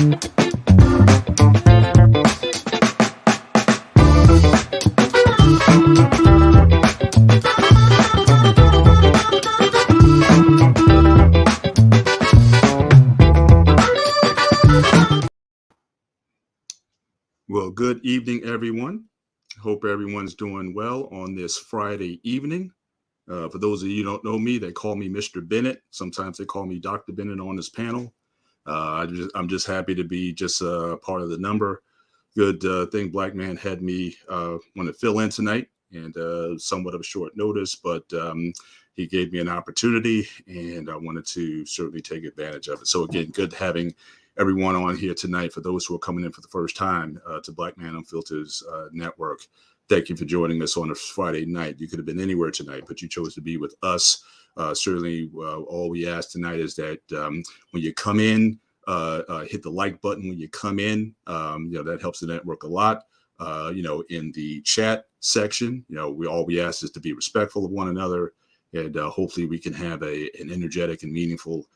Well, good evening, everyone. Hope everyone's doing well on this Friday evening. For those of you who don't know me, they call me Mr. Bennett. Sometimes they call me Dr. Bennett on this panel. I'm just happy to be just part of the number. Good thing Black Man had me want to fill in tonight, and somewhat of a short notice, but he gave me an opportunity, and I wanted to certainly take advantage of it. So again, good having everyone on here tonight. For those who are coming in for the first time to Black Man Unfiltered's network, thank you for joining us on a Friday night. You could have been anywhere tonight, but you chose to be with us. Certainly, all we ask tonight is that when you come in, hit the like button when you come in. That helps the network a lot. In the chat section, we ask is to be respectful of one another, and hopefully we can have an energetic and meaningful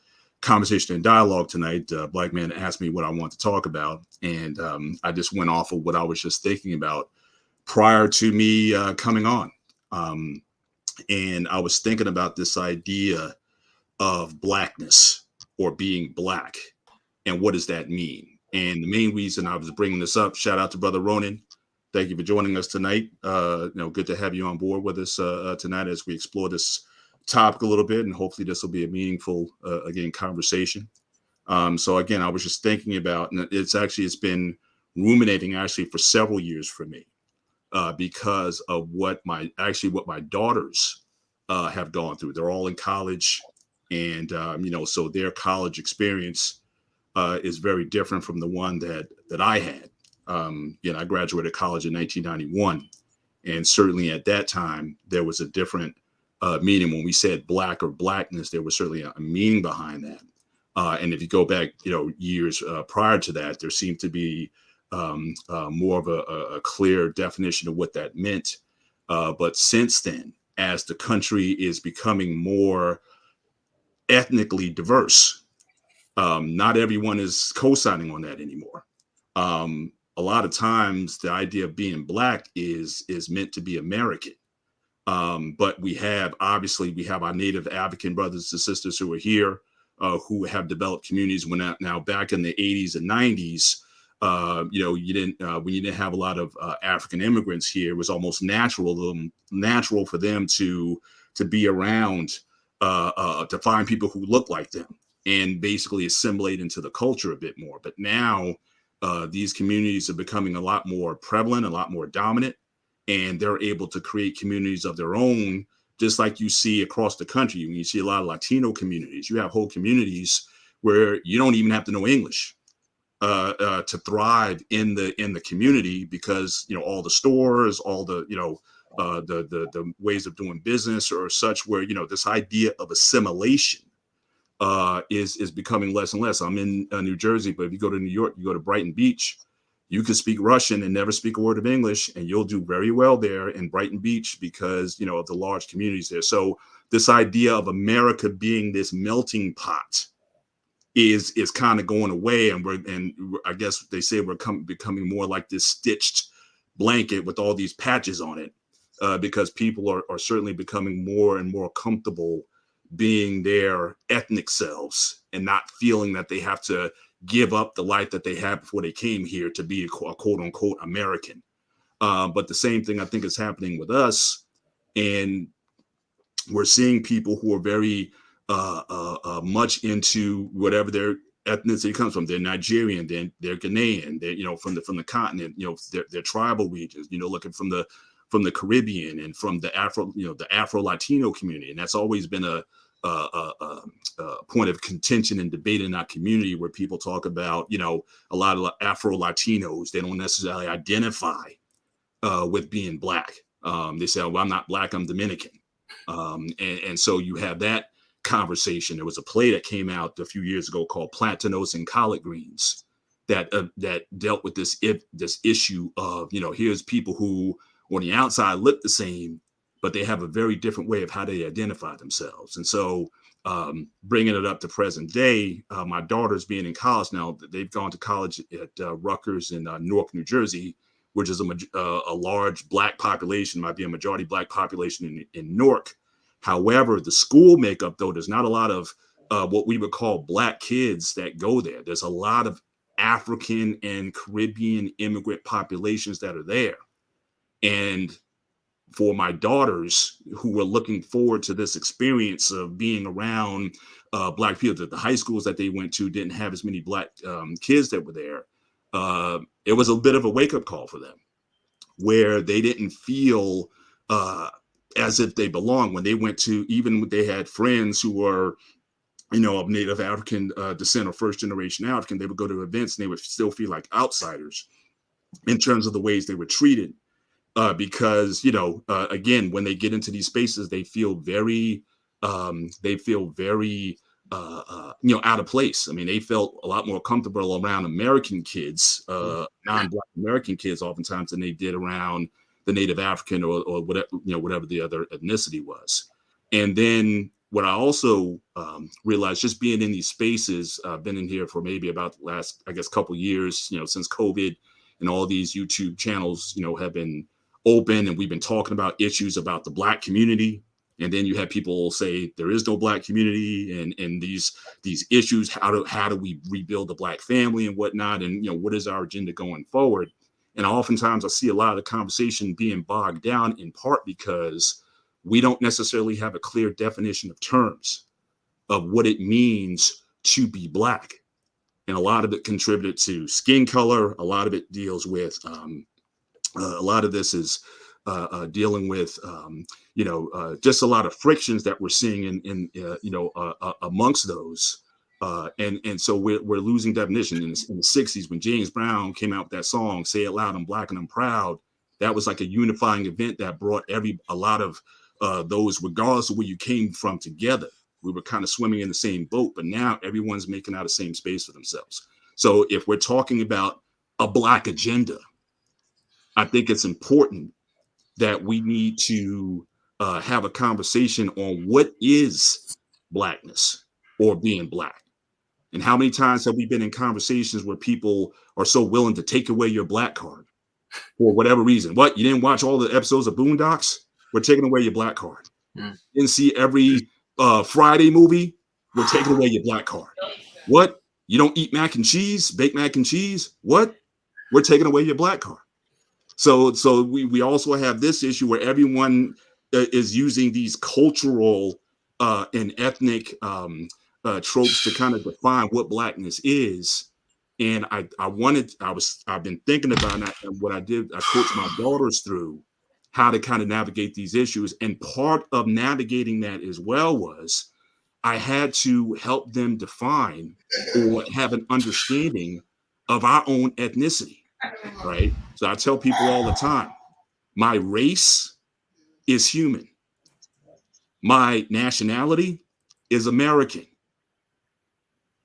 conversation and dialogue tonight. Black Man asked me what I want to talk about, and I just went off of what I was just thinking about prior to me coming on. And I was thinking about this idea of blackness or being black, and what does that mean? And the main reason I was bringing this up, shout out to Brother Ronan. Thank you for joining us tonight. Good to have you on board with us tonight as we explore this topic a little bit, and hopefully this will be a meaningful, conversation. So again, I was just thinking about, and it's been ruminating actually for several years for me, because of what my daughters have gone through. They're all in college, and so their college experience is very different from the one that I had. I graduated college in 1991, and certainly at that time there was a different meaning. When we said black or blackness, there was certainly a meaning behind that. And if you go back, years prior to that, there seemed to be more of a clear definition of what that meant. But since then, as the country is becoming more ethnically diverse, not everyone is co-signing on that anymore. A lot of times the idea of being black is meant to be American. But we have our native African brothers and sisters who are here, who have developed communities. When now back in the 80s and 90s, when you didn't have a lot of African immigrants here, it was almost natural for them to be around, to find people who look like them and basically assimilate into the culture a bit more. But now these communities are becoming a lot more prevalent, a lot more dominant, and they're able to create communities of their own, just like you see across the country. When you see a lot of Latino communities, you have whole communities where you don't even have to know English to thrive in the community, because all the stores, all the the ways of doing business or such, where this idea of assimilation is becoming less and less. I'm in New Jersey, but if you go to New York, you go to Brighton Beach, you can speak Russian and never speak a word of English, and you'll do very well there in Brighton Beach because of the large communities there. So this idea of America being this melting pot is kind of going away, and I guess they say we're becoming more like this stitched blanket with all these patches on it, because people are certainly becoming more and more comfortable being their ethnic selves and not feeling that they have to give up the life that they had before they came here to be a quote unquote American. But the same thing I think is happening with us, and we're seeing people who are very much into whatever their ethnicity comes from. They're Nigerian, they're Ghanaian, they're from the continent, their tribal regions, looking from the Caribbean and from the Afro Latino community, and that's always been a point of contention and debate in our community, where people talk about a lot of Afro Latinos, they don't necessarily identify with being black. They say, well, I'm not black, I'm Dominican. And so you have that conversation. There was a play that came out a few years ago called Plantanos and Collard Greens that dealt with this issue of, here's people who on the outside look the same, but they have a very different way of how they identify themselves. And so bringing it up to present day, my daughter's being in college now. They've gone to college at Rutgers in Newark, New Jersey, which is a large Black population, might be a majority Black population in Newark. However, the school makeup, though, there's not a lot of what we would call Black kids that go there. There's a lot of African and Caribbean immigrant populations that are there. And for my daughters who were looking forward to this experience of being around Black people, that the high schools that they went to didn't have as many Black kids that were there. It was a bit of a wake-up call for them, where they didn't feel as if they belonged when they went to, even when they had friends who were, of Native African descent or first generation African, they would go to events and they would still feel like outsiders in terms of the ways they were treated. Because, again, when they get into these spaces, they feel very, out of place. I mean, they felt a lot more comfortable around American kids, non-Black American kids, oftentimes than they did around the Native African or whatever, whatever the other ethnicity was. And then what I also realized, just being in these spaces, been in here for maybe about the last, I guess, couple years, since COVID, and all these YouTube channels, have been open, and we've been talking about issues about the Black community. And then you have people say there is no Black community, and these issues, how do we rebuild the Black family and whatnot, and what is our agenda going forward? And oftentimes I see a lot of the conversation being bogged down, in part because we don't necessarily have a clear definition of terms of what it means to be Black. And a lot of it contributed to skin color. A lot of it deals with, a lot of this is dealing with, just a lot of frictions that we're seeing in amongst those. And so we're losing definition. In the 60s, when James Brown came out with that song, "Say It Loud, I'm Black and I'm Proud," that was like a unifying event that brought a lot of those, regardless of where you came from, together. We were kind of swimming in the same boat, but now everyone's making out a same space for themselves. So if we're talking about a Black agenda, I think it's important that we need to have a conversation on what is Blackness or being Black. And how many times have we been in conversations where people are so willing to take away your Black card for whatever reason? What, you didn't watch all the episodes of Boondocks? We're taking away your Black card. Didn't see every Friday movie? We're taking away your Black card. What? You don't eat mac and cheese, baked mac and cheese? What? We're taking away your Black card. So we also have this issue where everyone is using these cultural and ethnic tropes to kind of define what Blackness is. And I've been thinking about it, and what I did, I coached my daughters through how to kind of navigate these issues. And part of navigating that as well was I had to help them define or have an understanding of our own ethnicity, right? So I tell people all the time, my race is human. My nationality is American.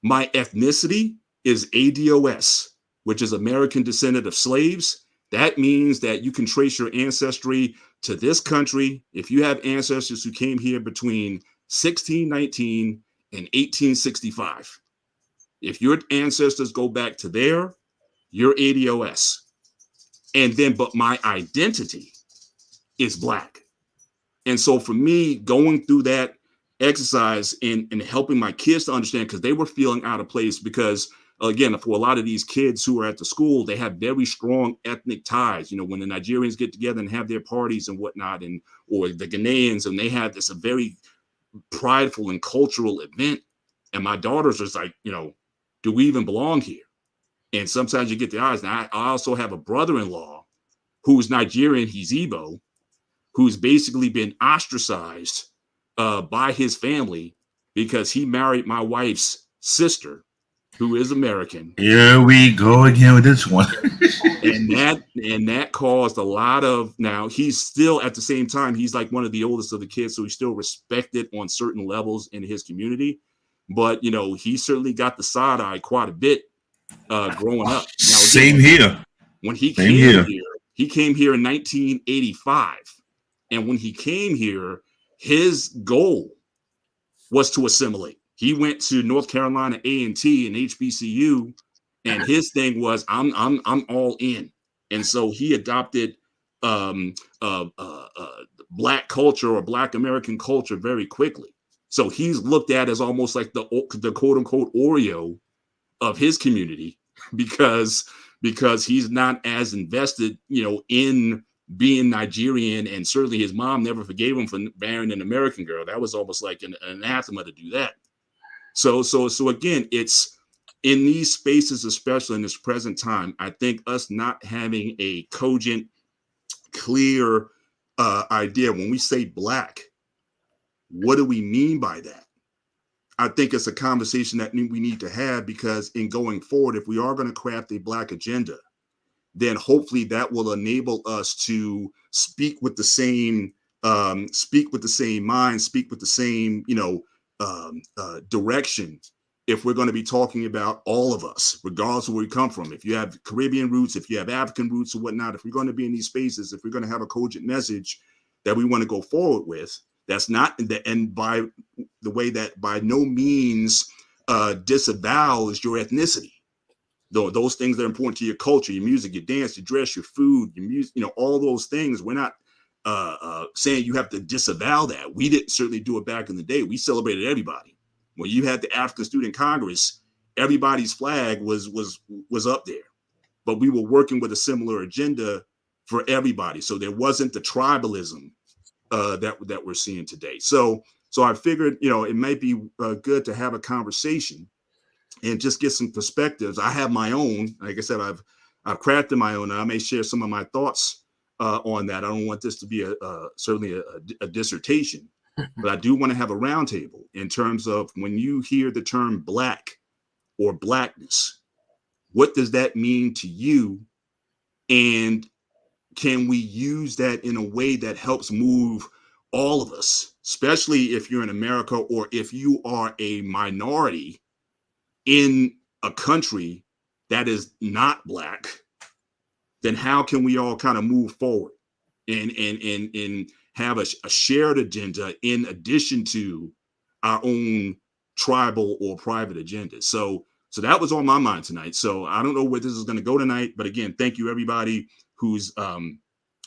My ethnicity is ADOS, which is American descendant of slaves. That means that you can trace your ancestry to this country. If you have ancestors who came here between 1619 and 1865, if your ancestors go back to there, you're ADOS. And then, but my identity is Black. And so for me, going through that exercise and helping my kids to understand, because they were feeling out of place, because again, for a lot of these kids who are at the school, they have very strong ethnic ties. When the Nigerians get together and have their parties and whatnot, or the Ghanaians, and they have this a very prideful and cultural event. And my daughters are like, do we even belong here? And sometimes you get the eyes. Now, I also have a brother-in-law who's Nigerian, he's Igbo, who's basically been ostracized by his family because he married my wife's sister, who is American. Here we go again with this one. and that caused a lot of, now he's still, at the same time, he's like one of the oldest of the kids, so he's still respected on certain levels in his community. But, he certainly got the side eye quite a bit growing up. Now, Same here. When he came here, he came here in 1985. And when he came here, his goal was to assimilate. He went to North Carolina A&T and HBCU, and his thing was I'm all in. And so he adopted um, Black culture or Black American culture very quickly. So he's looked at as almost like the quote unquote Oreo of his community because he's not as invested, in being Nigerian, and certainly his mom never forgave him for marrying an American girl. That was almost like an anathema to do that. So again, it's in these spaces, especially in this present time, I think us not having a cogent, clear idea when we say Black, what do we mean by that? I think it's a conversation that we need to have, because in going forward, if we are going to craft a Black agenda, then hopefully that will enable us to speak with the same mind, speak with the same, direction. If we're going to be talking about all of us, regardless of where we come from, if you have Caribbean roots, if you have African roots or whatnot, if we're going to be in these spaces, if we're going to have a cogent message that we want to go forward with, that's not and by the way that by no means disavows your ethnicity. Though those things that are important to your culture, your music, your dance, your dress, your food, your music, all those things. We're not saying you have to disavow that. We didn't certainly do it back in the day. We celebrated everybody. When you had the African Student Congress, everybody's flag was up there, but we were working with a similar agenda for everybody. So there wasn't the tribalism that we're seeing today. So I figured, it might be good to have a conversation and just get some perspectives. I have my own. Like I said, I've crafted my own, and I may share some of my thoughts on that. I don't want this to be certainly a dissertation, but I do want to have a roundtable in terms of when you hear the term Black or Blackness, what does that mean to you? And can we use that in a way that helps move all of us, especially if you're in America or if you are a minority in a country that is not Black? Then how can we all kind of move forward and have a shared agenda in addition to our own tribal or private agendas? So that was on my mind tonight. So I don't know where this is going to go tonight, but again, thank you everybody who's been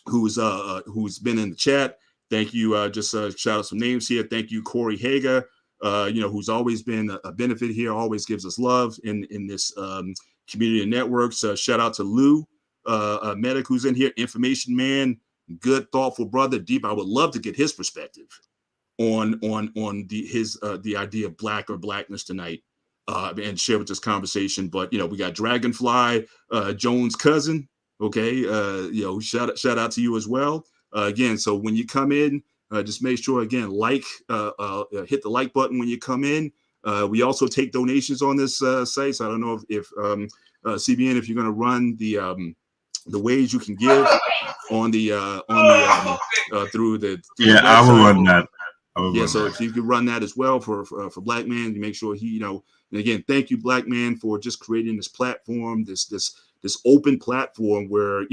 in the chat. Thank you. Just shout out some names here. Thank you, Corey Hager, who's always been a benefit here, always gives us love in this community of networks. Shout out to Lou Medic, who's in here, information man, good, thoughtful brother, deep. I would love to get his perspective on the idea of Black or Blackness tonight, and share with this conversation. But we got Dragonfly, Jones' cousin. Okay, shout out to you as well. Again, so when you come in, just make sure again hit the like button when you come in. We also take donations on this site. So I don't know if CBN, if you're going to run the ways you can give on the through the website. I will run that. So if you could run that as well for Black Man, you make sure he, and again, thank you, Black Man, for just creating this platform, this open platform where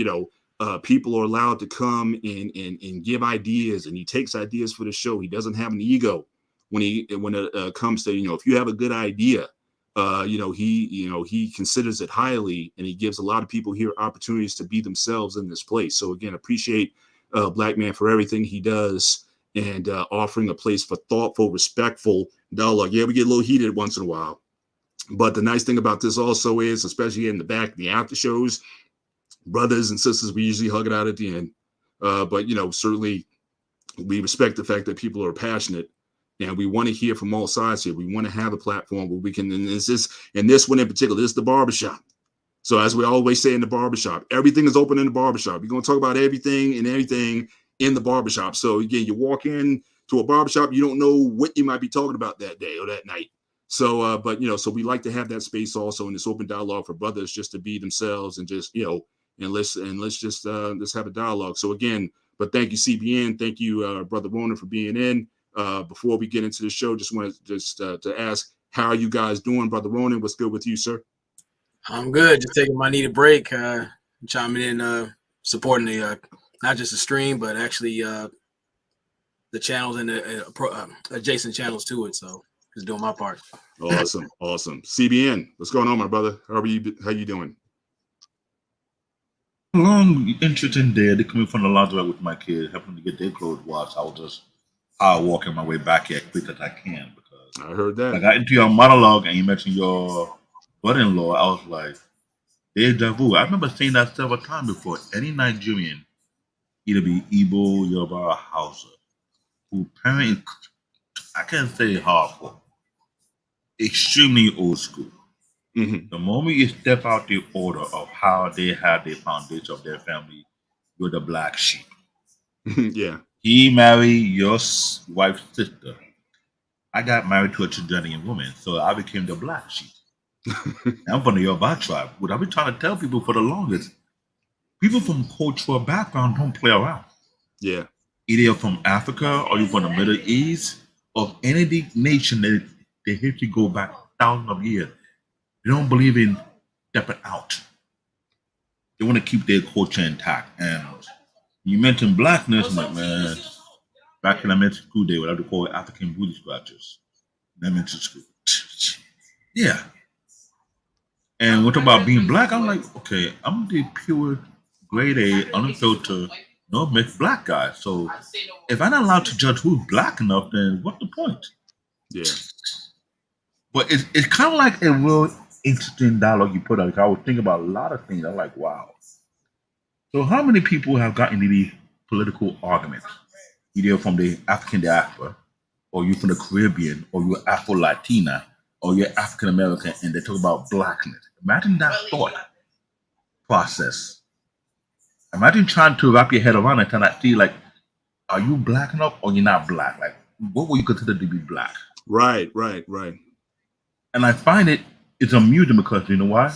people are allowed to come and give ideas, and he takes ideas for the show. He doesn't have an ego when it comes to if you have a good idea. He considers it highly, and he gives a lot of people here opportunities to be themselves in this place. So again, appreciate Black Man for everything he does, and offering a place for thoughtful, respectful dialogue. Yeah, we get a little heated once in a while, but the nice thing about this also is, especially in the back, the after shows, brothers and sisters, we usually hug it out at the end. But certainly we respect the fact that people are passionate. And we want to hear from all sides here. We want to have a platform where we can, and this one in particular, this is the barbershop. So as we always say in the barbershop, everything is open in the barbershop. We're going to talk about everything and anything in the barbershop. So again, you walk in to a barbershop, you don't know what you might be talking about that day or that night. So, so we like to have that space also in this open dialogue for brothers just to be themselves and just, and let's just have a dialogue. So again, but thank you, CBN. Thank you, Brother Ronan, for being in. Before we get into the show, just wanted to ask, how are you guys doing? Brother Ronan, what's good with you, sir? I'm good. Just taking my needed break, chiming in, supporting the not just the stream, but actually the channels and the adjacent channels to it. So just doing my part. Awesome. CBN, what's going on, my brother? How you doing? Long, interesting day. They coming from the laundry with my kids, helping to get their clothes washed. I was just walking my way back here quick as I can because I heard that. I got into your monologue and you mentioned your brother-in-law. I was like, deja vu. I remember saying that several times before. Any Nigerian, either be Igbo, Yoruba, or Hausa, who parent, I can't say hardcore, extremely old school. Mm-hmm. The moment you step out the order of how they had the foundation of their family, you're the black sheep. Yeah. He married your wife's sister. I got married to a Trinidadian woman, so I became the black sheep. I'm from the Yoruba tribe. What I've been trying to tell people for the longest, people from cultural background don't play around. Yeah. Either you're from Africa or you're from the Middle East, of any nation that they history go back thousands of years. They don't believe in stepping out. They want to keep their culture intact. And you mentioned blackness, I'm like, man, back in elementary school, they would have to call it African booty scratchers. Elementary school. Yeah. And what about being black? I'm like, okay, I'm the pure grade A, unfiltered, no mixed black guy. So if I'm not allowed to judge who's black enough, then what's the point? Yeah. But it's kind of like a real interesting dialogue you put out. I was thinking about a lot of things. I'm like, wow. So how many people have gotten into these political arguments? Either from the African diaspora, or you from the Caribbean, or you're Afro-Latina, or you're African-American, and they talk about blackness. Imagine that thought process. Imagine trying to wrap your head around it and trying to see, like, are you black enough or you're not black? Like, what would you consider to be black? Right. And I find it's amusing because, you know why?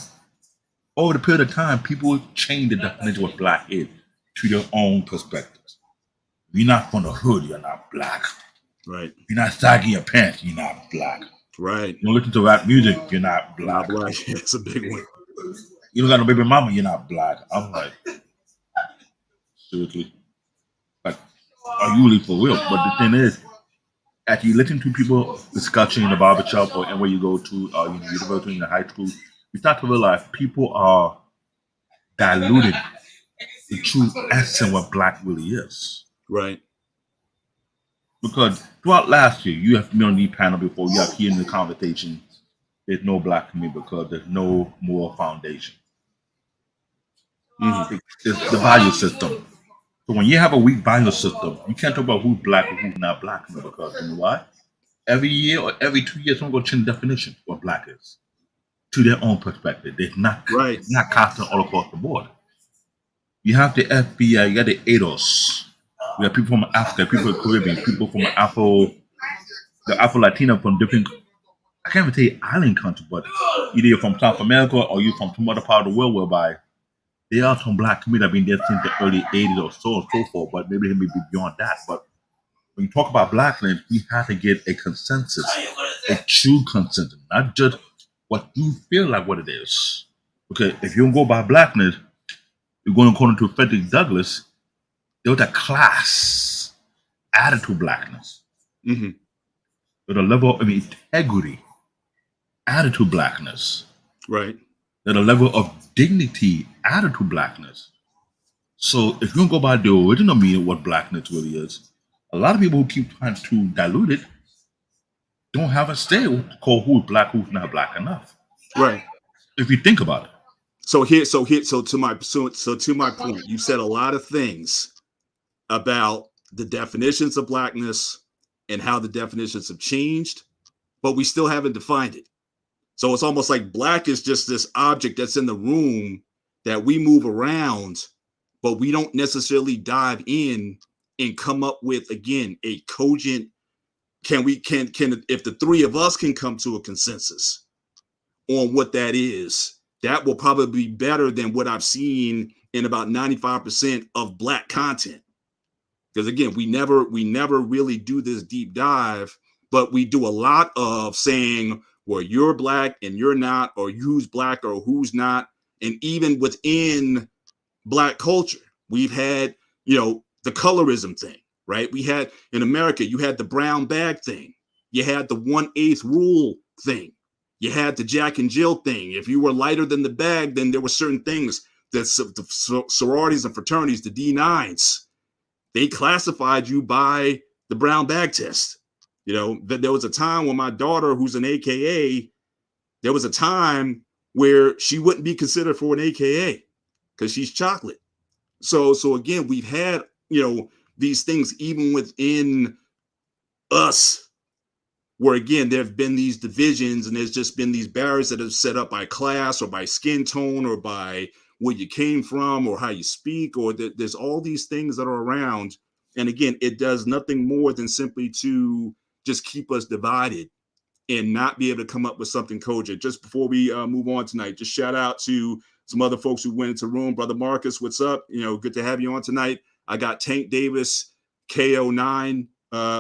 Over the period of time, people change the definition of what black is to their own perspectives. If you're not from the hood, you're not black. Right. If you're not sagging your pants, you're not black. Right. You don't listen to rap music, you're not black. Not black. It's a big one. You don't got no baby mama, you're not black. I'm like, seriously? Like, are you really for real? But the thing is, after you listen to people discussing in the barbershop or anywhere you go to, university, in the high school, you start to realize people are diluting the true essence of what black really is. Right. Because throughout last year, you have been on the panel before, you have hearing the conversation, there's no black community because there's no moral foundation. Mm-hmm. It's the value system. So when you have a weak value system, you can't talk about who's black or who's not black because you know why? Every year or every 2 years, someone will change the definition of what black is to their own perspective. They're not constant all across the board. You have the FBI, you got the ADOS. We have people from Africa, people from the Caribbean, people from the Afro-Latino from different, I can't even tell you island countries, but either you're from South America or you're from some other part of the world whereby there are some black community that have been there since the early 80s or so and so forth, but maybe they may be beyond that. But when you talk about blackness, we have to get a consensus, a true consensus, not just what you feel like what it is. Okay, if you don't go by blackness, you're going according to Frederick Douglass, there was a class added to blackness. Mm-hmm. With a level of integrity added to blackness. Right. There's a level of dignity added to blackness. So if you don't go by the original meaning of what blackness really is, a lot of people who keep trying to dilute it don't have a say called who's black, who's not black enough. Right. If you think about it. So to my point, you said a lot of things about the definitions of blackness and how the definitions have changed, but we still haven't defined it. So it's almost like black is just this object that's in the room that we move around, but we don't necessarily dive in and come up with, again, a cogent, if the three of us can come to a consensus on what that is, that will probably be better than what I've seen in about 95% of black content. Because again, we never really do this deep dive, but we do a lot of saying, well, you're black and you're not, or who's black or who's not. And even within black culture, we've had, the colorism thing. right? We had in America, you had the brown bag thing. You had the 1/8 rule thing. You had the Jack and Jill thing. If you were lighter than the bag, then there were certain things that the sororities and fraternities, the D9s, they classified you by the brown bag test. You know, there was a time when my daughter, who's an AKA, there was a time where she wouldn't be considered for an AKA because she's chocolate. So again, we've had, these things even within us, where again there have been these divisions and there's just been these barriers that are set up by class or by skin tone or by where you came from or how you speak, or there's all these things that are around. And again, it does nothing more than simply to just keep us divided and not be able to come up with something cogent. Just before we move on tonight, just shout out to some other folks who went into the room. Brother Marcus, what's up? Good to have you on tonight. I got Tank Davis, KO9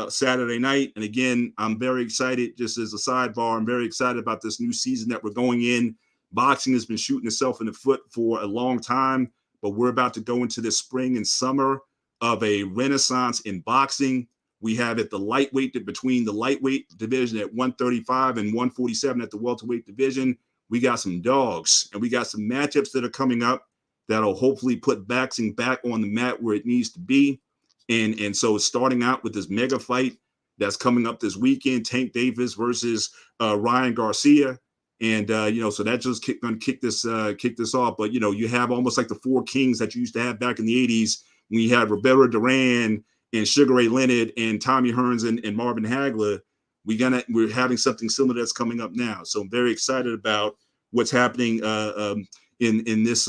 Saturday night. And again, I'm very excited, just as a sidebar, I'm very excited about this new season that we're going in. Boxing has been shooting itself in the foot for a long time, but we're about to go into this spring and summer of a renaissance in boxing. We have at the lightweight, between the lightweight division at 135 and 147 at the welterweight division, we got some dogs and we got some matchups that are coming up that'll hopefully put boxing back on the mat where it needs to be. And so starting out with this mega fight that's coming up this weekend, Tank Davis versus Ryan Garcia. And, so that just going to kick this off. But, you have almost like the four kings that you used to have back in the 80s when you had Roberto Duran and Sugar Ray Leonard and Tommy Hearns and Marvin Hagler. We're having something similar that's coming up now. So I'm very excited about what's happening in this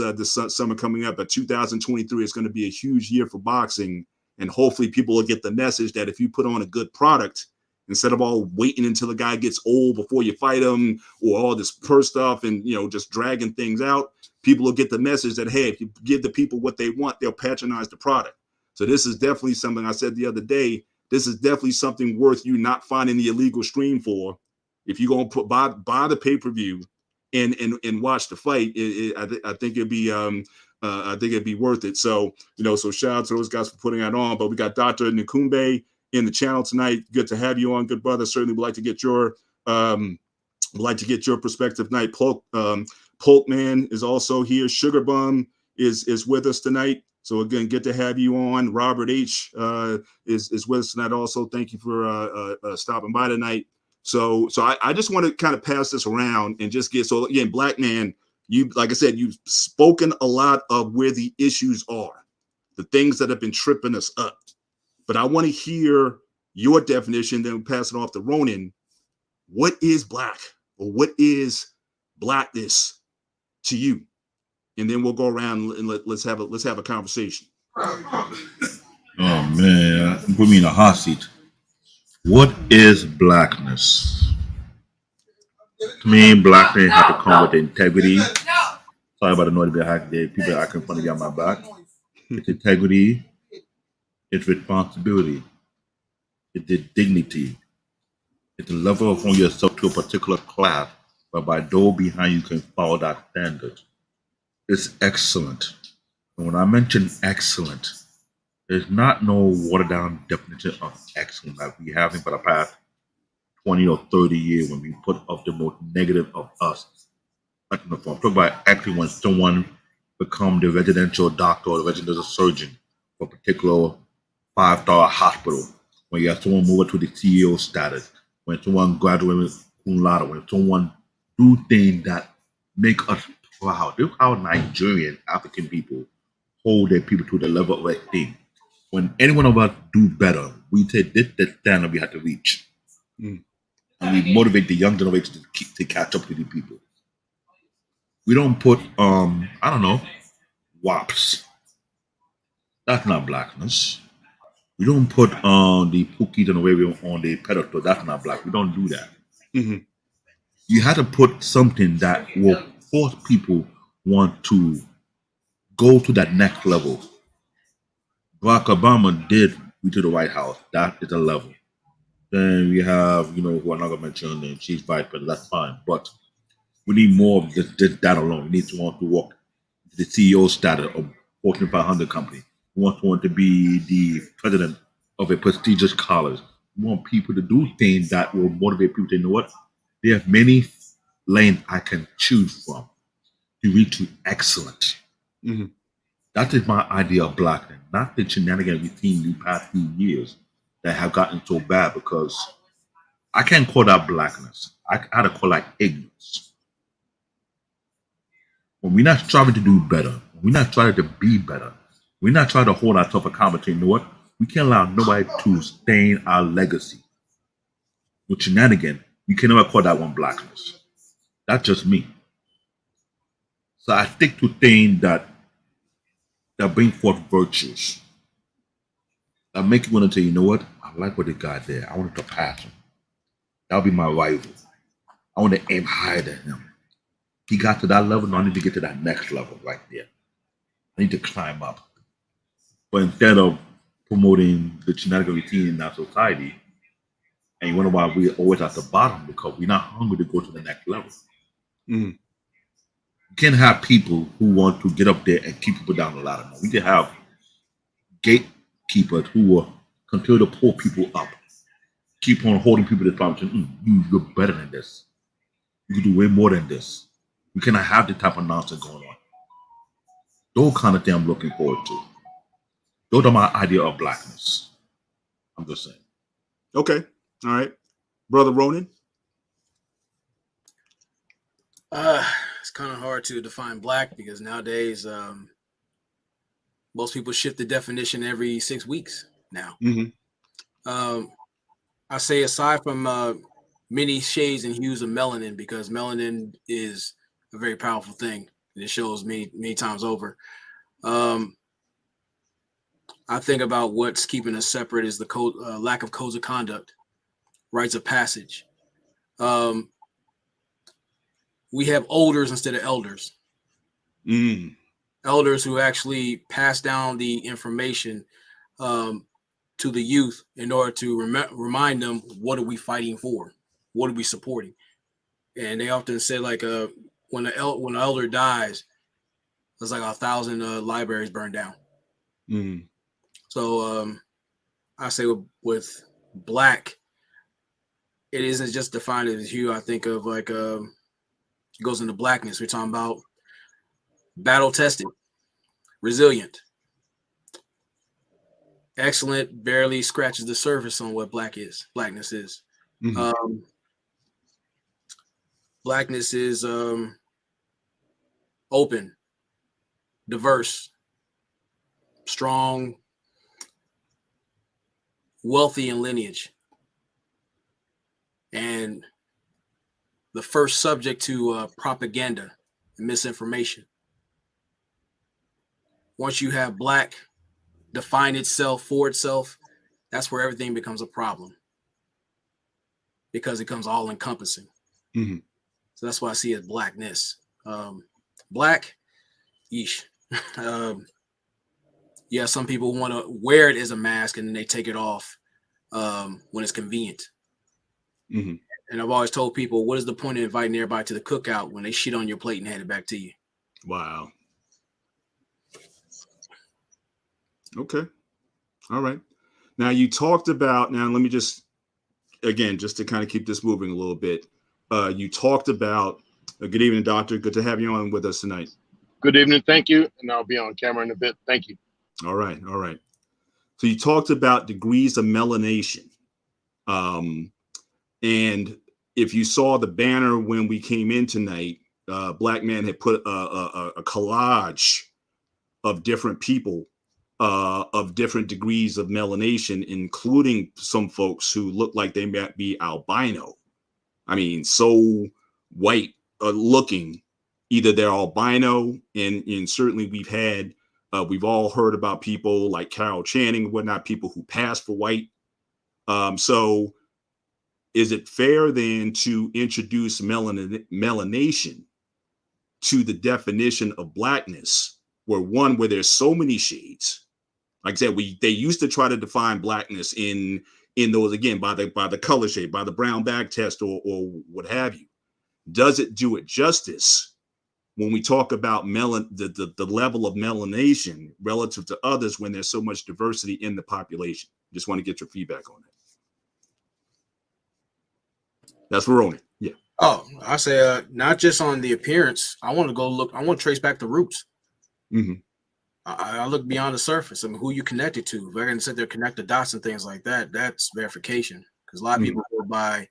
summer coming up. But 2023 is going to be a huge year for boxing. And hopefully people will get the message that if you put on a good product, instead of all waiting until the guy gets old before you fight him or all this purse stuff and, just dragging things out, people will get the message that, hey, if you give the people what they want, they'll patronize the product. So this is definitely something I said the other day. This is definitely something worth you not finding the illegal stream for. If you're going to buy the pay-per-view and watch the fight, I think it'd be worth it. So, so shout out to those guys for putting that on. But we got Dr. Nkumbe in the channel tonight. Good to have you on, good brother. Certainly would like to get your perspective tonight. Polk Man is also here. Sugar Bum is with us tonight. So again, good to have you on. Robert H is with us tonight also. Thank you for stopping by tonight. So I just want to kind of pass this around and just get, so again, Black Man, you, like I said, you've spoken a lot of where the issues are, the things that have been tripping us up. But I want to hear your definition, then we'll pass it off to Ronan. What is black, or what is blackness to you? And then we'll go around and let's have a conversation. Oh man, put me in a hot seat. What is blackness? To me, blackness has to come with integrity. Sorry about the noise behind the people acting funny behind my back. It's integrity, it's responsibility, it's the dignity, it's the level of holding yourself to a particular class, whereby those behind you can follow that standard. It's excellent. And when I mention excellent, there's not no watered down definition of excellent like we have for the past 20 or 30 years when we put up the most negative of us. I'm talking about actually when someone become the residential doctor or the residential surgeon for a particular 5-star hospital, when you have someone move to the CEO status, when someone graduates cum laude, when someone do things that make us proud. This is how Nigerian African people hold their people to the level of esteem. When any one of us do better, we say this is the standard we have to reach. And we motivate the young generation to catch up to the people. We don't put WAPs. That's not blackness. We don't put the Pookies and the way we're on the pedestal. That's not black. We don't do that. Mm-hmm. You had to put something that will force people want to go to that next level. Barack Obama did reach to the White House. That is a level. Then we have, who I'm not going to mention, the chief vice president. That's fine. But we need more of just that alone. We need someone to walk the CEO status of Fortune 500 company. We want someone to be the president of a prestigious college. We want people to do things that will motivate people to know what? There are many lanes I can choose from to reach to excellence. Mm-hmm. That is my idea of blackness, not the shenanigans we've seen in the past few years that have gotten so bad, because I can't call that blackness. I had to call that ignorance. When we're not striving to do better, when we're not trying to be better, we're not trying to hold ourselves accountable to, you know what? We can't allow nobody to stain our legacy. With shenanigans, you can never call that one blackness. That's just me. So I stick to things that bring forth virtues, that make you want to say, you know what? I like what they got there. I want to pass him. That'll be my rival. I want to aim higher than him. He got to that level, now I need to get to that next level right there. I need to climb up. But instead of promoting the shenanigan routine in our society, and you wonder why we're always at the bottom, because we're not hungry to go to the next level. Mm-hmm. You can't have people who want to get up there and keep people down the ladder. We can have gatekeepers who will continue to pull people up, keep on holding people to the front, saying, you're better than this. You can do way more than this. We cannot have the type of nonsense going on. Those kind of things I'm looking forward to. Those are my idea of blackness. I'm just saying. Okay. All right. Brother Ronan? It's kind of hard to define black because nowadays most people shift the definition every 6 weeks now. Mm-hmm. I say aside from many shades and hues of melanin, because melanin is a very powerful thing and it shows many times over. I think about what's keeping us separate is the lack of codes of conduct, rites of passage. We have elders instead of elders. Mm. Elders who actually pass down the information to the youth in order to remind them, what are we fighting for? What are we supporting? And they often say, like, when an elder dies, it's like 1,000 libraries burned down. Mm. So I say with black, it isn't just defined as hue. I think of like it goes into blackness. We're talking about battle tested, resilient, excellent. Barely scratches the surface on what blackness is. Mm-hmm. Blackness is open, diverse, strong, wealthy in lineage, and the first subject to propaganda and misinformation. Once you have black define itself for itself, that's where everything becomes a problem, because it becomes all encompassing. Mm-hmm. So that's why I see it as blackness. Black, yeesh. Yeah, some people want to wear it as a mask and then they take it off when it's convenient. Mm-hmm. And I've always told people, what is the point of inviting everybody to the cookout when they shit on your plate and hand it back to you? Wow. Okay. All right. Now you talked about, now let me just, again, just to kind of keep this moving a little bit. You talked about, good evening, doctor. Good to have you on with us tonight. Good evening. Thank you. And I'll be on camera in a bit. Thank you. All right. All right. So you talked about degrees of melanation. And if you saw the banner when we came in tonight, Black Man had put a collage of different people of different degrees of melanation, including some folks who look like they might be albino. I mean, so white looking. Either they're albino, and certainly we've all heard about people like Carol Channing and whatnot, people who pass for white. So is it fair then to introduce melanation to the definition of blackness, where there's so many shades? Like I said, they used to try to define blackness in those, again, by the color shade, by the brown bag test, or what have you. Does it do it justice when we talk about the level of melanation relative to others when there's so much diversity in the population? Just want to get your feedback on that. That's Veroni. Yeah. Oh, I say not just on the appearance. I want to go look. I want to trace back the roots. Mm-hmm. I look beyond the surface. I mean, who you connected to. If they're going to sit there, connect the dots and things like that, that's verification. Because a lot of people go by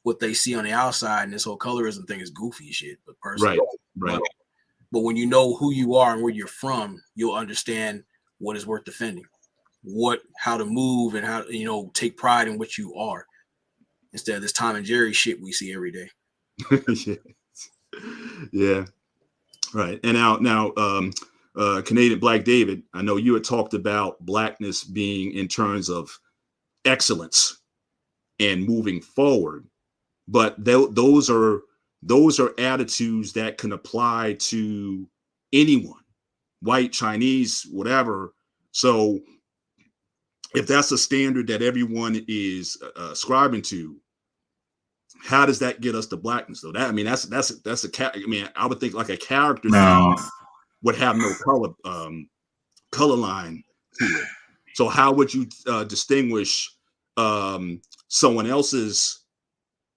what they see on the outside, and this whole colorism thing is goofy shit. But personally, right. But when you know who you are and where you're from, you'll understand what is worth defending, how to move, and how take pride in what you are, instead of this Tom and Jerry shit we see every day. Yeah. Right. And now, Canadian Black David, I know you had talked about blackness being in terms of excellence and moving forward, but those are attitudes that can apply to anyone, white, Chinese, whatever. So if that's a standard that everyone is ascribing to, how does that get us to blackness though? That, I mean, that's I would think like a character would have no color line to it. So how would you distinguish someone else's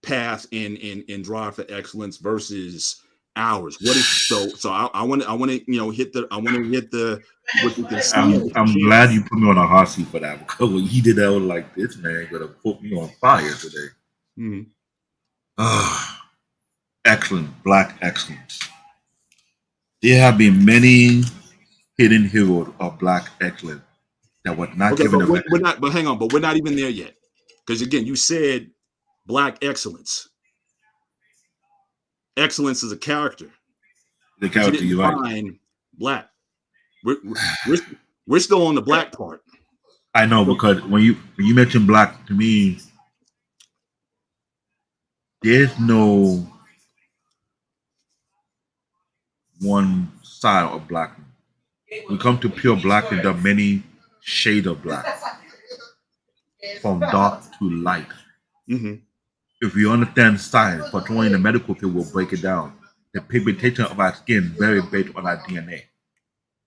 path and drive for excellence versus ours? What is so I want to hit the what you can see. I'm glad you put me on a hot seat for that, because when you did that, I was like, this man gonna put me on fire today. Mm-hmm. Excellent, black excellence. There have been many hidden heroes of black excellence that were not given a we're not. But hang on, but we're not even there yet, because again, you said black excellence. Excellence is a character. The character you define black. We're still on the black part. I know, because when you mention black, to me, there's no one side of black. We come to pure black, and there are many shades of black, from dark to light. Mm-hmm. If you understand science, for in the medical field, we'll break it down. The pigmentation of our skin very based on our DNA.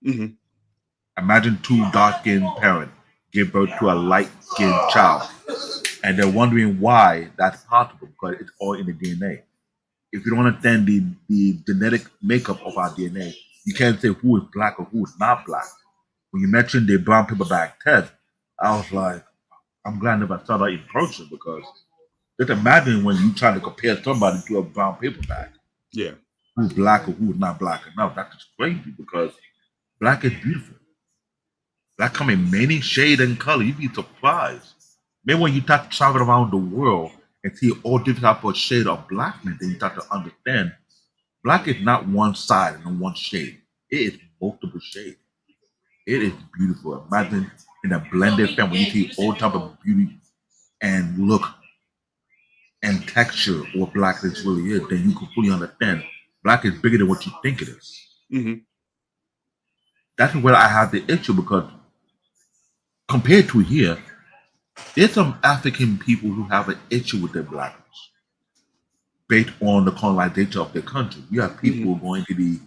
Mm-hmm. Imagine two dark-skinned parents give birth to a light-skinned child, and they're wondering why that's possible, because it's all in the DNA. If you don't understand the genetic makeup of our DNA, you can't say who is black or who is not black. When you mentioned the brown paperback test, I was like, I'm glad I never saw that in person, because just imagine when you try to compare somebody to a brown paperback. Yeah. Who's black or who's not black enough. That's just crazy, because black is beautiful. Black come in many shades and color. You'd be surprised. Maybe when you start traveling around the world and see all different types of shades of blackness, then you start to understand black is not one side and one shade. It is multiple shades. It is beautiful. Imagine in a blended family, you see all type of beauty and look and texture what blackness really is, then you can fully understand black is bigger than what you think it is. Mm-hmm. That's where I have the issue, because compared to here, there's some African people who have an issue with their blackness based on the colonization of their country. You have people going to the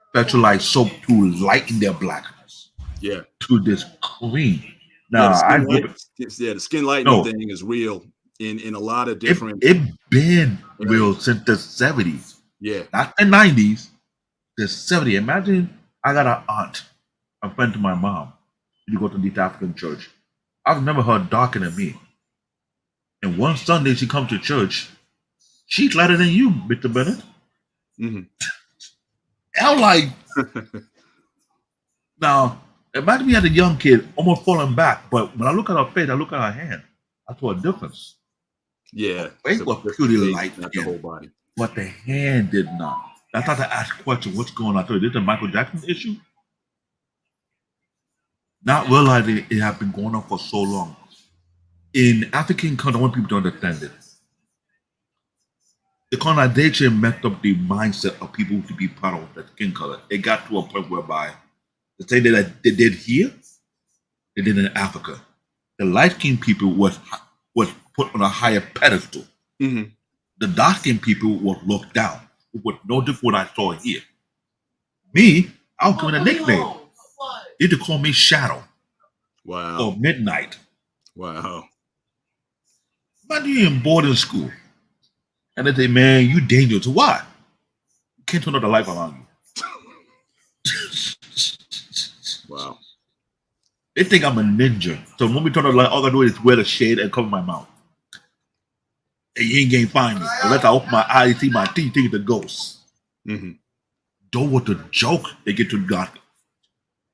specialized soap to lighten their blackness. Yeah. To this cream. Now, the skin lightening thing is real in a lot of different. It's been real since the 70s. Yeah. Not the 90s, the 70s. Imagine I got an aunt, a friend to my mom. You go to the African church. I've never heard darker than me. And one Sunday she comes to church, she's lighter than you, Mr. Bennett. Mm-hmm. I'm like, now, imagine me as a young kid, almost falling back. But when I look at her face, I look at her hand. I saw a difference. Yeah. Her face was purely light, not the whole body. But the hand did not. I thought to ask a question, what's going on? I thought, is this a Michael Jackson issue? Not realizing it had been going on for so long. In African countries, I want people to understand this. The colonization messed up the mindset of people to be proud of their skin color. It got to a point whereby the thing that they did here, they did in Africa. The light-skinned people was put on a higher pedestal. Mm-hmm. The dark-skinned people were looked down. It was no different what I saw here. Me, I was given a nickname. They used to call me Shadow. Wow. or midnight. Wow. Imagine you're in boarding school and they say, man, you dangerous. Why? You can't turn on the light around you. Wow. They think I'm a ninja. So when we turn on the light, all I do is wear the shade and cover my mouth. And you ain't gonna find me. Unless I open my eyes, see my teeth, think it's a ghost. Mm-hmm. Though with the joke, they get to God.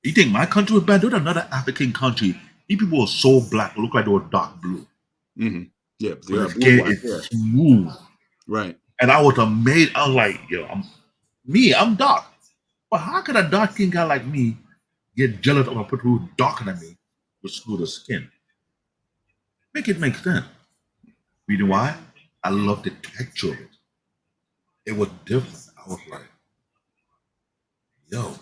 You think my country was bad? There's another African country. These people are so black, look like they were dark blue. Mm-hmm. Yeah, But they the are skin blue is black. smooth. Right. And I was amazed. I was like, yo, I'm dark. But how could a dark skin guy like me get jealous of a person who's darker than me with smoother skin? Make it make sense. Reason why? I love the texture of it. It was different. I was like, yo,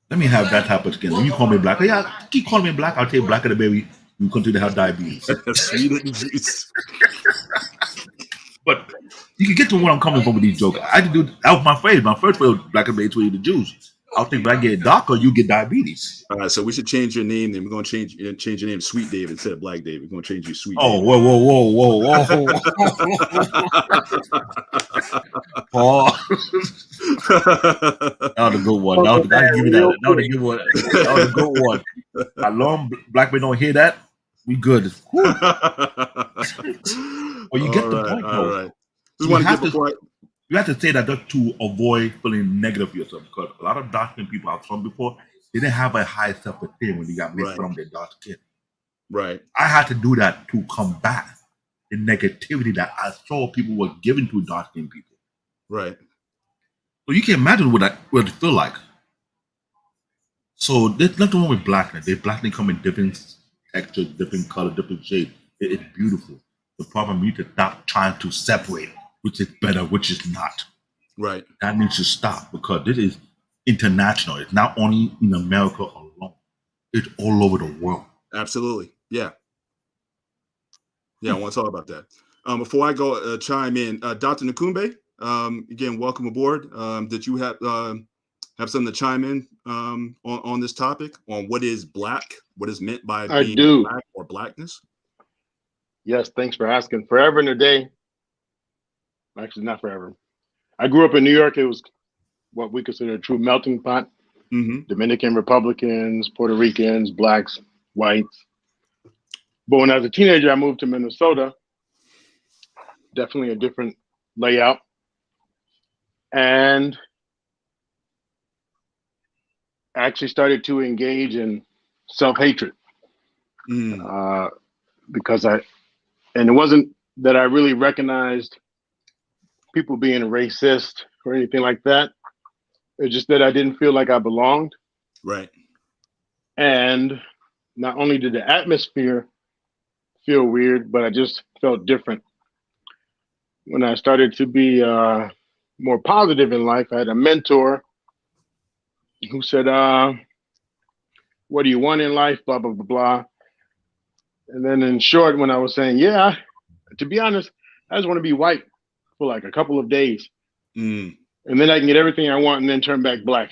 let me have that type of skin. When you call me black, yeah, keep calling me black. I'll tell you blacker the baby. You continue to have diabetes. Sweet and juice. But you can get to where I'm coming from with these jokes. I had to do that was my phrase. My first phrase was black and baby to the Jews. I was thinking when I get darker, you get diabetes. All right, so we should change your name. Then we're gonna change your name, Sweet David, instead of Black David. We're gonna change you, Sweet. Oh, David. whoa. Paul. That was a good one. That was a good one. That was a good one. As long black men don't hear that, we good. Well, you get the point, all though. right. Just want to get before you have to say that just to avoid feeling negative for yourself, because a lot of dark skin people I've shown before, they didn't have a high self-esteem when you got made from their dark skin. Right. I had to do that to combat the negativity that I saw people were giving to dark skin people. Right. So you can imagine what it feel like. So there's nothing wrong with blackness. Blackness come in different textures, different color, different shade. It's beautiful. The problem is to stop trying to separate which is better, which is not. Right. That needs to stop because this is international. It's not only in America alone. It's all over the world. Absolutely. Yeah. Yeah, I want to talk about that. Before I go chime in, Dr. Nakumbe, again, welcome aboard. Did you have something to chime in on this topic, on what is black, what is meant by being black or blackness? Yes, thanks for asking. Forever and a day. Actually, not forever. I grew up in New York. It was what we consider a true melting pot. Mm-hmm. Dominican Republicans, Puerto Ricans, blacks, whites. But when I was a teenager, I moved to Minnesota. Definitely a different layout. And I actually started to engage in self-hatred. Because and it wasn't that I really recognized people being racist or anything like that. It's just that I didn't feel like I belonged. Right. And not only did the atmosphere feel weird, but I just felt different. When I started to be more positive in life, I had a mentor who said, what do you want in life? Blah, blah, blah, blah. And then in short, when I was saying, yeah, to be honest, I just want to be white for like a couple of days. And then I can get everything I want and then turn back black.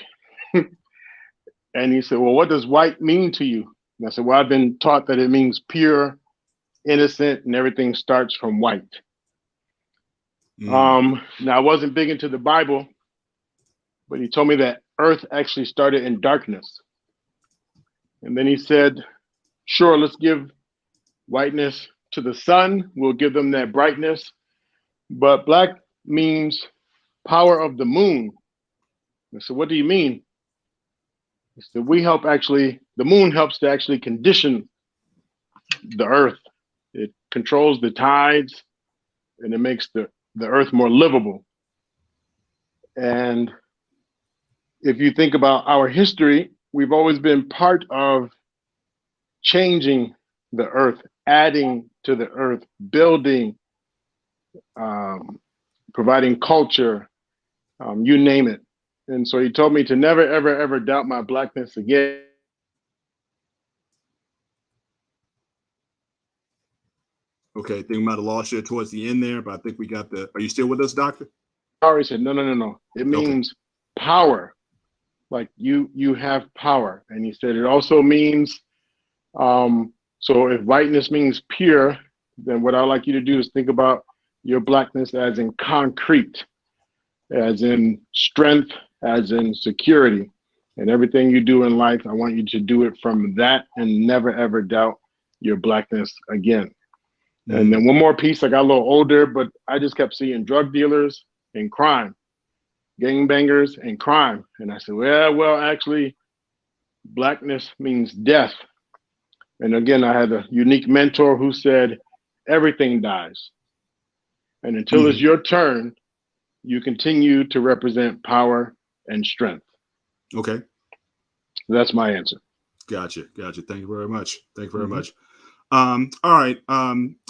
And he said, well, what does white mean to you? And I said, well, I've been taught that it means pure, innocent, and everything starts from white. Now, I wasn't big into the Bible, but he told me that earth actually started in darkness. And then he said, sure, let's give whiteness to the sun. We'll give them that brightness. But black means power of the moon. I said, what do you mean? He said, the moon helps to actually condition the earth. It controls the tides and it makes the earth more livable. And if you think about our history, we've always been part of changing the earth, adding to the earth, building, providing culture, you name it. And so he told me to never, ever, ever doubt my blackness again. Okay, I think we might have lost you towards the end there, but I think we got are you still with us, doctor? He said, no. It means power. Like you have power. And he said, it also means So if whiteness means pure, then what I'd like you to do is think about your blackness as in concrete, as in strength, as in security. And everything you do in life, I want you to do it from that and never ever doubt your blackness again. And then one more piece, I got a little older, but I just kept seeing drug dealers and crime, gangbangers and crime. And I said, well, actually, blackness means death. And again, I had a unique mentor who said, everything dies. And until it's your turn, you continue to represent power and strength. Okay. That's my answer. Gotcha. Thank you very much. All right.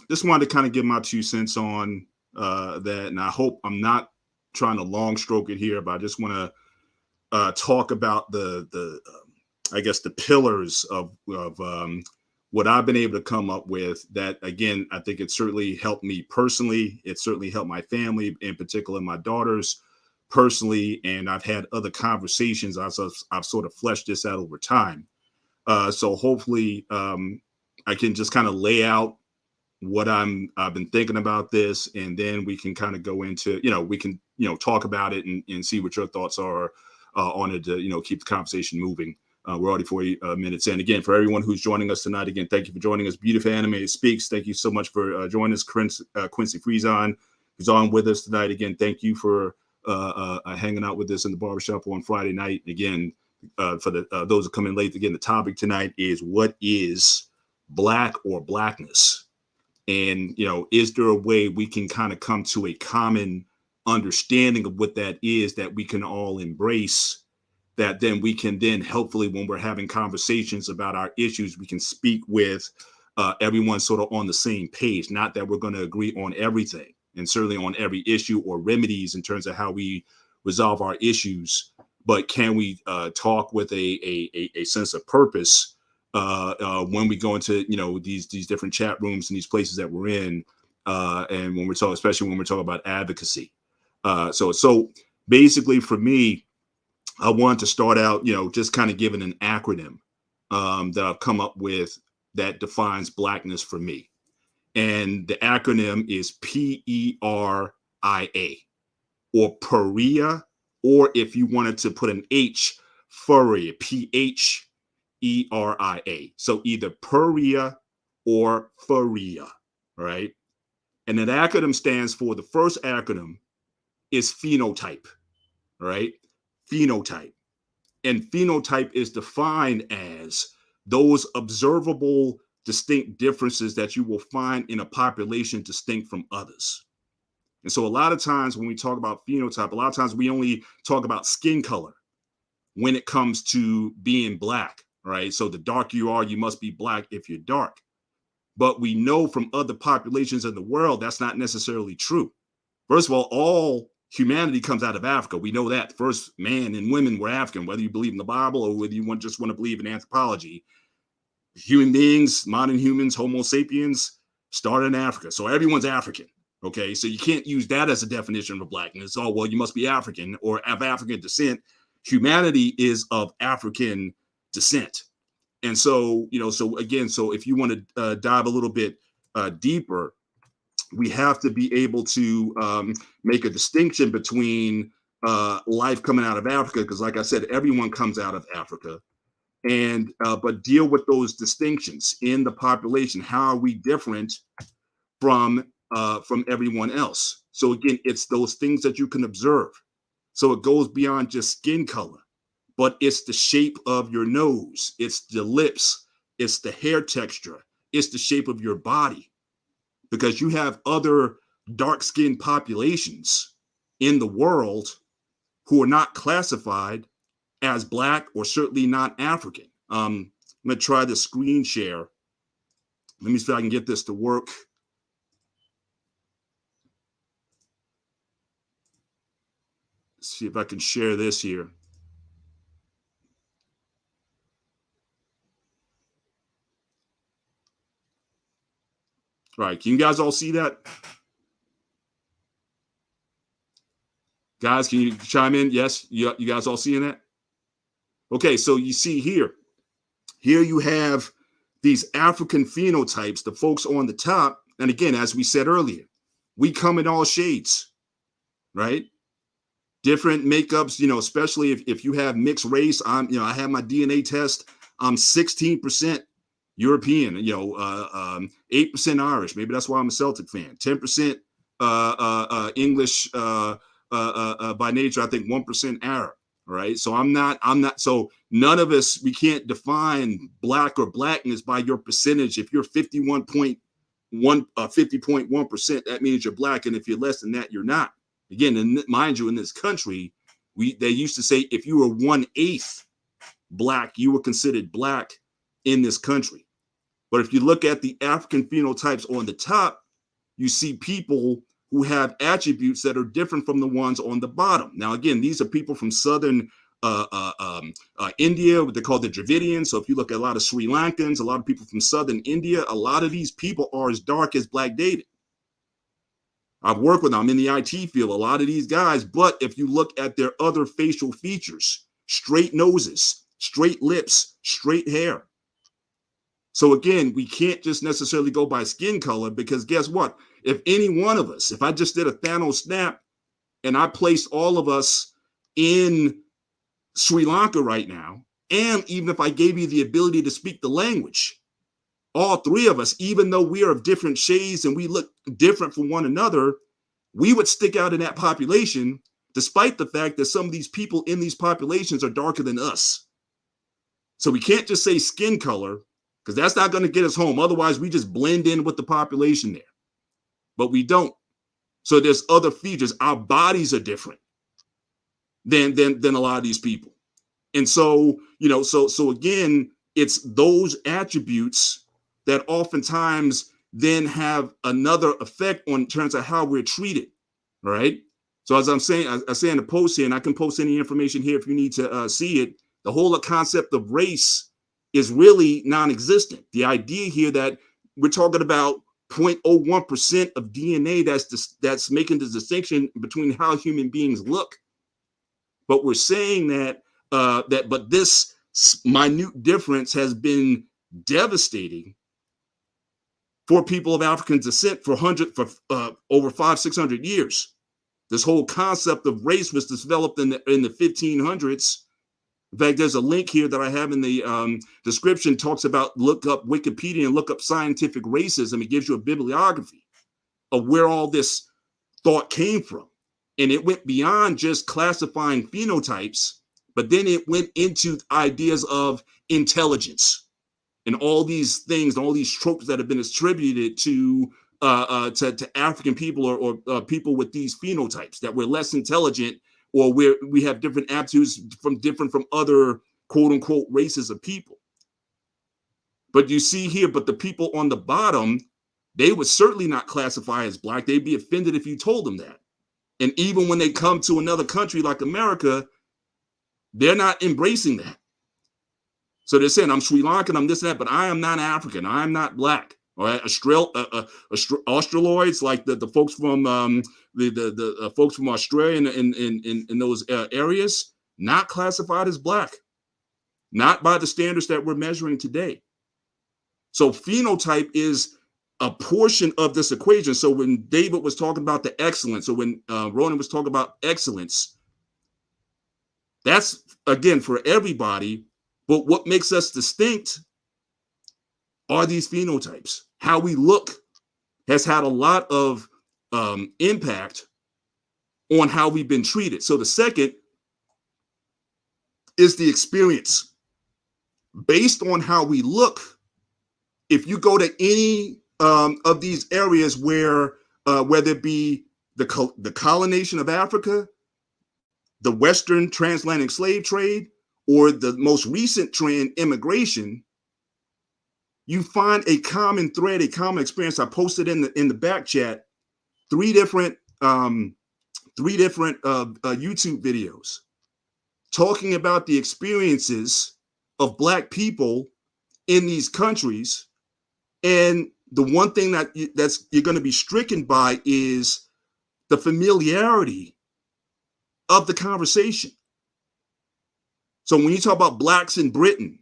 Just wanted to kind of give my 2 cents on that. And I hope I'm not trying to long stroke it here, but I just want to talk about the I guess the pillars of what I've been able to come up with. That again, I think it certainly helped me personally. It certainly helped my family, in particular my daughters personally. And I've had other conversations. I've sort of fleshed this out over time. So hopefully I can just kind of lay out what I've been thinking about this, and then we can kind of go into, we can, talk about it and see what your thoughts are on it to, keep the conversation moving. We're already 40 minutes in. Again, for everyone who's joining us tonight, again, thank you for joining us. Beautiful Animated Speaks. Thank you so much for joining us. Quincy Friesen, who's on with us tonight. Again, thank you for hanging out with us in the barbershop on Friday night. Again, for those who come in late, again, the topic tonight is what is Black or blackness? And, is there a way we can kind of come to a common understanding of what that is that we can all embrace, that then we can then hopefully when we're having conversations about our issues, we can speak with everyone sort of on the same page, not that we're going to agree on everything and certainly on every issue or remedies in terms of how we resolve our issues, but can we talk with a sense of purpose when we go into these different chat rooms and these places that we're in, and when we're talking, especially when we're talking about advocacy. So basically, for me, I wanted to start out, just kind of giving an acronym that I've come up with that defines blackness for me, and the acronym is PERIA, or PERIA, or if you wanted to put an H, FURIA, PHERIA. So either PERIA or FURIA, right? And that acronym stands for, the first acronym is phenotype, right? Phenotype. And phenotype is defined as those observable distinct differences that you will find in a population distinct from others. And so a lot of times when we talk about phenotype, a lot of times we only talk about skin color when it comes to being Black, right? So the darker you are, you must be Black if you're dark. But we know from other populations in the world, that's not necessarily true. First of all humanity comes out of Africa. We know that. First man and women were African, whether you believe in the Bible or whether you just want to believe in anthropology. Human beings, modern humans, Homo sapiens, started in Africa. So everyone's African. Okay, so you can't use that as a definition of blackness. Oh, well, you must be African or have African descent. Humanity is of African descent. And so, so if you want to dive a little bit deeper, we have to be able to make a distinction between life coming out of Africa, because like I said, everyone comes out of Africa, and but deal with those distinctions in the population. How are we different from everyone else? So again, it's those things that you can observe. So it goes beyond just skin color, but it's the shape of your nose, it's the lips, it's the hair texture, it's the shape of your body, because you have other dark-skinned populations in the world who are not classified as Black or certainly not African. I'm going to try the screen share. Let me see if I can get this to work. See if I can share this here. All right, can you guys all see that? Guys, can you chime in? Yes, you guys all seeing that? Okay, so you see here you have these African phenotypes, the folks on the top, and again, as we said earlier, we come in all shades, right? Different makeups, especially if you have mixed race. I have my DNA test. I'm 16% European, 8% Irish. Maybe that's why I'm a Celtic fan. 10% English by nature. I think 1% Arab. Right. So I'm not. So none of us, we can't define black or blackness by your percentage. If you're 50.1%, that means you're black. And if you're less than that, you're not. Again, and mind you, in this country, they used to say if you were 1/8 black, you were considered black in this country. But if you look at the African phenotypes on the top, you see people who have attributes that are different from the ones on the bottom. Now, again, these are people from southern India, what they call the Dravidians. So if you look at a lot of Sri Lankans, a lot of people from southern India, a lot of these people are as dark as Black David. I've worked with them. I'm in the IT field, a lot of these guys. But if you look at their other facial features, straight noses, straight lips, straight hair. So again, we can't just necessarily go by skin color, because guess what? If any one of us, if I just did a Thanos snap and I placed all of us in Sri Lanka right now, and even if I gave you the ability to speak the language, all three of us, even though we are of different shades and we look different from one another, we would stick out in that population, despite the fact that some of these people in these populations are darker than us. So we can't just say skin color, because that's not going to get us home. Otherwise, we just blend in with the population there. But we don't. So there's other features. Our bodies are different than a lot of these people. And so, so again, it's those attributes that oftentimes then have another effect on terms of how we're treated, right? So as I'm saying, I say in the post here, and I can post any information here if you need to see it, the whole concept of race is really non-existent. The idea here that we're talking about 0.01% of DNA that's making the distinction between how human beings look. But we're saying that but this minute difference has been devastating for people of African descent for over 500-600 years. This whole concept of race was developed in the 1500s. In fact, there's a link here that I have in the description, talks about, look up Wikipedia and look up scientific racism. It gives you a bibliography of where all this thought came from. And it went beyond just classifying phenotypes, but then it went into ideas of intelligence and all these things, all these tropes that have been attributed to African people or people with these phenotypes, that we're less intelligent, or we have different aptitudes from other quote unquote races of people. But you see here, but the people on the bottom, they would certainly not classify as black. They'd be offended if you told them that. And even when they come to another country like America, they're not embracing that. So they're saying, I'm Sri Lankan, I'm this and that, but I am not African. I'm not black. All right, Australoids, like the folks from the folks from Australia in those areas, not classified as black, not by the standards that we're measuring today. So phenotype is a portion of this equation. So when David was talking about the excellence, or when Ronan was talking about excellence, that's again for everybody. But what makes us distinct are these phenotypes. How we look has had a lot of impact on how we've been treated. So the second is the experience. Based on how we look, if you go to any of these areas where, whether it be the colonization of Africa, the Western transatlantic slave trade, or the most recent trend, immigration, you find a common thread, a common experience. I posted in the back chat three different YouTube videos talking about the experiences of Black people in these countries. And the one thing that's you're going to be stricken by is the familiarity of the conversation. So when you talk about Blacks in Britain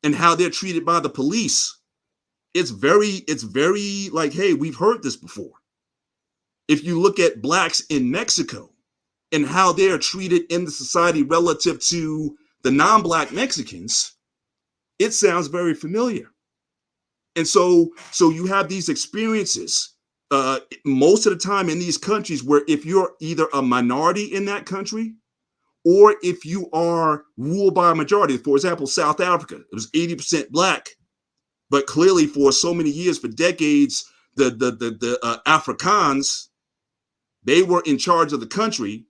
and how they're treated by the police, it's very like, hey, we've heard this before. If you look at blacks in Mexico and how they are treated in the society relative to the non-black Mexicans, it sounds very familiar. And so you have these experiences most of the time in these countries where if you're either a minority in that country or if you are ruled by a majority. For example, South Africa, it was 80% black, but clearly for so many years, for decades, the Afrikaans, they were in charge of the country.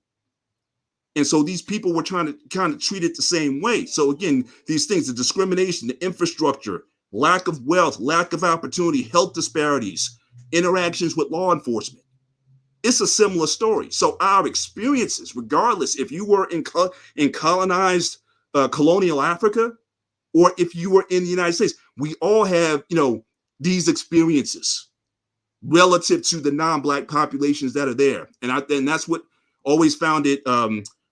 And so these people were trying to kind of treat it the same way. So again, these things, the discrimination, the infrastructure, lack of wealth, lack of opportunity, health disparities, interactions with law enforcement. It's a similar story. So our experiences, regardless if you were in colonized colonial Africa or if you were in the United States, we all have, these experiences relative to the non-black populations that are there. And that's what always found it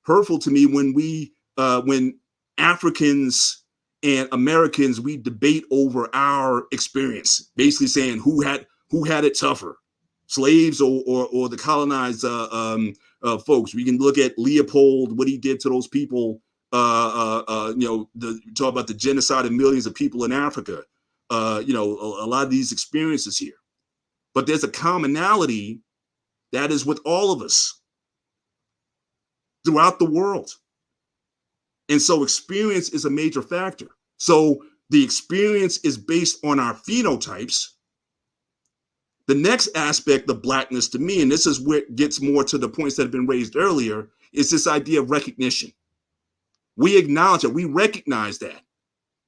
hurtful to me when Africans and Americans, we debate over our experience, basically saying who had it tougher, slaves or the colonized folks. We can look at Leopold, what he did to those people. Talk about the genocide of millions of people in Africa. A lot of these experiences here, but there's a commonality that is with all of us throughout the world. And so experience is a major factor. So the experience is based on our phenotypes. The next aspect of blackness to me, and this is where it gets more to the points that have been raised earlier, is this idea of recognition. We acknowledge it. We recognize that.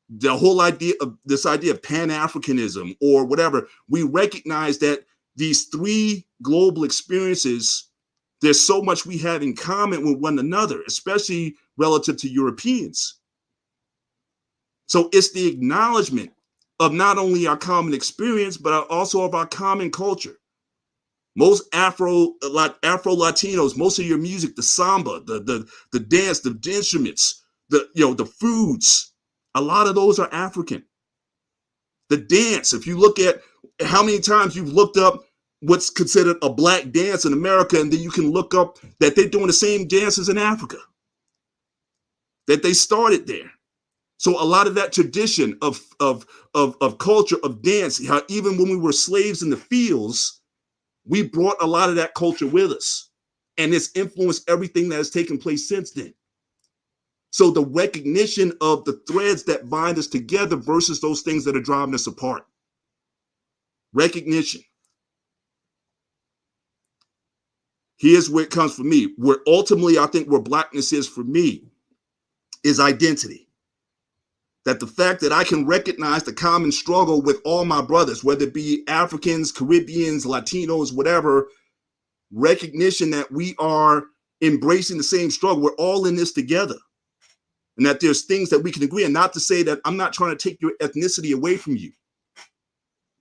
The whole idea of Pan-Africanism or whatever, we recognize that these three global experiences, there's so much we have in common with one another, especially relative to Europeans. So it's the acknowledgement of not only our common experience, but also of our common culture. Most Afro-Latinos, most of your music, the samba, the dance, the instruments, the foods, a lot of those are African. The dance, if you look at how many times you've looked up what's considered a black dance in America, and then you can look up that they're doing the same dances in Africa, that they started there. So a lot of that tradition of culture, of dance, how even when we were slaves in the fields, we brought a lot of that culture with us. And it's influenced everything that has taken place since then. So the recognition of the threads that bind us together versus those things that are driving us apart. Recognition. Here's where it comes for me. Where ultimately I think where blackness is for me is identity. That the fact that I can recognize the common struggle with all my brothers, whether it be Africans, Caribbeans, Latinos, whatever, recognition that we are embracing the same struggle. We're all in this together. And that there's things that we can agree on. Not to say that I'm not trying to take your ethnicity away from you,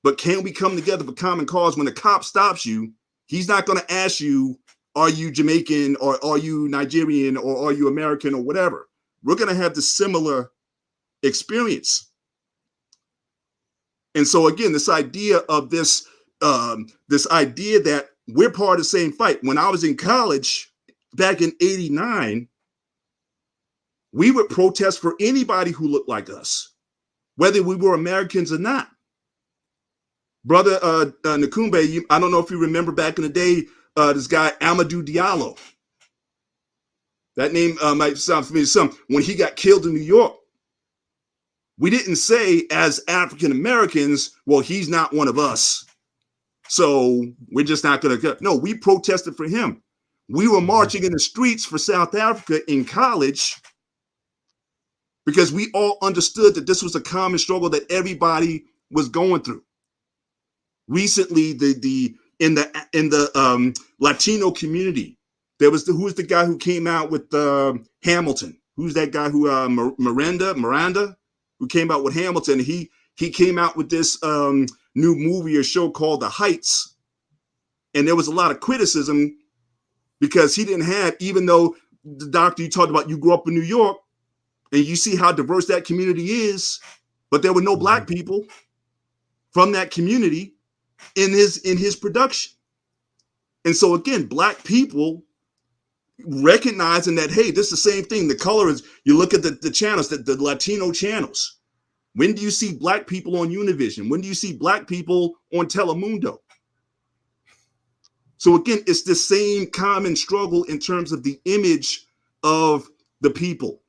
but can we come together for common cause? When a cop stops you, he's not going to ask you, are you Jamaican or are you Nigerian or are you American or whatever? We're going to have the similar experience. And so again, this idea of this idea that we're part of the same fight. When I was in college back in '89, we would protest for anybody who looked like us, whether we were Americans or not. Brother Nakumbe, I don't know if you remember back in the day, this guy Amadou Diallo. That name might sound familiar to some. When he got killed in New York, we didn't say as African Americans, well, he's not one of us, so we're just not going to. No, we protested for him. We were marching in the streets for South Africa in college because we all understood that this was a common struggle that everybody was going through. Recently, in the Latino community, there was who was the guy who came out with Hamilton? Who's that guy who Miranda, who came out with Hamilton? He came out with this new movie or show called The Heights, and there was a lot of criticism because he didn't have, even though the doctor you talked about, you grew up in New York, and you see how diverse that community is, but there were no black people from that community in his production. And so again, Black people recognizing that, hey, this is the same thing. The color is, you look at the channels, the Latino channels. When do you see Black people on Univision? When do you see Black people on Telemundo? So again, it's the same common struggle in terms of the image of the people.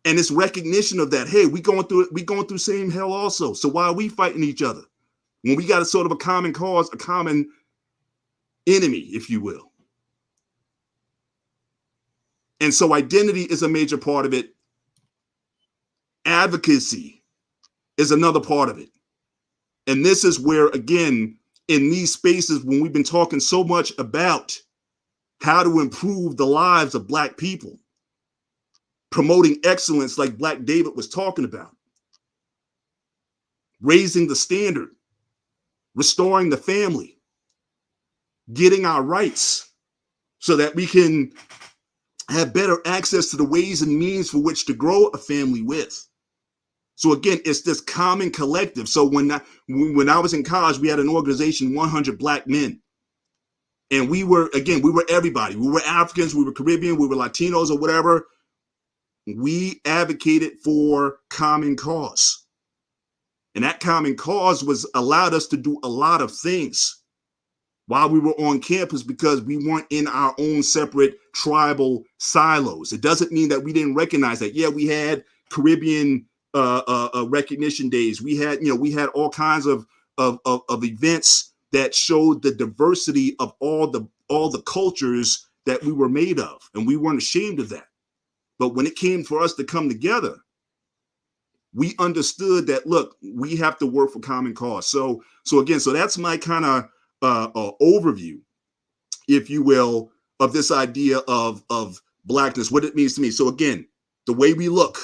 And it's recognition of that. Hey, we going through same hell also. So why are we fighting each other? When we got a sort of a common cause, a common enemy, if you will. And so identity is a major part of it. Advocacy is another part of it. And this is where, again, in these spaces, when we've been talking so much about how to improve the lives of Black people, promoting excellence like Black David was talking about, raising the standard, restoring the family, getting our rights so that we can have better access to the ways and means for which to grow a family with. So again, it's this common collective. So when I was in college, we had an organization, 100 Black men. And we were everybody. We were Africans, we were Caribbean, we were Latinos or whatever. We advocated for common cause. And that common cause allowed us to do a lot of things while we were on campus because we weren't in our own separate tribal silos. It doesn't mean that we didn't recognize that. Yeah, we had Caribbean recognition days. We had all kinds of events that showed the diversity of all the cultures that we were made of, and we weren't ashamed of that. But when it came for us to come together, we understood that, look, we have to work for common cause. So that's my kind of overview, if you will, of this idea of Blackness, what it means to me. So again, the way we look,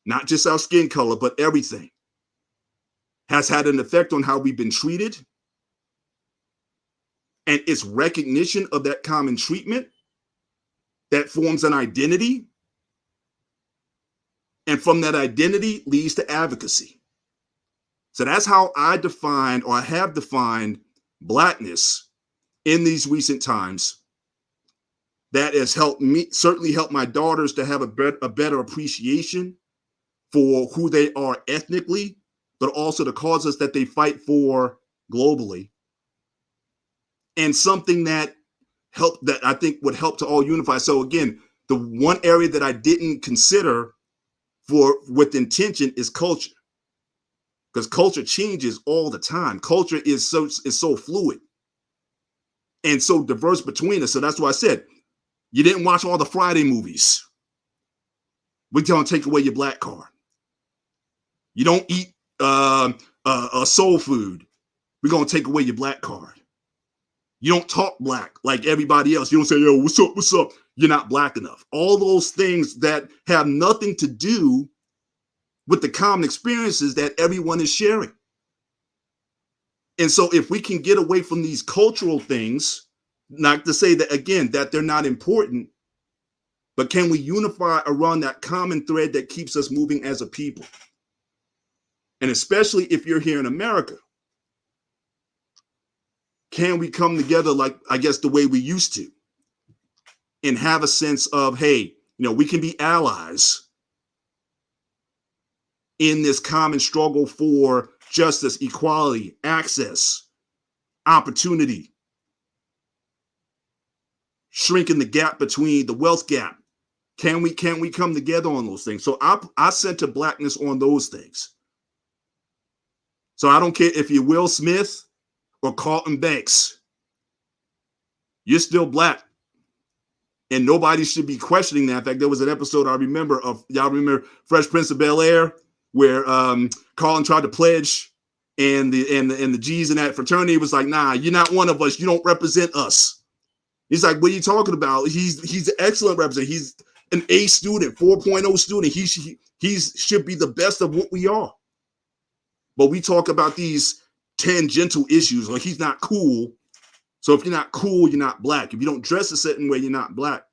not just our skin color, but everything, has had an effect on how we've been treated. And it's recognition of that common treatment that forms an identity. And from that identity leads to advocacy. So that's how I defined, or I have defined, Blackness in these recent times. That has helped me, certainly helped my daughters to have a better appreciation for who they are ethnically, but also the causes that they fight for globally. And something that I think would help to all unify. So again, the one area that I didn't consider with intention is culture, because culture changes all the time. Culture is so fluid and so diverse between us. So that's why I said, you didn't watch all the Friday movies, we're going to take away your Black card. You don't eat soul food, we're going to take away your Black card. You don't talk Black like everybody else. You don't say, yo, what's up, what's up? You're not Black enough. All those things that have nothing to do with the common experiences that everyone is sharing. And so if we can get away from these cultural things, not to say that, again, that they're not important, but can we unify around that common thread that keeps us moving as a people? And especially if you're here in America, can we come together like, I guess, the way we used to, and have a sense of, hey, we can be allies in this common struggle for justice, equality, access, opportunity, shrinking the gap between the wealth gap. Can we come together on those things? So I center Blackness on those things. So I don't care if you're Will Smith or Carlton Banks, you're still Black. And nobody should be questioning that. In fact, there was an episode I remember y'all remember Fresh Prince of Bel-Air, where Carlton tried to pledge, and the G's in that fraternity was like, nah, you're not one of us. You don't represent us. He's like, what are you talking about? He's an excellent representative. He's an A student, 4.0 student. He should be the best of what we are. But we talk about these tangential issues, like he's not cool. So if you're not cool, you're not Black. If you don't dress a certain way, you're not Black.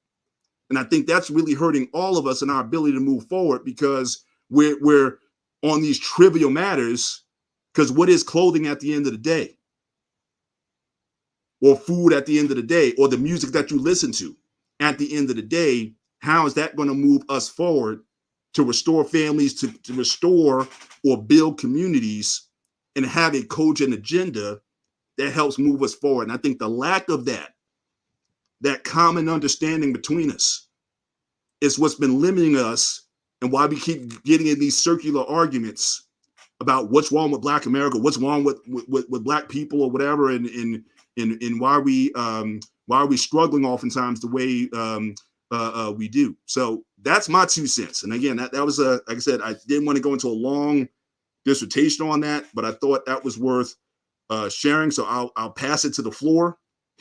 And I think that's really hurting all of us in our ability to move forward, because we're on these trivial matters, Because what is clothing at the end of the day? Or food at the end of the day? Or the music that you listen to at the end of the day? How is that going to move us forward to restore families, to restore or build communities and have a cogent agenda that helps move us forward? And I think the lack of that common understanding between us is what's been limiting us and why we keep getting in these circular arguments about what's wrong with Black America, what's wrong with Black people or whatever, and why are we struggling oftentimes the way we do. So that's my 2 cents. And again, that was like I said, I didn't want to go into a long dissertation on that, but I thought that was worth sharing. So I'll pass it to the floor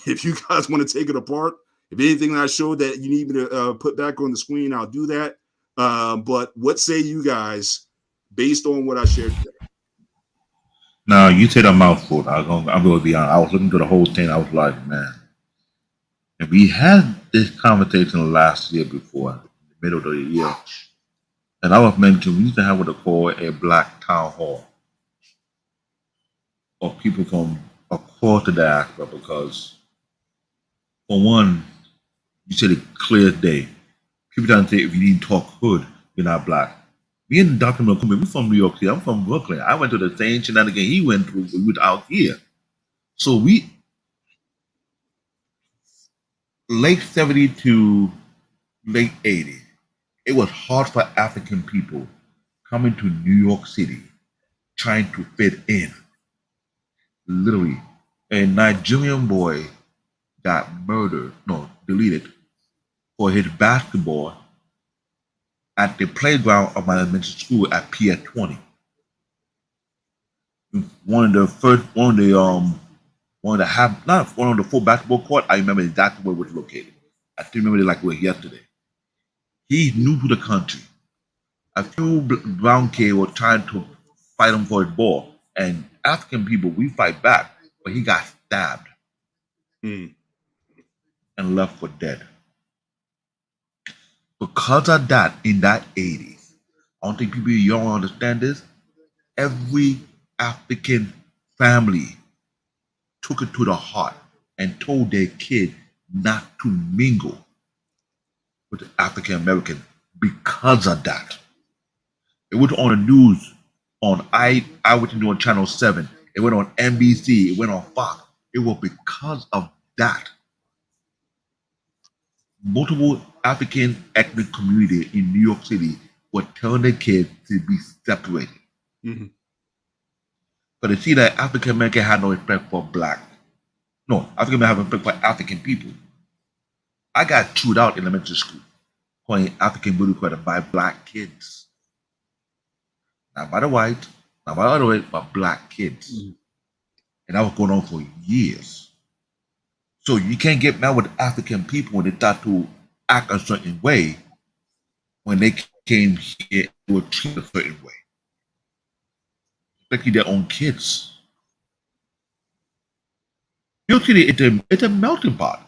if you guys want to take it apart. If anything that I showed that you need me to put back on the screen, I'll do that. But what say you guys based on what I shared today? Now you said a mouthful. I'm going to be honest. I was looking through the whole thing. I was like, man. And we had this conversation last year before, in the middle of the year. And I was mentioning we used to have what they call a Black town hall. Of people from across the diaspora, because for one, you said it clear as day. People don't say if you didn't talk hood, you're not Black. Me and Dr. Malcolm, we're from New York City. I'm from Brooklyn. I went to the same shenanigan he went through out here. So we late 70 to late 80, it was hard for African people coming to New York City trying to fit in. Literally, a Nigerian boy got deleted for his basketball at the playground of my elementary school at Pier 20. One of the full basketball court. I remember exactly where it was located. I still remember it like it was yesterday. He's new to the country. A few brown kids were trying to fight him for his ball, and African people, we fight back, but he got stabbed and left for dead. Because of that, in that 80s, I don't think people young understand this. Every African family took it to the heart and told their kid not to mingle with the African American because of that. It went on the news on I went to do on Channel 7. It went on NBC. It went on Fox. It was because of that. Multiple African ethnic community in New York City were telling their kids to be separated. Mm-hmm. But they see that African American had no respect for Black. No, African American have respect for African people. I got chewed out in elementary school calling African booty credit by Black kids. Not by the white, not by the other way, but Black kids. Mm-hmm. And that was going on for years. So you can't get mad with African people when they start to act a certain way when they came here and were treated a certain way. Especially their own kids. New York City, it's a melting pot.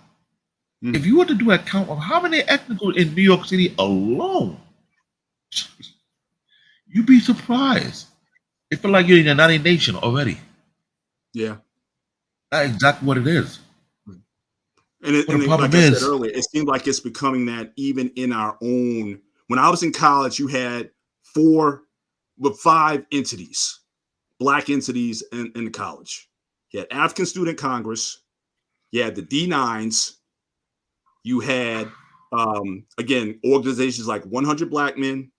Mm-hmm. If you were to do a count of how many ethnic groups in New York City alone, you'd be surprised. It feels like you're in a United Nation already. Yeah. That's exactly what it is. And like I said earlier, it seems like it's becoming that even in our own. When I was in college, you had 5 entities, Black entities in the college. You had African Student Congress. You had the D9s. You had, again, organizations like 100 Black Men.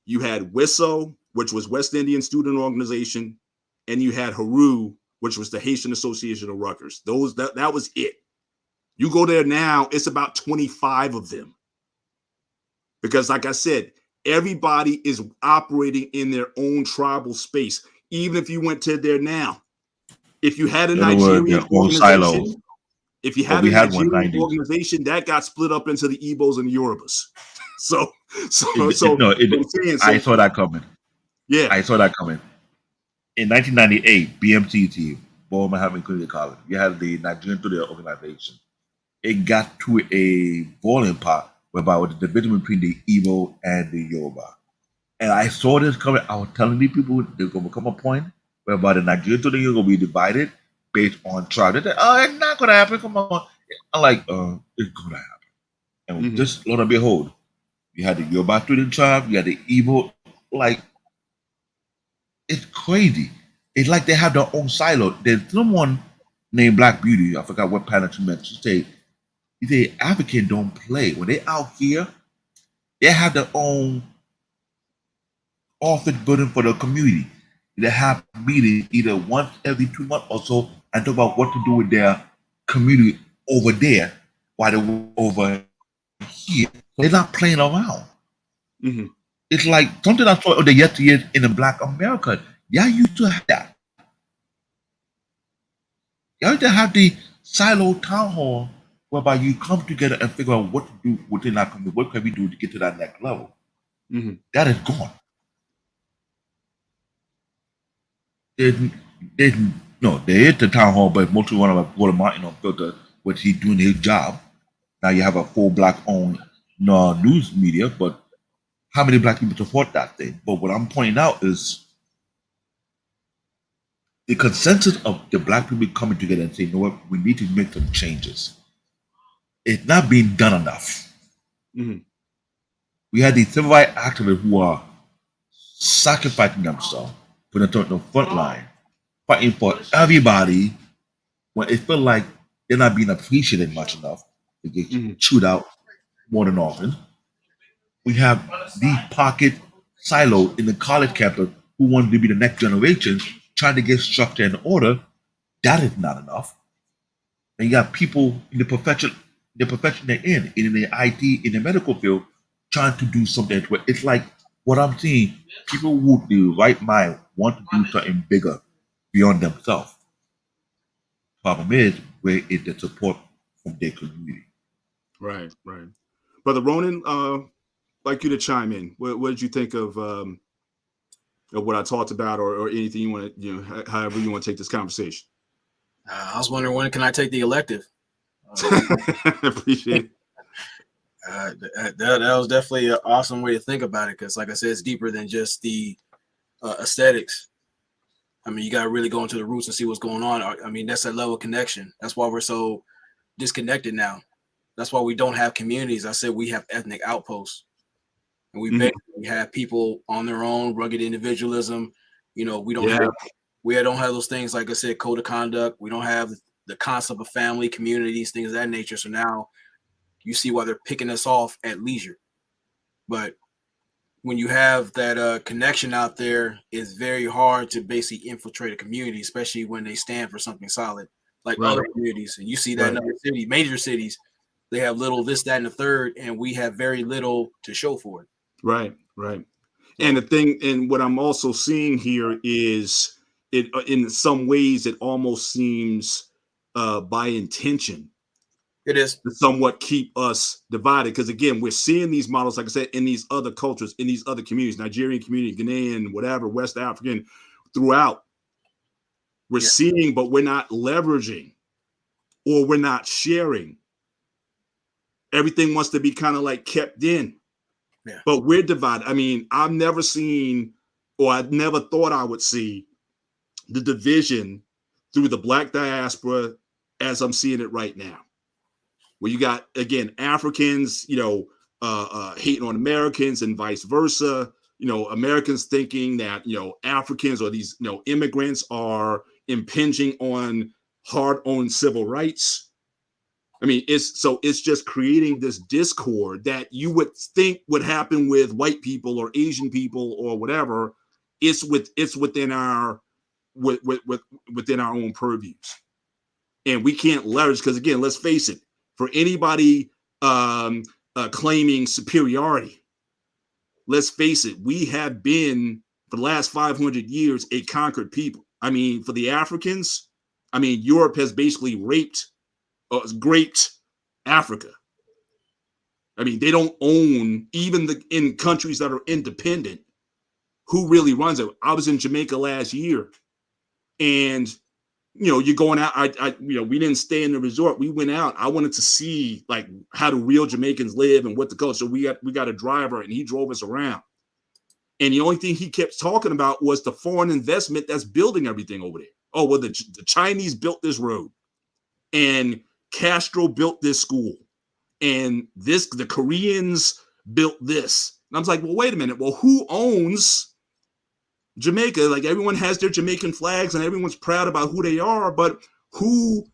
You had WISO, which was West Indian Student Organization. And you had Haru, which was the Haitian Association of Rutgers. That was it. You go there now, it's about 25 of them. Because like I said, everybody is operating in their own tribal space. Even if you went to there now, if you had a Nigerian organization, that got split up into the Igbos and the Yorubas. I saw that coming. Yeah. I saw that coming. In 1998, BMCT, Bowman Having Community College, you had the Nigerian Student Organization. It got to a boiling pot whereby it was the division between the Igbo and the Yoruba. And I saw this coming. I was telling these people there's going to come a point whereby the Nigerian to the Union will be divided based on tribe. They say, oh, it's not gonna happen. Come on. I'm like, it's gonna happen. And just Lord and behold, you had the Yoruba student tribe, you had the Igbo, like it's crazy. It's like they have their own silo. There's someone named Black Beauty, I forgot what panel she mentioned. She say African don't play. When they out here, they have their own office building for the community. They have meetings either once every 2 months or so and talk about what to do with their community over there while they're over here. They're not playing around. Mm-hmm. It's like something I saw the yesteryears in the Black America. Y'all used to have that. Y'all used to have the silo town hall whereby you come together and figure out what to do within that community. What can we do to get to that next level? Mm-hmm. That is gone. There is the town hall, but mostly one of Walter Martin on filter, which he's doing his job. Now you have a full Black-owned news media, but how many Black people support that thing? But what I'm pointing out is the consensus of the Black people coming together and saying, you know what, we need to make some changes. It's not being done enough. Mm-hmm. We had these civil rights activists who are sacrificing themselves, putting themselves on the front line, fighting for everybody, when it feels like they're not being appreciated much enough. They get chewed out more than often. We have these pocket silos in the college campus who want to be the next generation, trying to get structure and order. That is not enough. And you got people in the profession they're in the IT, in the medical field, trying to do something. It's like what I'm seeing, people with the right mind want to do something bigger beyond themselves. Problem is, where is the support from their community? Right. Brother Ronan, like you to chime in. What did you think of what I talked about, or anything you want to, however you want to take this conversation? I was wondering, when can I take the elective? Appreciate it. That was definitely an awesome way to think about it, because, like I said, it's deeper than just the aesthetics. I mean, you got to really go into the roots and see what's going on. I mean, that's a level of connection. That's why we're so disconnected now. That's why we don't have communities. I said we have ethnic outposts, and we basically have people on their own, rugged individualism. We don't have those things, like I said, code of conduct. We don't have the concept of family, communities, things of that nature. So now you see why they're picking us off at leisure. But when you have that connection out there, it's very hard to basically infiltrate a community, especially when they stand for something solid, like other communities. And you see that in other cities, major cities, they have little this, that, and the third, and we have very little to show for it. Right. And the thing, and what I'm also seeing here is it, in some ways, it almost seems by intention. It is To somewhat keep us divided, because again, we're seeing these models, like I said, in these other cultures, in these other communities, Nigerian community, Ghanaian, whatever, West African, throughout. We're seeing, but we're not leveraging, or we're not sharing. Everything wants to be kind of like kept in. Yeah. But we're divided. I mean, I've never seen, or I never thought I would see, the division through the Black diaspora as I'm seeing it right now. Where you got, again, Africans, hating on Americans and vice versa. Americans thinking that, Africans or these, immigrants are impinging on hard-earned civil rights. I mean, it's just creating this discord that you would think would happen with white people or Asian people or whatever. It's within our within our own purviews, and we can't leverage, because again, let's face it. For anybody claiming superiority, let's face it, we have been, for the last 500 years, a conquered people. I mean, for the Africans, Europe has basically raped Africa. I mean, they don't own, even in countries that are independent, who really runs it. I was in Jamaica last year, and you're going out. We didn't stay in the resort. We went out. I wanted to see like how do real Jamaicans live and what the culture. So we got a driver, and he drove us around. And the only thing he kept talking about was the foreign investment that's building everything over there. Oh, well, the Chinese built this road, and Castro built this school, and the Koreans built this. And I was like, well, wait a minute. Well, who owns Jamaica? Like, everyone has their Jamaican flags and everyone's proud about who they are, but who,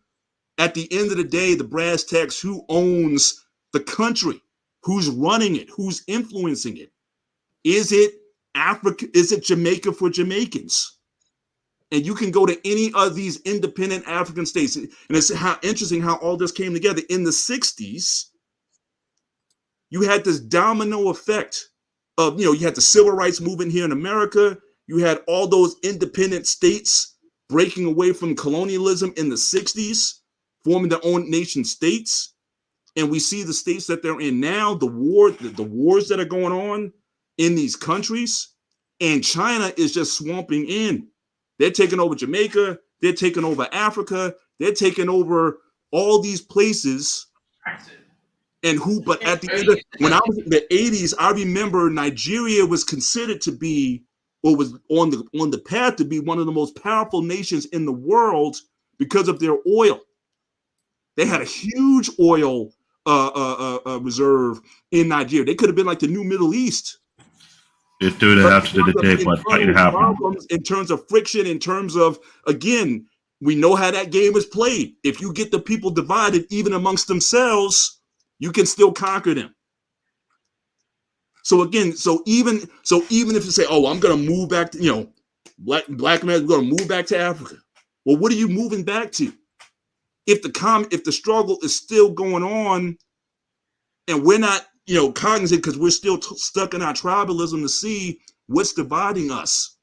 at the end of the day, the brass tacks, who owns the country? Who's running it? Who's influencing it? Is it Africa? Is it Jamaica for Jamaicans? And you can go to any of these independent African states. And it's how interesting how all this came together. In the 60s, you had this domino effect of, you had the civil rights movement here in America. You had all those independent states breaking away from colonialism in the 60s, forming their own nation states. And we see the states that they're in now, the wars that are going on in these countries. And China is just swamping in. They're taking over Jamaica. They're taking over Africa. They're taking over all these places. But at the end of, when I was in the 80s, I remember Nigeria was considered to be, or was on the path to be, one of the most powerful nations in the world because of their oil. They had a huge oil reserve in Nigeria. They could have been like the new Middle East. They threw that out to the day, but it happened. In terms of friction, in terms of, again, we know how that game is played. If you get the people divided, even amongst themselves, you can still conquer them. So again, even if you say, "Oh, I'm going to move back to, black man, we're going to move back to Africa," well, what are you moving back to? If the struggle is still going on, and we're not, cognizant because we're still stuck in our tribalism to see what's dividing us,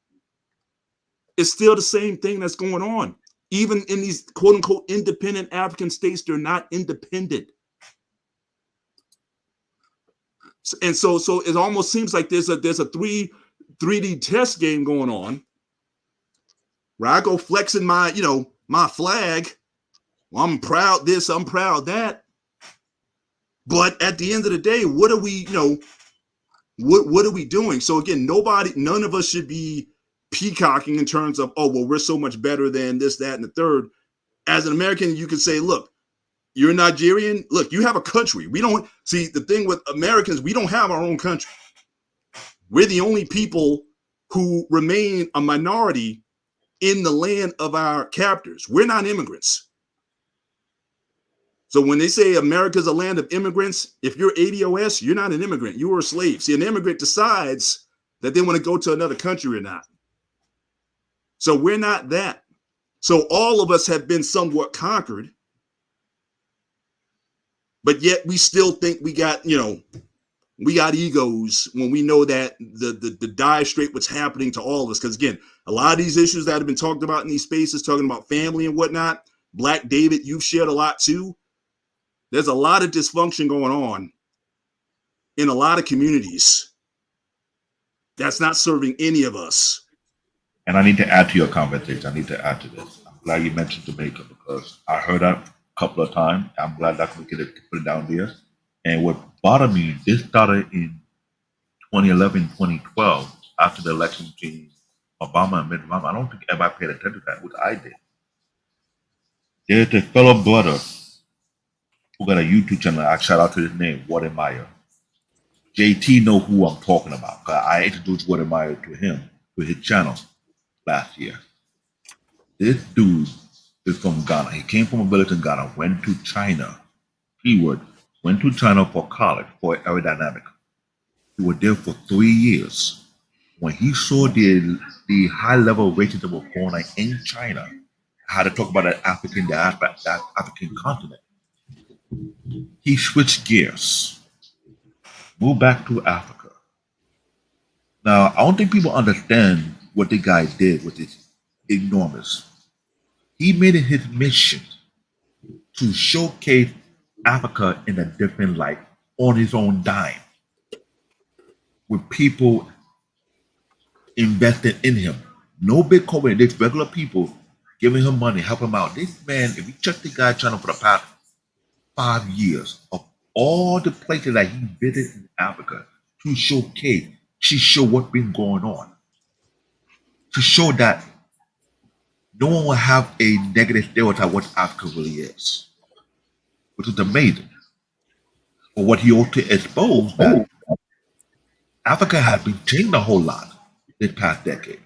it's still the same thing that's going on. Even in these quote unquote independent African states, they're not independent. And so it almost seems like there's a 3D chess game going on, where I go flexing my flag. Well, I'm proud this, I'm proud that. But at the end of the day, what are we, what are we doing? So again, none of us should be peacocking in terms of, oh, well, we're so much better than this, that, and the third. As an American, you can say, look, you're a Nigerian. Look, you have a country. We don't see the thing with Americans. We don't have our own country. We're the only people who remain a minority in the land of our captors. We're not immigrants. So when they say America's a land of immigrants, if you're ADOS, you're not an immigrant. You were a slave. See, an immigrant decides that they want to go to another country or not. So we're not that. So all of us have been somewhat conquered, but yet we still think we got egos when we know that the dire straight what's happening to all of us. Because again, a lot of these issues that have been talked about in these spaces, talking about family and whatnot, Black David, you've shared a lot too. There's a lot of dysfunction going on in a lot of communities that's not serving any of us. And I need to add to your conversation. I need to add to this. I'm glad you mentioned Jamaica because I heard that a couple of times. I'm glad that we could put it down there. And what bothered me, this started in 2011, 2012, after the election between Obama and Mitt Romney. I don't think everybody paid attention to that, which I did. There's a fellow brother who got a YouTube channel. I shout out to his name, Warden Meyer. JT know who I'm talking about. I introduced Warden Meyer to him, to his channel last year. This dude is from Ghana. He came from a village in Ghana, went to China. Went to China for college, for aerodynamic. He was there for 3 years. When he saw the high level of racism was going on in China, how to talk about that African diaspora, that African continent, he switched gears, moved back to Africa. Now, I don't think people understand what the guy did, which is enormous. He made it his mission to showcase Africa in a different light on his own dime, with people invested in him. No big company, just regular people giving him money, help him out. This man, if you check the guy's channel for the past 5 years, of all the places that he visited in Africa to showcase she showed what's been going on. To show that no one will have a negative stereotype of what Africa really is, which is amazing. But what he ought to expose that Africa has been changed a whole lot this past decade.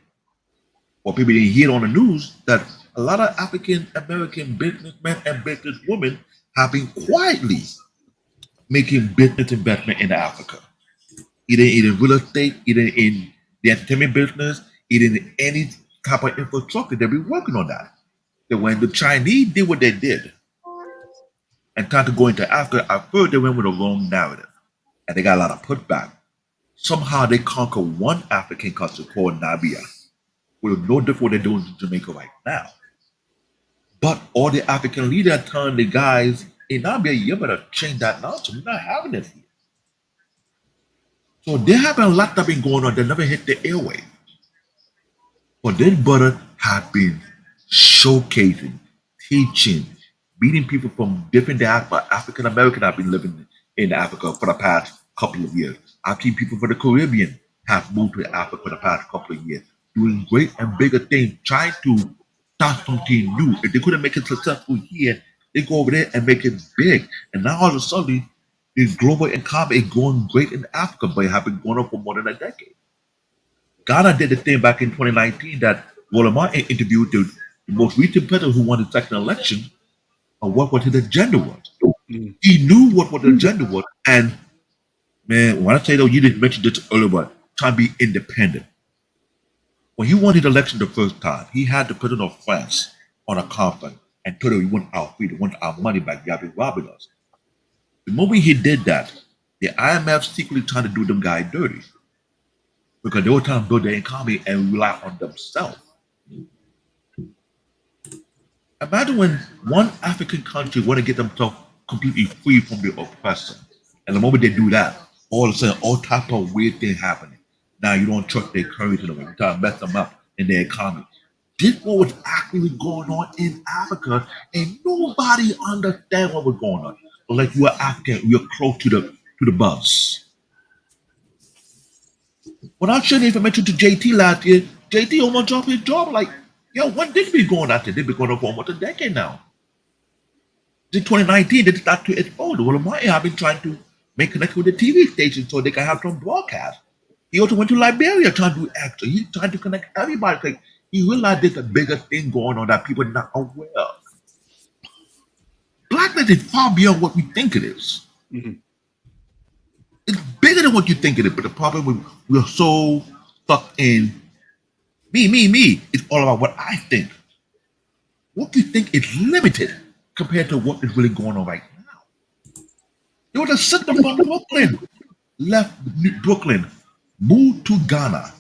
What people didn't hear on the news that a lot of African American businessmen and businesswomen have been quietly making business investment in Africa, either in real estate, either in the entertainment business, either in any type of infrastructure. They've been working on that. That when the Chinese did what they did and tried to go into Africa, at first they went with a wrong narrative and they got a lot of pushback. Somehow they conquered one African country called Namibia, which is no different what they're doing in Jamaica right now. But all the African leaders telling the guys in Namibia, you better change that nonsense. We're not having it here. So there have been a lot that been going on that never hit the airway. But this brother have been showcasing, teaching, meeting people from different diaspora. African American have been living in Africa for the past couple of years. I've seen people from the Caribbean have moved to Africa for the past couple of years, doing great and bigger things, trying to start something new. If they couldn't make it successful here, they go over there and make it big. And now all of a sudden, the global economy is going great in Africa, but it has been going on for more than a decade. Ghana did the thing back in 2019 that Wolomar interviewed the most recent president who won the second election on what his agenda was. Mm. He knew what the agenda was. And man, when I say though, you didn't mention this earlier, but trying to be independent. When he won his election the first time, he had the president of France on a conference and told him we want our freedom, we want our money back, you have been robbing us. The moment he did that, the IMF secretly trying to do them guys dirty because they were trying to build their economy and rely on themselves. Imagine when one African country want to get themselves completely free from the oppressor, and the moment they do that, all of a sudden, all type of weird things happening. Now you don't trust their currency no more. You try to mess them up in their economy. This is what was actually going on in Africa, and nobody understands what was going on. But like you're African, you're close to the buzz. When I shared the information to JT last year, JT almost dropped his job. Like, yo, when did we going out there? They've been going on for almost a decade now. In 2019, they started to expose. Well, I've been trying to make connection with the TV station so they can have some broadcast. He also went to Liberia trying to do action. He's trying to connect everybody. Like, he realized there's a bigger thing going on that people are not aware of. Blackness is far beyond what we think it is. Mm-hmm. It's bigger than what you think it is, but the problem is we're so stuck in me. It's all about what I think. What you think is limited compared to what is really going on right now. There was a sister from Brooklyn, left Brooklyn, moved to Ghana,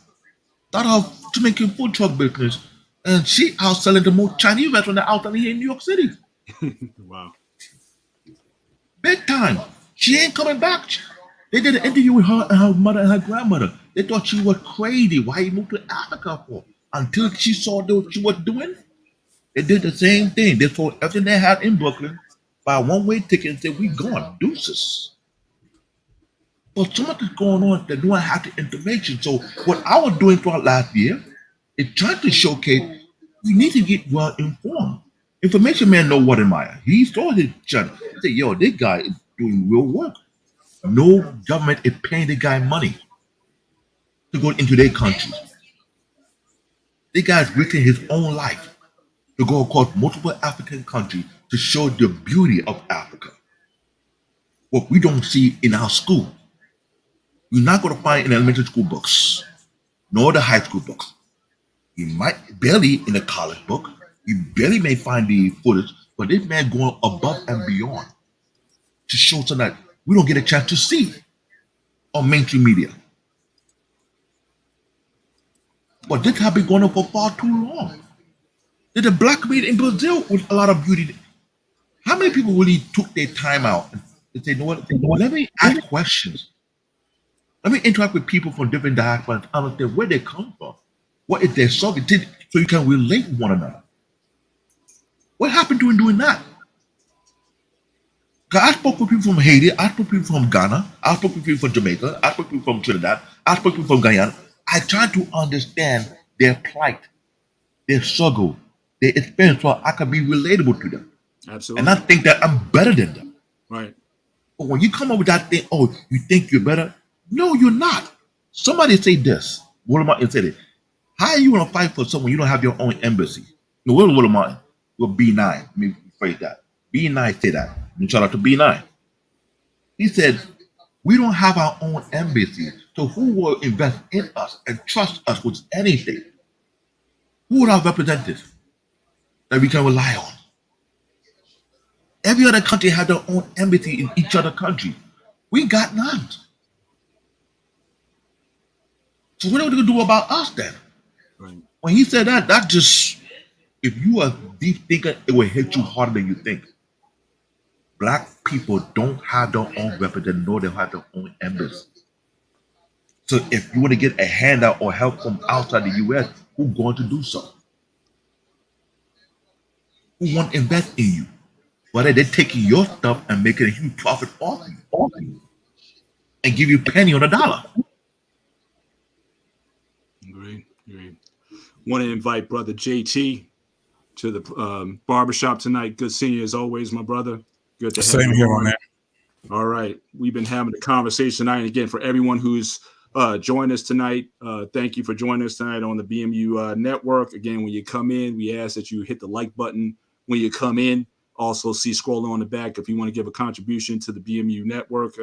started off to making food truck business, and she out selling the most Chinese restaurant out there here in New York City. Wow. Big time. She ain't coming back. They did an interview with her and her mother and her grandmother. They thought she was crazy. Why you moved to Africa for? Until she saw what she was doing, they did the same thing. They sold everything they had in Brooklyn, buy a one-way ticket and said, we gone, deuces. But so much is going on that do not have the information. So what I was doing throughout last year is trying to showcase we need to get well informed. Information man know what admire. He saw his channel. He said, yo, this guy is doing real work. No government is paying the guy money to go into their country. This guy is risking his own life to go across multiple African countries to show the beauty of Africa. What we don't see in our school. You're not going to find in elementary school books, nor the high school books. You might barely in the college book. You barely may find the footage, but this man going above and beyond to show something that we don't get a chance to see on mainstream media. But this has been going on for far too long. There's a black community in Brazil with a lot of beauty. How many people really took their time out and say, you know what, let me ask questions. Let me interact with people from different diasporas and understand where they come from. What is their struggle so you can relate with one another. What happened to him doing that? 'Cause I spoke with people from Haiti. I spoke with people from Ghana. I spoke with people from Jamaica. I spoke with people from Trinidad. I spoke with people from Guyana. I tried to understand their plight, their struggle, their experience, so I could be relatable to them. And I Absolutely. think that I'm better than them. Right. But when you come up with that thing, oh, you think you're better? No, you're not. Somebody say this. Willamette said it. How are you gonna fight for someone you don't have your own embassy? No, Willamette will B9. Let me phrase that. B9 say that. And shout out to B9. He said, we don't have our own embassy. So who will invest in us and trust us with anything? Who are our representatives that we can rely on? Every other country has their own embassy in each other country. We got none. So what are we going to do about us then? Right. When he said that, that just, if you are a deep thinker, it will hit you harder than you think. Black people don't have their own representative, nor they have their own embassy. So if you want to get a handout or help from outside the U.S., who's going to do so? Who want to invest in you? Whether they're taking your stuff and making a huge profit off you and give you a penny on a dollar. Great. Want to invite brother JT to the barbershop tonight. Good seeing you as always, my brother. Good to have Same you here, on. my man. All right. We've been having a conversation tonight. And again, for everyone who's joined us tonight, thank you for joining us tonight on the BMU network. Again, when you come in, we ask that you hit the like button when you come in. Also, see scrolling on the back if you want to give a contribution to the BMU network.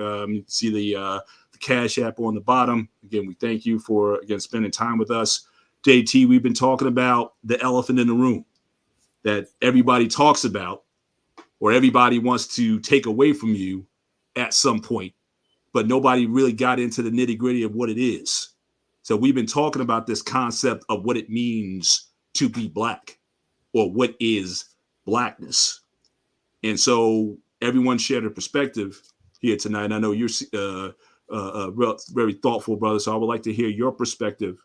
See the Cash App on the bottom. Again, we thank you for, again, spending time with us. JT, we've been talking about the elephant in the room that everybody talks about or everybody wants to take away from you at some point, but nobody really got into the nitty gritty of what it is. So we've been talking about this concept of what it means to be Black or what is Blackness. And so everyone shared a perspective here tonight. I know you're very thoughtful, brother. So I would like to hear your perspective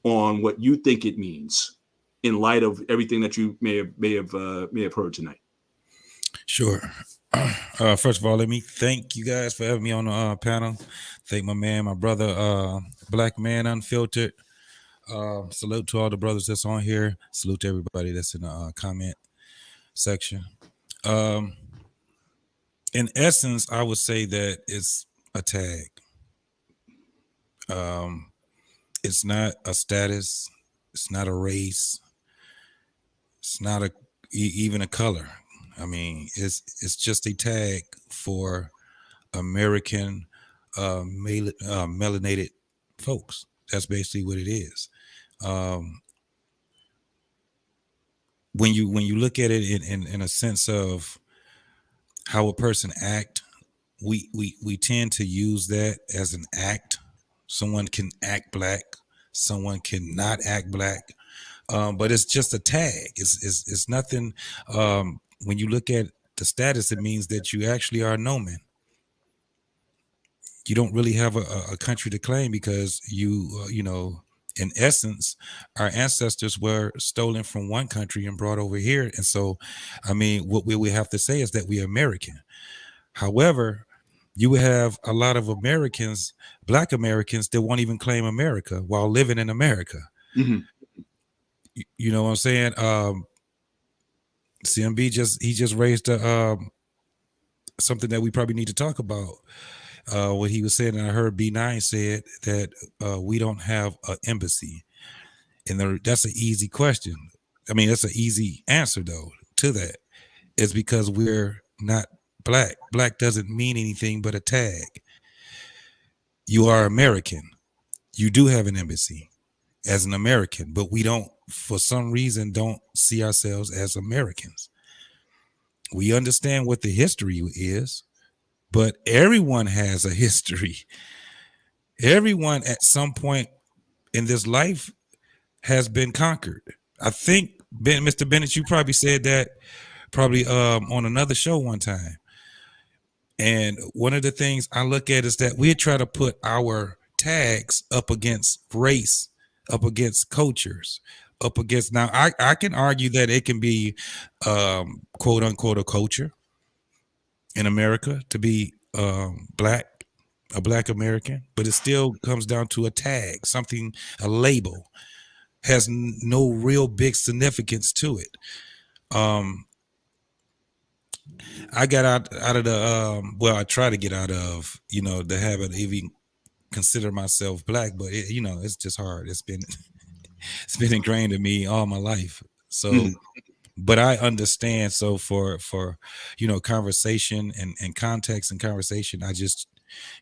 on what you think it means in light of everything that you may have heard tonight. Sure. First of all, let me thank you guys for having me on the panel. Thank my man, my brother, Black Man Unfiltered. Salute to all the brothers that's on here. Salute to everybody that's in the comment section. In essence, I would say that it's a tag. It's not a status. It's not a race. It's not even a color. I mean, it's just a tag for American melanated folks. That's basically what it is. When you look at it in a sense of how a person act, we tend to use that as an act. Someone can act Black, someone cannot act Black, but it's just a tag. It's nothing. When you look at the status, it means that you actually are a nomen. You don't really have a country to claim because you know, in essence, our ancestors were stolen from one country and brought over here. And so, I mean, what we have to say is that we're American. However, you would have a lot of Americans, Black Americans, that won't even claim America while living in America. Mm-hmm. You know what I'm saying? CMB just raised something that we probably need to talk about. What he was saying, and I heard B9 said that we don't have an embassy, and that's an easy question. I mean, that's an easy answer though to that. It's because we're not Black. Black doesn't mean anything but a tag. You are American. You do have an embassy as an American, but we don't, for some reason, don't see ourselves as Americans. We understand what the history is, but everyone has a history. Everyone at some point in this life has been conquered. I think Mr. Bennett, you probably said that on another show one time. And one of the things I look at is that we try to put our tags up against race, up against cultures, up against, now I can argue that it can be quote unquote a culture. in America to be black, a black American, but it still comes down to a tag, something, a label, has no real big significance to it. I got out of the well, I try to get out of, you know, the habit of even consider myself black, but it, you know, it's just hard. It's been it's been ingrained in me all my life. So Mhm. but I understand. So for you know, conversation and context and conversation, I just,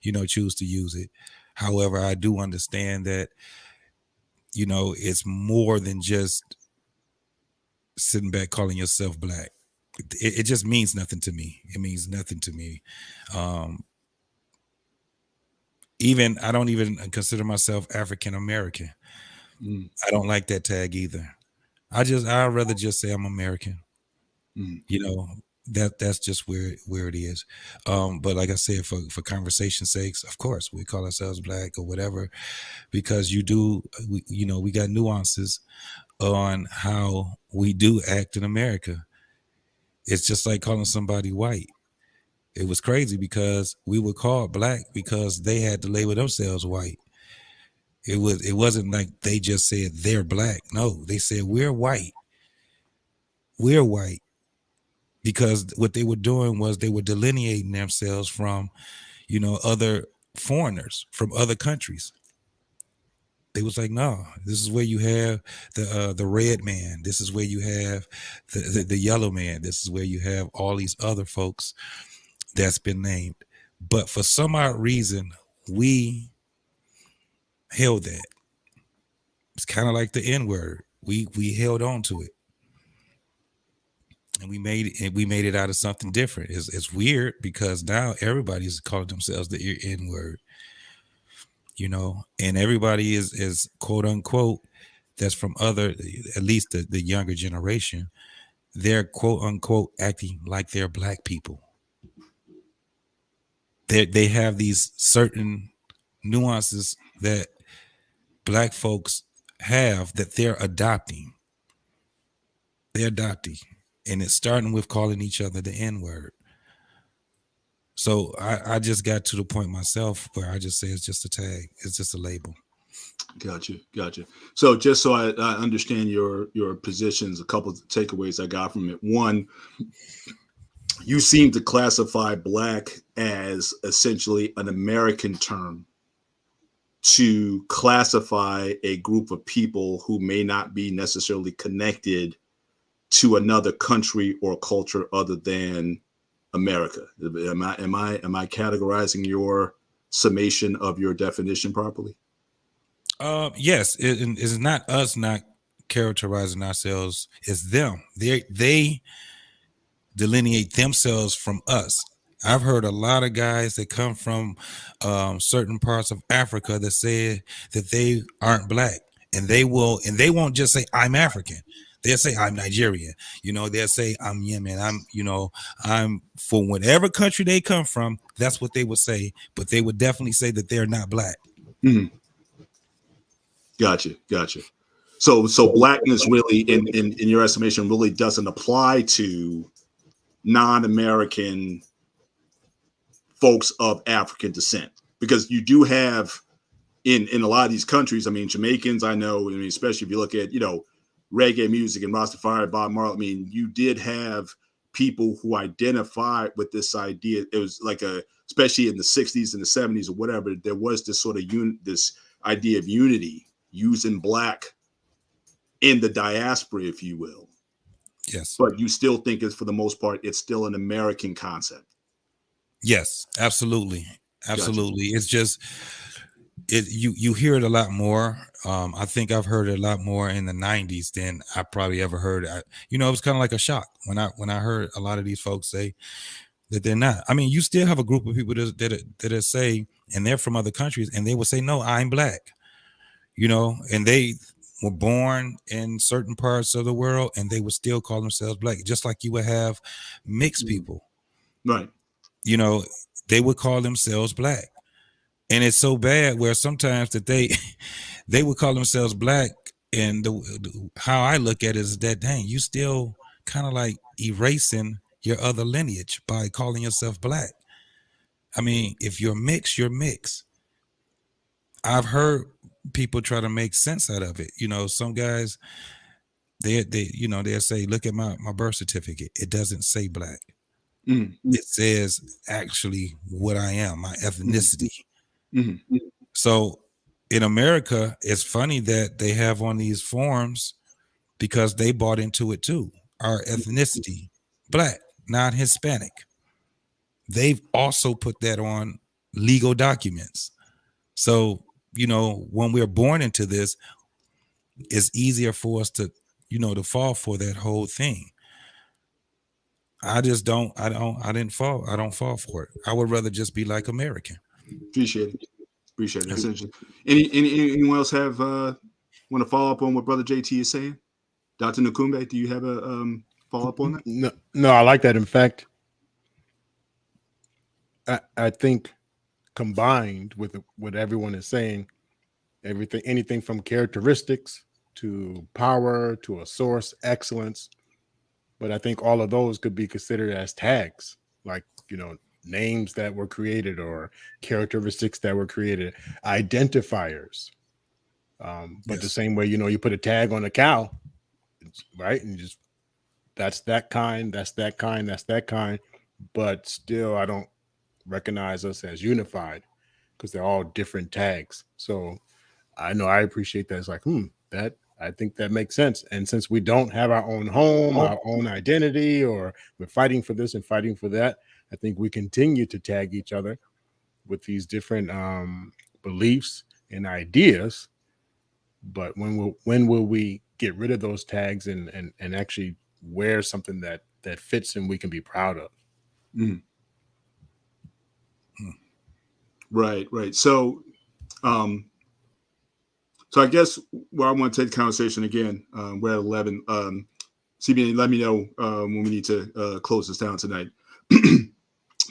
you know, choose to use it. However, I do understand that, you know, it's more than just sitting back calling yourself black. It just means nothing to me. It means nothing to me. Um, even I don't even consider myself African American. Mhm. I don't like that tag either. I'd rather just say I'm American. Mhm. You know, that's just where it is. But like I said, for conversation's sakes, of course we call ourselves black or whatever, because you know, we got nuances on how we do act in America. It's just like calling somebody white. It was crazy because we were called black because they had to label themselves white. It wasn't like they just said they're black. No, they said we're white. We're white, because what they were doing was they were delineating themselves from, you know, other foreigners from other countries. They was like, no, this is where you have the red man. This is where you have the yellow man. This is where you have all these other folks that's been named. But for some odd reason, we held that. It's kind of like the N word. We held on to it, and we made it out of something different. It's weird because now everybody's calling themselves the N word, you know, and everybody is quote unquote, that's from other, at least the younger generation, they're quote unquote acting like they're black people. They have these certain nuances that black folks have that they're adopting, and it's starting with calling each other the N word. So I just got to the point myself where I just say it's just a tag, it's just a label. Gotcha, gotcha. So just so I understand your positions, a couple of takeaways I got from it. One, you seem to classify black as essentially an American term to classify a group of people who may not be necessarily connected to another country or culture other than America. Am I categorizing your summation of your definition properly? Yes, it's not us not characterizing ourselves, it's them. They delineate themselves from us. I've heard a lot of guys that come from certain parts of Africa that say that they aren't black, and they won't just say I'm African. They'll say I'm Nigerian. You know, they'll say I'm Yemen. I'm, you know, I'm for whatever country they come from. That's what they would say, but they would definitely say that they're not black. Mhm. Gotcha, gotcha. So blackness really, in your estimation, really doesn't apply to non-American folks of African descent, because you do have in a lot of these countries. I mean, Jamaicans, I know. I mean, especially if you look at, you know, reggae music and Rastafari, Bob Marley. I mean, you did have people who identified with this idea. It was like especially in the '60s and the '70s or whatever. There was this sort of this idea of unity using black in the diaspora, if you will. Yes. But you still think it's, for the most part, it's still an American concept. Yes, absolutely. Gotcha. Absolutely. It's just you hear it a lot more. I think I've heard it a lot more in the 90s than I probably ever heard. You know, it was kind of like a shock when I heard a lot of these folks say that they're not. I mean, you still have a group of people that say, and they're from other countries, and they will say, no, I'm black, you know, and they were born in certain parts of the world and they would still call themselves black, just like you would have mixed people, Right. you know, they would call themselves black. And it's so bad where sometimes that they would call themselves black, and how I look at it is that, dang, you still kind of like erasing your other lineage by calling yourself black. I mean, if you're mixed, you're mixed. I've heard people try to make sense out of it. You know, some guys, they'll say, look at my birth certificate. It doesn't say black. Mm, It says actually what I am, my ethnicity. mhm. So in America, it's funny that they have on these forms because they bought into it too. Our ethnicity, black, not Hispanic. They've also put that on legal documents. So, you know, when we're born into this, it's easier for us to, you know, to fall for that whole thing. I don't fall for it. I would rather just be like American. Appreciate it. Appreciate it. That's interesting. Anyone else have want to follow up on what Brother JT is saying? Dr. Nakumbe, do you have a follow up on that? No, I like that. In fact, I think combined with what everyone is saying, anything from characteristics to power to a source, excellence. But I think all of those could be considered as tags, like, you know, names that were created or characteristics that were created, identifiers. But the same way, you know, you put a tag on a cow, right? And just that's that kind, that's that kind, that's that kind. But still, I don't recognize us as unified because they're all different tags. So I know I appreciate that. It's like, that I think that makes sense. And since we don't have our own home, our own identity, or we're fighting for this and fighting for that, I think we continue to tag each other with these different beliefs and ideas. But when will we get rid of those tags and actually wear something that fits and we can be proud of? Mm. Right. So I guess where I want to take the conversation again, we're at 11. CBN, let me know when we need to close this down tonight.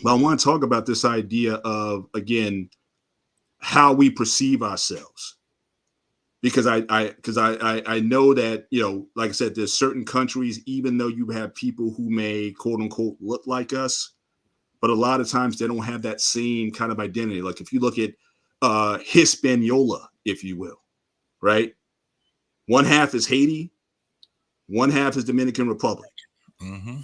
But I want to talk about this idea of, again, how we perceive ourselves. Because I know that, you know, like I said, there's certain countries, even though you have people who may, quote unquote, look like us, but a lot of times they don't have that same kind of identity. Like if you look at Hispaniola, if you will, right? One half is Haiti, one half is Dominican Republic. Mm-hmm.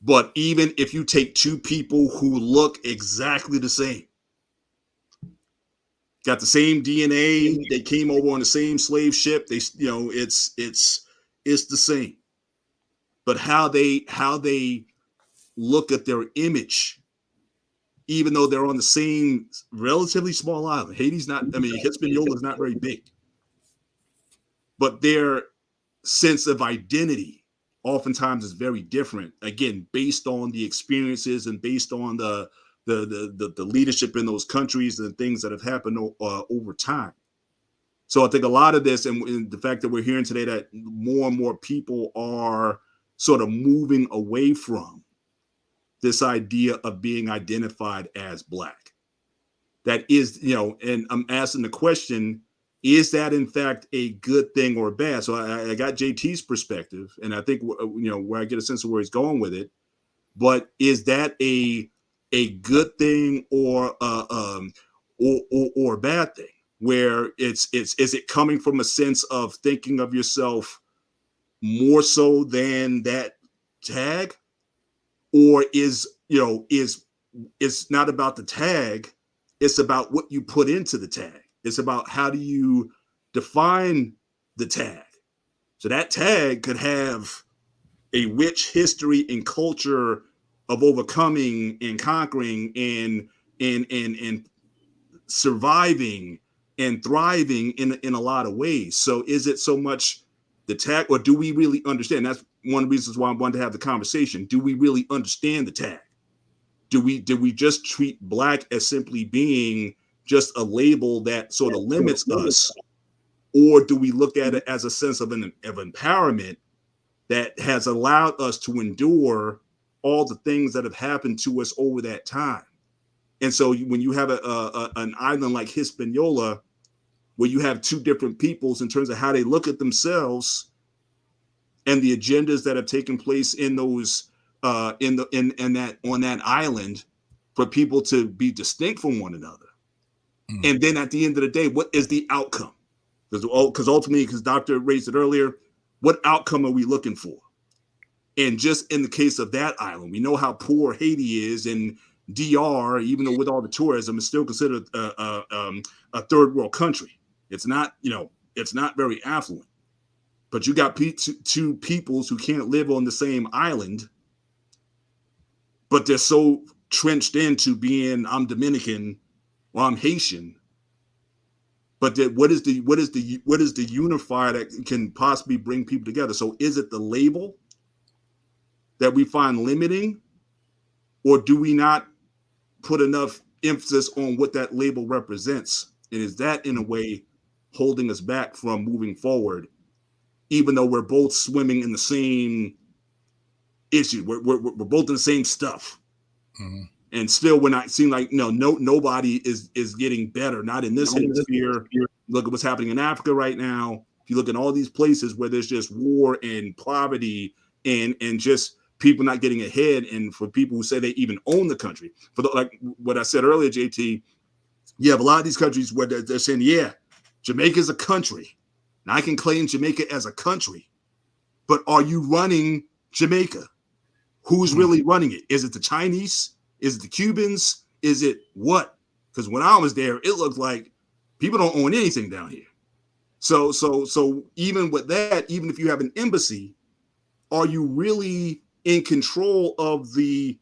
But even if you take two people who look exactly the same, got the same DNA, they came over on the same slave ship, they, you know, it's the same. But how they look at their image, even though they're on the same relatively small island. Haiti's not, I mean, Hispaniola is not very big. But their sense of identity oftentimes is very different, again, based on the experiences and based on the leadership in those countries and things that have happened over time. So I think a lot of this, and the fact that we're hearing today that more and more people are sort of moving away from this idea of being identified as Black. That is, you know, and I'm asking the question, is that in fact a good thing or bad? So I got JT's perspective, and I think, you know, where I get a sense of where he's going with it. But is that a good thing or a bad thing? Where is it coming from a sense of thinking of yourself more so than that tag, or is, you know, it's not about the tag, it's about what you put into the tag. It's about how do you define the tag. So that tag could have a rich history and culture of overcoming and conquering and surviving and thriving in a lot of ways. So is it so much the tag, or do we really understand? That's one of the reasons why I wanted to have the conversation. Do we really understand the tag? Did we just treat Black as simply being just a label that sort of limits us, or do we look at it as a sense of empowerment that has allowed us to endure all the things that have happened to us over that time? And so when you have an island like Hispaniola, where you have two different peoples in terms of how they look at themselves and the agendas that have taken place in those in that on that island for people to be distinct from one another. And then at the end of the day, what is the outcome? Because ultimately, because Dr. raised it earlier, what outcome are we looking for? And just in the case of that island, we know how poor Haiti is, and DR, even though with all the tourism, is still considered a third world country. It's not, it's not very affluent. But you got two peoples who can't live on the same island, but they're so trenched into being, I'm Dominican or I'm Haitian. But that what is the unifier that can possibly bring people together? So is it the label that we find limiting, or do we not put enough emphasis on what that label represents? And is that in a way holding us back from moving forward, even though we're both swimming in the same issue? We're both in the same stuff. Mm-hmm. And still, we're not seeing like nobody is getting better. Not in this hemisphere. Look at what's happening in Africa right now. If you look at all these places where there's just war and poverty and just people not getting ahead, and for people who say they even own the country, like what I said earlier, JT, you have a lot of these countries where they're saying, yeah, Jamaica's a country, and I can claim Jamaica as a country, but are you running Jamaica? Who's really running it? Is it the Chinese? Is it the Cubans? Is it what? Because when I was there, it looked like people don't own anything down here. So even with that, even if you have an embassy, are you really in control of the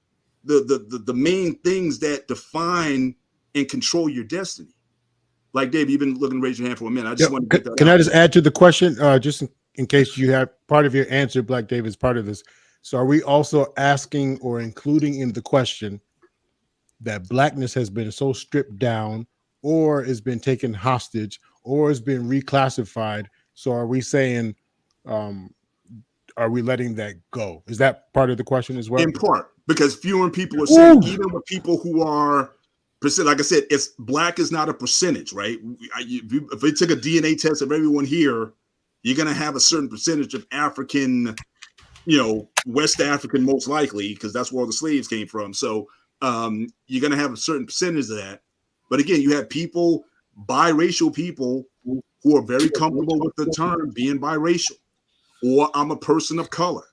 main things that define and control your destiny? Like Dave, you've been looking to raise your hand for a minute. I just want to get that. Can I just add to the question, just in case you have part of your answer, Black Dave, is part of this. So are we also asking or including in the question that blackness has been so stripped down or has been taken hostage or has been reclassified? So are we saying, are we letting that go? Is that part of the question as well? In part, because fewer people are saying, even with people who are percent, like I said, it's black is not a percentage, right? If we took a DNA test of everyone here, you're going to have a certain percentage of African, West African, most likely, because that's where all the slaves came from. So you're going to have a certain percentage of that. But again, you have people, biracial people, who are very comfortable with the term being biracial, or I'm a person of color,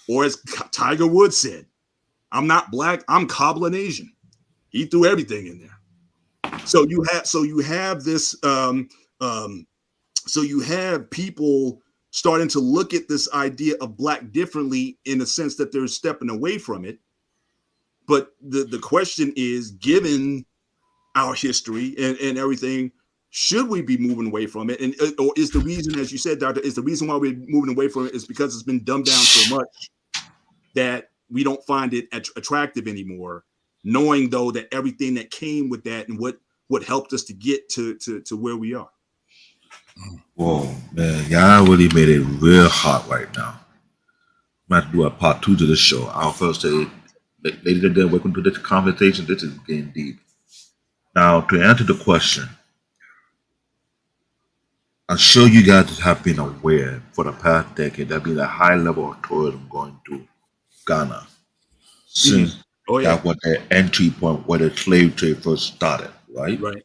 or as Tiger Woods said, I'm not black, I'm Cablinasian. He threw everything in there. So you have this. So you have people starting to look at this idea of black differently, in the sense that they're stepping away from it. But the question is, given our history and everything, should we be moving away from it? And or is the reason, as you said, Doctor, is the reason why we're moving away from it is because it's been dumbed down so much that we don't find it attractive anymore, knowing though that everything that came with that and what helped us to get to where we are. Whoa, man, y'all really made it real hot right now. I'm about to do a part 2 to the show. I'll first say, ladies and gentlemen, welcome to this conversation. This is getting deep. Now, to answer the question, I'm sure you guys have been aware for the past decade there's been a high level of tourism going to Ghana since that was the entry point where the slave trade first started, right? Right.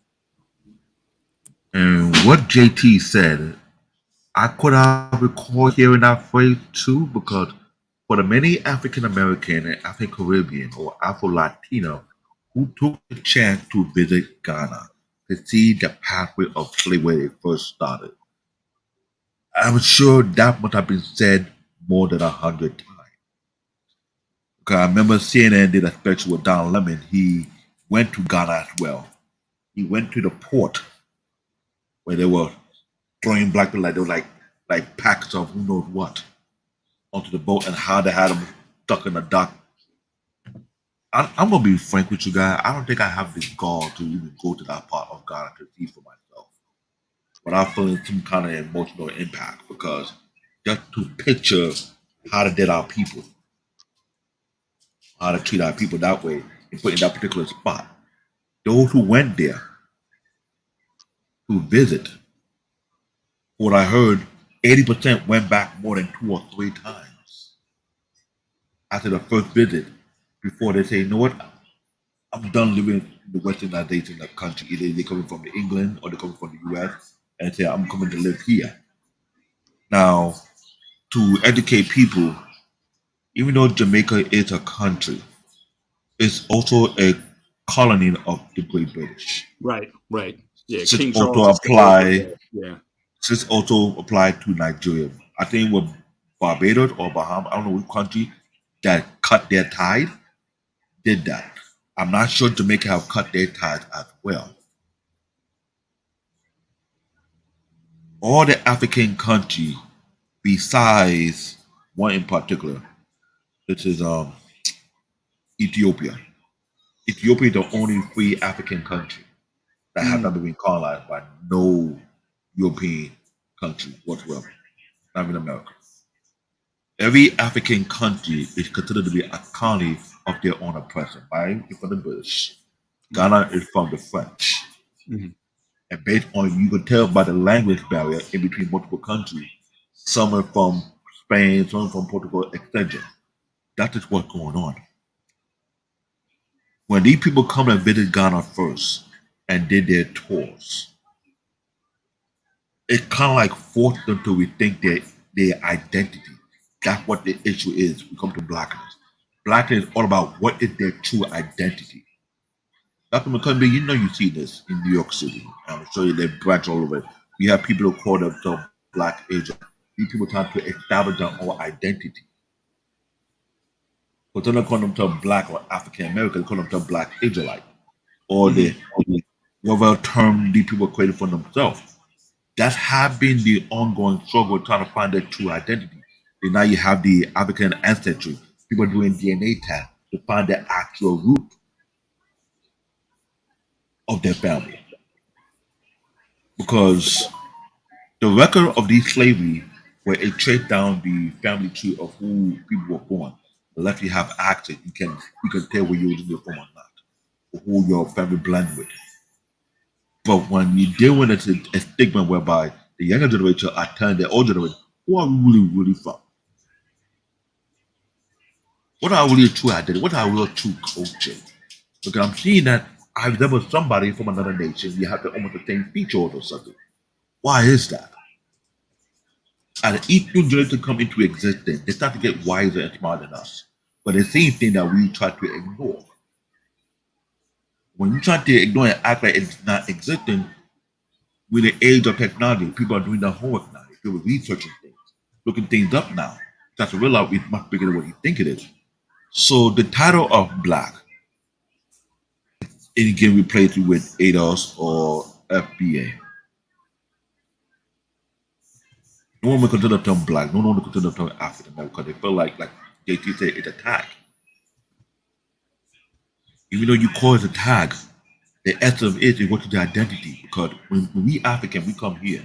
And what JT said, I could have recalled hearing that phrase too, because for the many African American and African Caribbean or Afro Latino who took the chance to visit Ghana to see the pathway of slavery where it first started, I'm sure that must have been said more than 100 times. Because I remember CNN did a special with Don Lemon. He went to Ghana as well. He went to the port where they were throwing black people like they were like packs of who knows what onto the boat, and how they had them stuck in the dock. I'm gonna be frank with you guys. I don't think I have the gall to even go to that part of Ghana to see for myself. But I'm feeling some kind of emotional impact, because just to picture how to deal our people, how to treat our people that way and put in that particular spot. Those who went there to visit, what I heard, 80% went back more than 2 or 3 times. after the first visit before they say, you know what, I'm done living in the Western United States in the country. Either they're coming from England or they're coming from the US and say, I'm coming to live here. Now, to educate people, even though Jamaica is a country, it's also a colony of the Great British. Right. Yeah, This King also Charles established apply. that. Yeah. This also apply to Nigeria. I think with Barbados or Bahamas, I don't know which country that cut their tide did that. I'm not sure Jamaica have cut their ties as well. All the African country, besides one in particular, which is Ethiopia. Ethiopia is the only free African country that have not been colonized by no European country whatsoever, not even America. Every African country is considered to be a colony of their own oppressor. Mine is from the British. Ghana is from the French. Mhm. And based on, you can tell by the language barrier in between multiple countries, some are from Spain, some are from Portugal, etc. That is what's going on. When these people come and visit Ghana first and did their tours, it kind of like forced them to rethink their identity. That's what the issue is. We come to blackness. Blackness is all about what is their true identity. Dr. McCumbee, you know you see this in New York City. I'm sure you they branch all over it. You have people who call themselves Black Asian. These people trying to establish their own identity. But they're not calling themselves Black or African American, they call themselves Black Israelite. Or whatever term these people created for themselves. That has been the ongoing struggle trying to find their true identity. And now you have the African ancestry, people doing DNA tests to find their actual root of their family. Because the record of these slavery, where it traced down the family tree of who people were born, unless you have access, you can tell where you're originally from or not, or who your family blend with. But when you deal with a stigma whereby the younger generation are telling the older generation, who are we really from? What are really true identity? What are real true culture? Because I'm seeing that I resemble somebody from another nation. You have the almost the same features or something. Why is that? As each new generation come into existence, they start to get wiser and smarter than us. But the same thing that we try to ignore. When you try to ignore and act like it's not existing, with the age of technology, people are doing their homework now. People are researching things, looking things up now. That's to realize it's much bigger than what you think it is. So the title of Black, it can replace it with ADOS or FBA. No one will consider them Black. No one will consider them African American because they feel like JT said, it's a tag. Even though you call it a tag, the essence of it is what is the identity. Because when we African, we come here,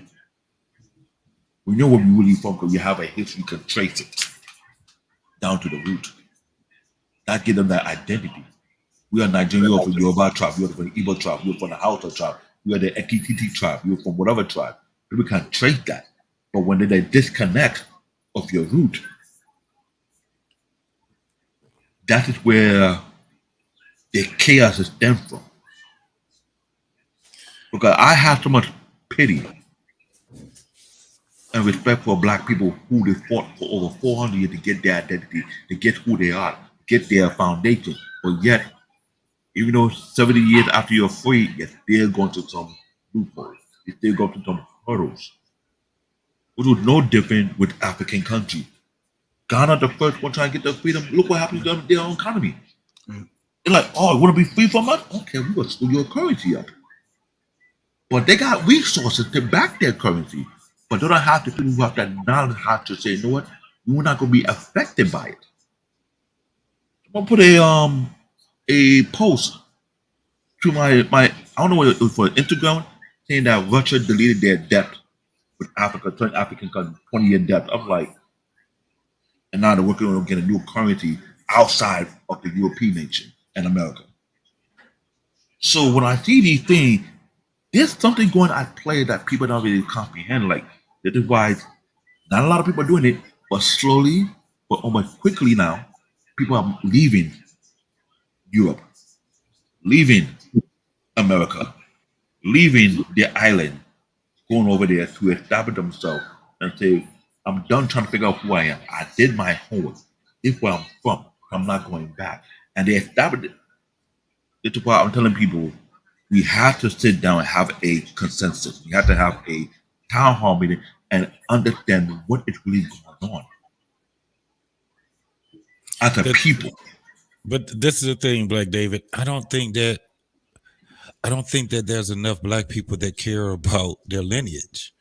we know where we really from because we have a history, we can trace it down to the root. That gives them that identity. We are Nigerian, you're from Yoruba tribe, you're from the Igbo tribe, you're from the Hausa tribe, you're the Ekiti tribe, you're from whatever tribe. We can trace that. But when they disconnect of your root, that is where the chaos is stemmed from. Because I have so much pity and respect for Black people who they fought for over 400 years to get their identity, to get who they are, get their foundation. But yet, even though 70 years after you're free, you're still going to some loopholes. You're still going to some hurdles. Which was no different with African countries. Ghana, the first one trying to get their freedom, look what happened to their own economy. They're like, oh, you want to be free from us? Okay, we're going to screw your currency up. But they got resources to back their currency. But they don't have to people who have that knowledge how to say, you know what, we're not going to be affected by it. I'm going to put a post to my I don't know what it was for Instagram saying that Russia deleted their debt with Africa, turned African country 20-year debt. I'm like, and now they're working on getting a new currency outside of the European nation and America. So when I see these things, there's something going at play that people don't really comprehend. Like that is why not a lot of people are doing it, but slowly, but almost quickly now, People are leaving Europe, leaving America, leaving their island, going over there to establish themselves and say, I'm done trying to figure out who I am. I did my homework. This is where I'm from. I'm not going back. And they established it. This is why I'm telling people we have to sit down and have a consensus. We have to have a town hall meeting and understand what is really going on as a people. But this is the thing, Black David. I don't think that there's enough black people that care about their lineage.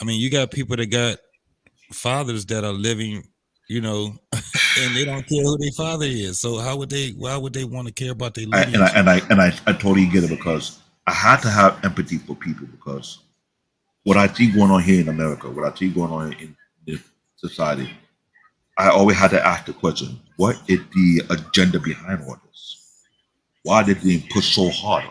I mean, you got people that got fathers that are living, and they don't care who their father is. So why would they want to care about their lineage? I totally get it, because I had to have empathy for people, because what I see going on here in America, what I see going on in this society, I always had to ask the question, what is the agenda behind all this? Why did they push so hard?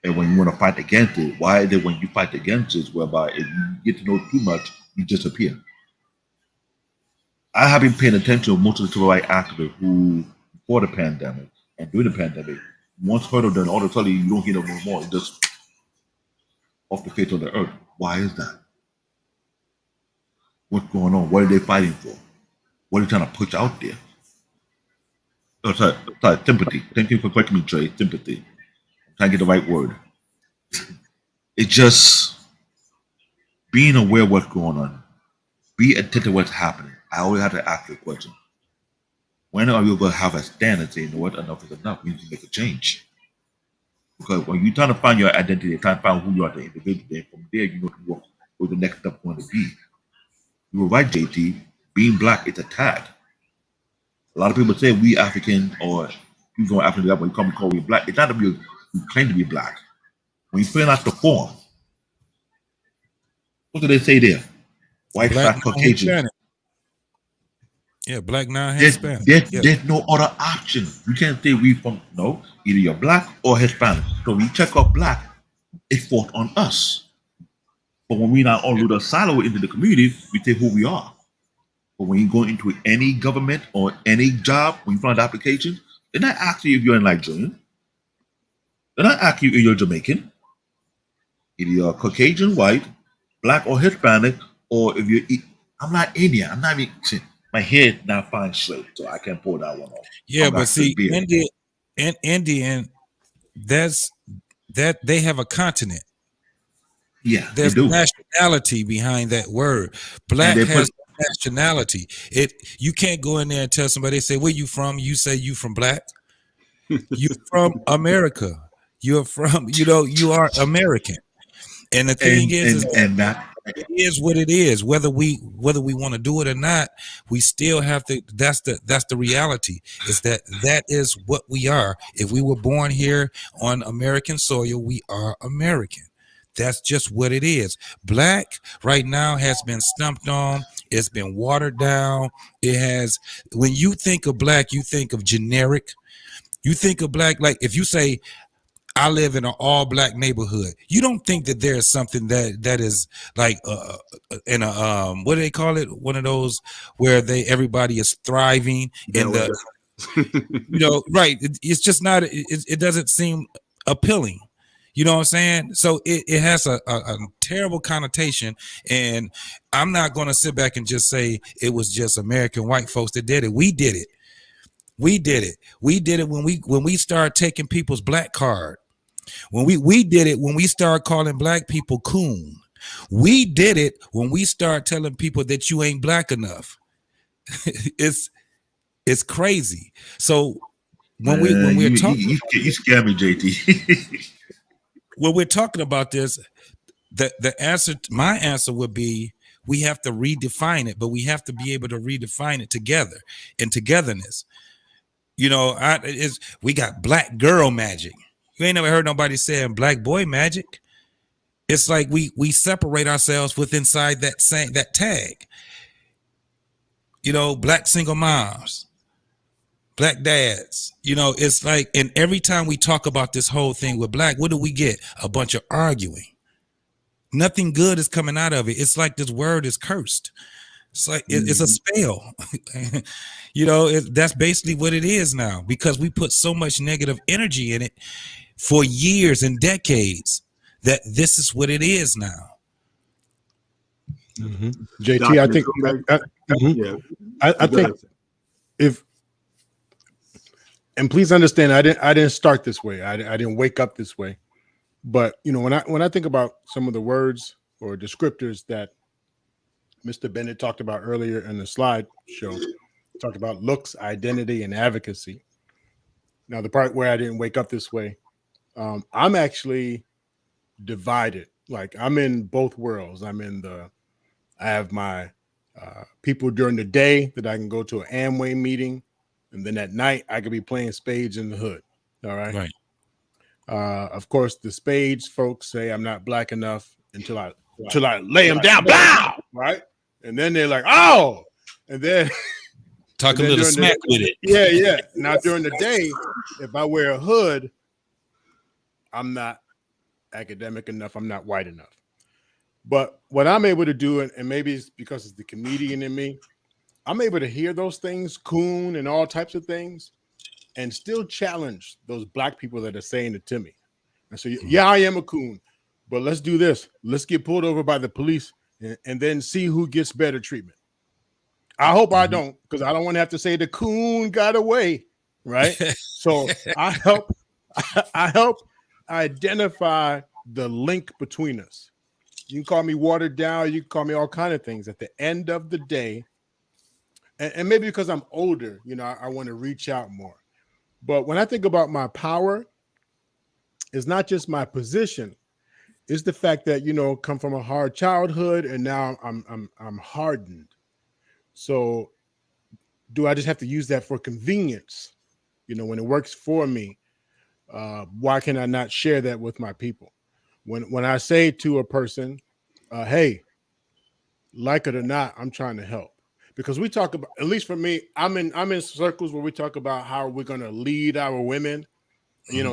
And when you want to fight against it, why is it when you fight against it, whereby if you get to know too much, you disappear? I have been paying attention to most of the civil rights activists who, before the pandemic and during the pandemic, once heard of them, all of a sudden you don't hear them no more. It's just off the face of the earth. Why is that? What's going on? What are they fighting for? What are they trying to push out there? Oh, sorry, sympathy. Thank you for correcting me, Trey. Sympathy. I'm trying to get the right word. It's just being aware of what's going on. Be attentive to what's happening. I always have to ask you a question. When are you going to have a stand and say, you know what, enough is enough? We need to make a change. Because when you're trying to find your identity, you're trying to find who you are as an individual, then from there you know to walk where the next step going to be. You were right, JT. Being black is a tag. A lot of people say we African, or you go African, when you call me black. It's not that you claim to be black. When you fill out the form, what do they say there? White, Black, black, Caucasian. Hispanic. Yeah, black, non-Hispanic. There's no other option. You can't say we from, no, either you're black or Hispanic. So we check off black, it's forced on us. But when we not all do the silo into the community, we say who we are. But when you go into any government or any job, when you find an application, they're not asking you if you're a Nigerian. They're not asking you if you're Jamaican. Either you're Caucasian, white, black or Hispanic, or if you're, I'm not Indian. I'm not even, my hair not fine straight, so I can't pull that one off. Yeah, but see, Indian, that they have a continent. Yeah, there's nationality behind that word. Black has nationality. You can't go in there and tell somebody, they say, where you from? You say you from black. You're from America. You're from, you are American. And the thing is that it is what it is. Whether we want to do it or not, we still have to. That's the reality. Is that is what we are. If we were born here on American soil, we are American. That's just what it is. Black right now has been stumped on. It's been watered down. It has. When you think of black, you think of generic. You think of black like if you say, I live in an all black neighborhood. You don't think that there's something that is like in a what do they call it? One of those where everybody is thriving in the right. It's just not. It doesn't seem appealing. You know what I'm saying? So it has a terrible connotation, and I'm not going to sit back and just say it was just American white folks that did it. We did it. We did it. We did it when we started taking people's black card. When we did it when we started calling black people coon. We did it when we start telling people that you ain't black enough. It's crazy. So when we're talking, you scare me, JT. When we're talking about this, the answer, my answer would be we have to redefine it, but we have to be able to redefine it together in togetherness. We got black girl magic. You ain't never heard nobody saying black boy magic. It's like we separate ourselves with inside that tag. Black single moms, black dads. It's like, and every time we talk about this whole thing with black, what do we get? A bunch of arguing. Nothing good is coming out of it. It's like this word is cursed. It's like it's a spell. That's basically what it is now, because we put so much negative energy in it for years and decades that this is what it is now. JT, I think Yeah. I think if, and please understand, I didn't start this way. I didn't wake up this way. But when I think about some of the words or descriptors that Mr. Bennett talked about earlier in the slide show, talked about looks, identity, and advocacy. Now, the part where I didn't wake up this way, I'm actually divided. Like, I'm in both worlds. I have my people during the day that I can go to an Amway meeting, and then at night I could be playing spades in the hood. All right. Right. Of course, the spades folks say I'm not black enough until I lay them down, bow, right? And then they're like, oh, and then talk a little smack with it. Yeah. Now during the day, if I wear a hood, I'm not academic enough. I'm not white enough. But what I'm able to do, and maybe it's because it's the comedian in me, I'm able to hear those things, coon and all types of things, and still challenge those black people that are saying it to me. And so, yeah, I am a coon, but let's do this. Let's get pulled over by the police and then see who gets better treatment. I hope I don't, because I don't want to have to say the coon got away, right? So I help identify the link between us. You can call me watered down. You can call me all kinds of things. At the end of the day, and maybe because I'm older, I want to reach out more. But when I think about my power, it's not just my position. It's the fact that, come from a hard childhood, and now I'm hardened. So do I just have to use that for convenience? When it works for me, why can I not share that with my people? When I say to a person, hey, like it or not, I'm trying to help. Because we talk about, at least for me, I'm in circles where we talk about how we're going to lead our women.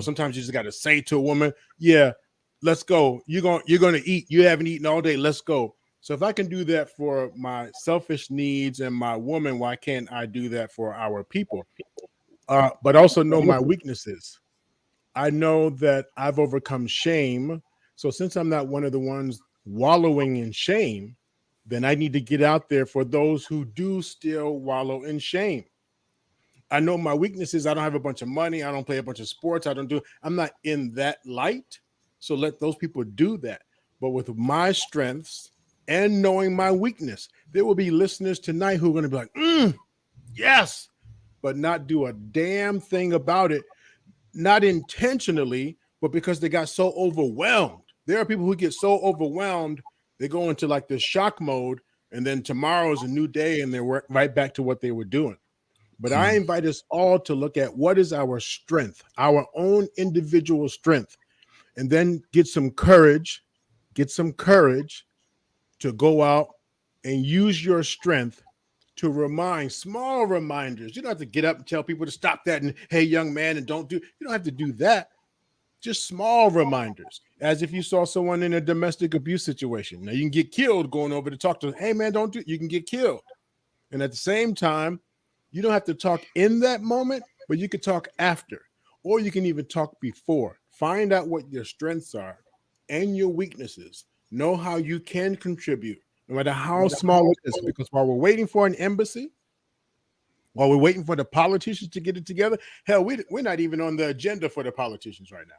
Sometimes you just got to say to a woman, yeah, let's go. You're going to eat. You haven't eaten all day. Let's go. So if I can do that for my selfish needs and my woman, why can't I do that for our people? But also know my weaknesses. I know that I've overcome shame. So since I'm not one of the ones wallowing in shame, then I need to get out there for those who do still wallow in shame. I know my weaknesses. I don't have a bunch of money. I don't play a bunch of sports. I'm not in that light. So let those people do that. But with my strengths and knowing my weakness, there will be listeners tonight who are going to be like, yes, but not do a damn thing about it. Not intentionally, but because they got so overwhelmed. There are people who get so overwhelmed, they go into like this shock mode, and then tomorrow is a new day and they're right back to what they were doing. But I invite us all to look at what is our strength, our own individual strength, and then get some courage to go out and use your strength to remind, small reminders. You don't have to get up and tell people to stop that and, hey, young man, and you don't have to do that. Just small reminders, as if you saw someone in a domestic abuse situation. Now you can get killed going over to talk to them. Hey man, you can get killed. And at the same time, you don't have to talk in that moment, but you could talk after, or you can even talk before. Find out what your strengths are and your weaknesses. Know how you can contribute, no matter how small it is. Because while we're waiting for an embassy, while we're waiting for the politicians to get it together, hell, we're not even on the agenda for the politicians right now.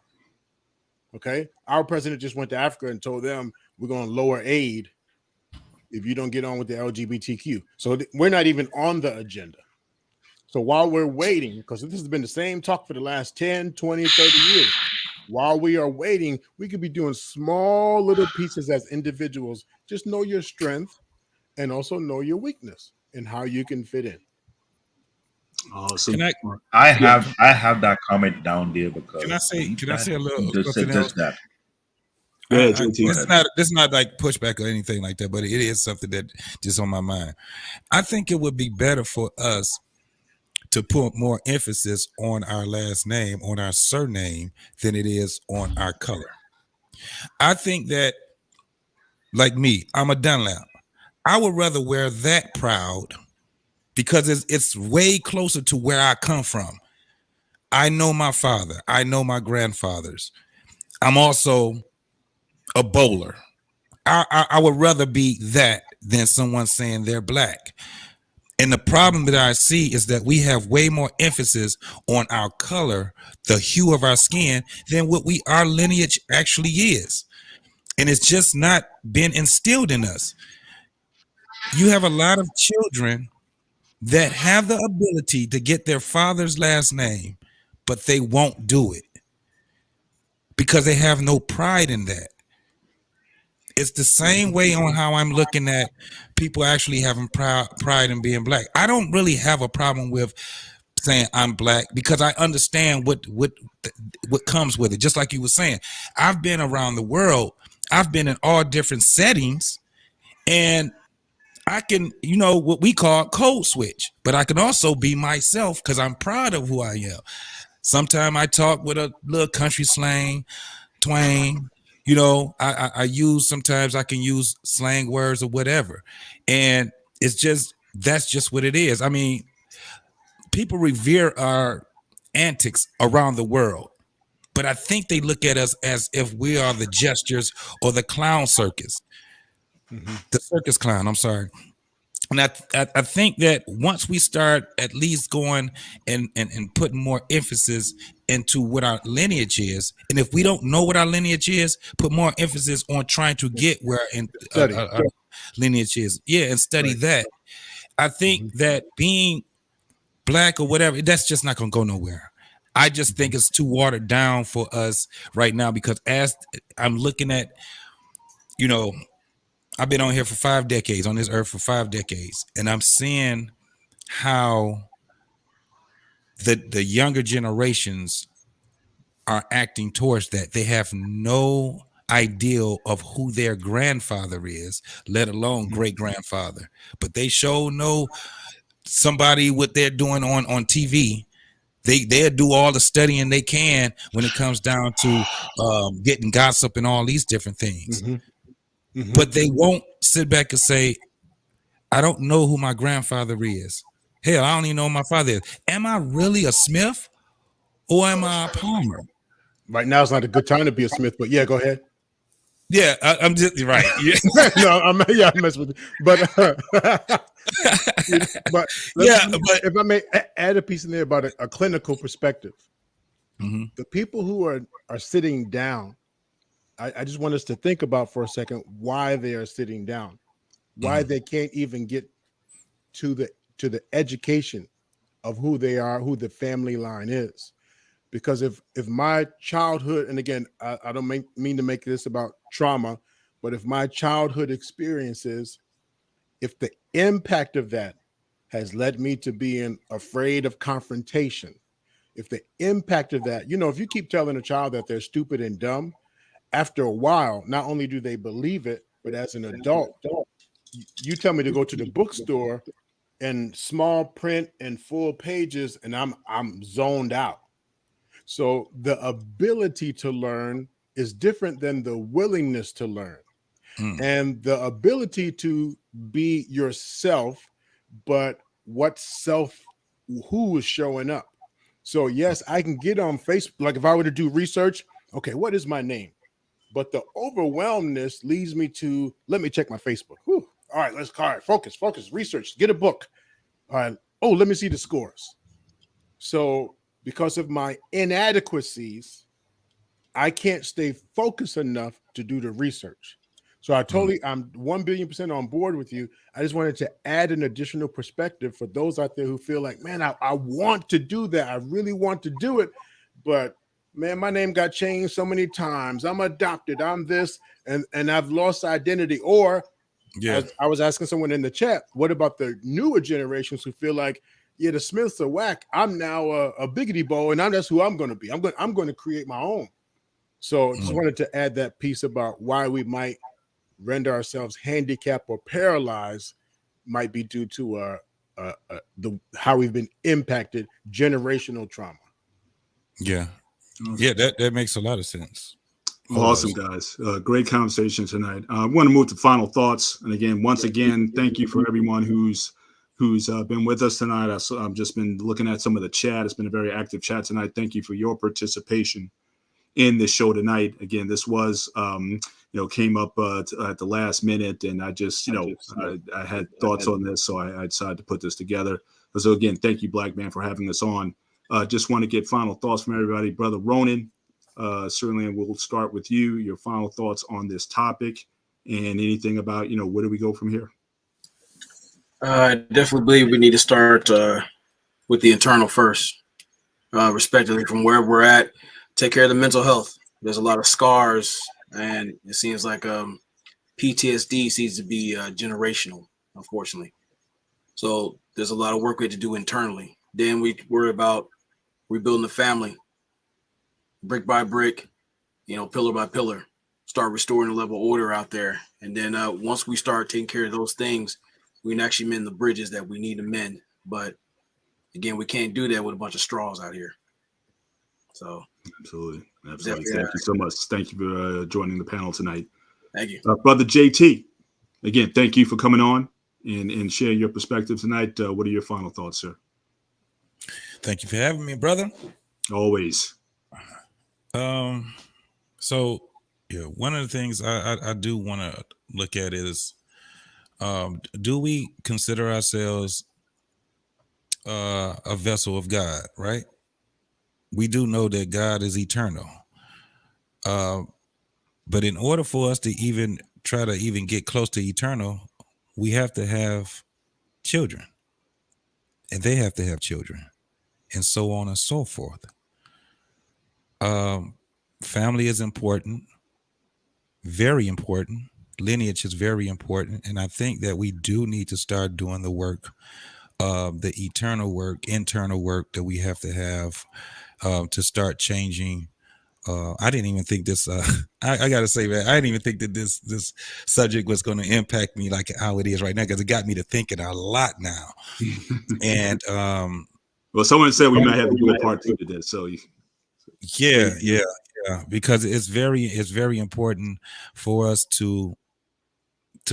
Okay, our president just went to Africa and told them we're going to lower aid if you don't get on with the LGBTQ. So we're not even on the agenda. So while we're waiting, because this has been the same talk for the last 10, 20, 30 years, while we are waiting, we could be doing small little pieces as individuals. Just know your strength and also know your weakness and how you can fit in. Awesome. I have that comment down there because Can I say a little just something else? that. This is not like pushback or anything like that, but it is something that just on my mind. I think it would be better for us to put more emphasis on our last name, on our surname, than it is on our color. I think that, like me, I'm a Dunlap. I would rather wear that proud because it's way closer to where I come from. I know my father. I know my grandfathers. I'm also a bowler. I would rather be that than someone saying they're black. And the problem that I see is that we have way more emphasis on our color, the hue of our skin, than what our lineage actually is. And it's just not been instilled in us. You have a lot of children that have the ability to get their father's last name, but they won't do it because they have no pride in that. It's the same way on how I'm looking at people actually having pride in being black. I don't really have a problem with saying I'm black because I understand what comes with it. Just like you were saying, I've been around the world. I've been in all different settings, and I can, what we call code switch, but I can also be myself because I'm proud of who I am. Sometimes I talk with a little country slang, twang. I use, sometimes I can use slang words or whatever. And that's just what it is. I mean, people revere our antics around the world, but I think they look at us as if we are the gestures or the clown circus, the circus clown. I'm sorry. And I think that once we start at least going and putting more emphasis into what our lineage is, and if we don't know what our lineage is, put more emphasis on trying to get where our lineage is. Yeah, and study that. I think that being black or whatever, that's just not going to go nowhere. I just think it's too watered down for us right now because as I'm looking at, I've been on here for 5 decades, on this earth for 5 decades, and I'm seeing how the younger generations are acting towards that. They have no idea of who their grandfather is, let alone great grandfather. But they sure know somebody what they're doing on TV. They'll do all the studying they can when it comes down to getting gossip and all these different things. But they won't sit back and say, I don't know who my grandfather is. Hell, I don't even know who my father is. Am I really a Smith or am I a Palmer? Right now it's not a good time to be a Smith, but yeah, go ahead. Yeah, I'm just right. Yeah. No, I'm messing with you. But if I may add a piece in there about a clinical perspective, the people who are sitting down, I just want us to think about for a second why they are sitting down, why they can't even get to the education of who they are, who the family line is. Because if my childhood, and again, I don't mean to make this about trauma, but if my childhood experiences, if the impact of that has led me to being afraid of confrontation, if the impact of that, if you keep telling a child that they're stupid and dumb, after a while, not only do they believe it, but as an adult, you tell me to go to the bookstore and small print and full pages, and I'm zoned out. So the ability to learn is different than the willingness to learn. And the ability to be yourself, but who is showing up. So yes, I can get on Facebook. Like if I were to do research, okay, what is my name? But the overwhelmness leads me to, let me check my Facebook. Whew. All right, let's focus, research, get a book. All right. Oh, let me see the scores. So because of my inadequacies, I can't stay focused enough to do the research. So I'm 1,000,000,000% on board with you. I just wanted to add an additional perspective for those out there who feel like, man, I want to do that. I really want to do it. But man, my name got changed so many times. I'm adopted. I'm this, and I've lost identity. Or as I was asking someone in the chat, what about the newer generations who feel like, yeah, the Smiths are whack. I'm now a biggity boy, and that's who I'm going to be. I'm going to create my own. So just wanted to add that piece about why we might render ourselves handicapped or paralyzed might be due to how we've been impacted, generational trauma. Yeah, that makes a lot of sense. Awesome, guys. Great conversation tonight. I want to move to final thoughts. And again, once again, thank you for everyone who's been with us tonight. I've just been looking at some of the chat. It's been a very active chat tonight. Thank you for your participation in this show tonight. Again, this was, came up at the last minute, and I just, I had thoughts on this, so I decided to put this together. So again, thank you, Black Man, for having us on. Just want to get final thoughts from everybody. Brother Ronan, certainly we'll start with you. Your final thoughts on this topic and anything about, where do we go from here? I definitely believe we need to start with the internal first, respectively from where we're at. Take care of the mental health. There's a lot of scars, and it seems like PTSD seems to be generational, unfortunately. So there's a lot of work we have to do internally. Then we worry about rebuilding the family, brick by brick, pillar by pillar, start restoring the level of order out there. And then once we start taking care of those things, we can actually mend the bridges that we need to mend. But again, we can't do that with a bunch of straws out here. So absolutely. Thank you so much. Thank you for joining the panel tonight. Thank you. Brother JT, again, thank you for coming on and sharing your perspective tonight. What are your final thoughts, sir? Thank you for having me, brother. Always. So yeah, one of the things I do want to look at is, do we consider ourselves a vessel of God, right? We do know that God is eternal. But in order for us to even try to even get close to eternal, we have to have children, and they have to have children, and so on and so forth. Family is important, very important. Lineage is very important, and I think that we do need to start doing the work, the eternal work, internal work that we have to have to start changing. I didn't even think this. I gotta say, man, I didn't even think that this subject was going to impact me like how it is right now, because it got me to thinking a lot now. And well, someone said we might have to do a part 2 to this. So yeah, because it's very important for us to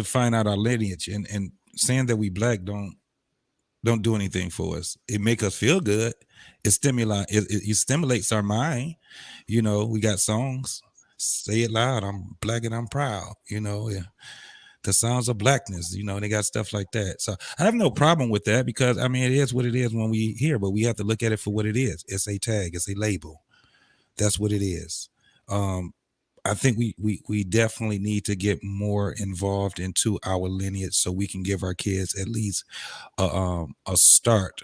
find out our lineage, and saying that we Black don't do anything for us. It make us feel good. It stimulates our mind. We got songs. Say it loud. I'm Black and I'm proud. The sounds of Blackness. They got stuff like that. So I have no problem with that, because it is what it is when we hear, but we have to look at it for what it is. It's a tag. It's a label. That's what it is. I think we definitely need to get more involved into our lineage, so we can give our kids at least a start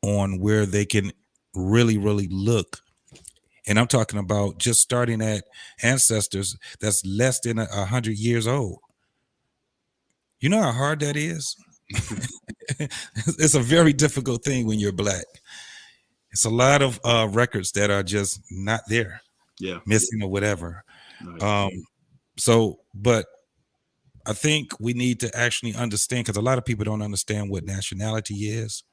on where they can really, really look. And I'm talking about just starting at ancestors that's less than 100 years old. You know how hard that is? It's a very difficult thing when you're Black. It's a lot of records that are just not there. Yeah. Missing or whatever. Right. But I think we need to actually understand, because a lot of people don't understand what nationality is.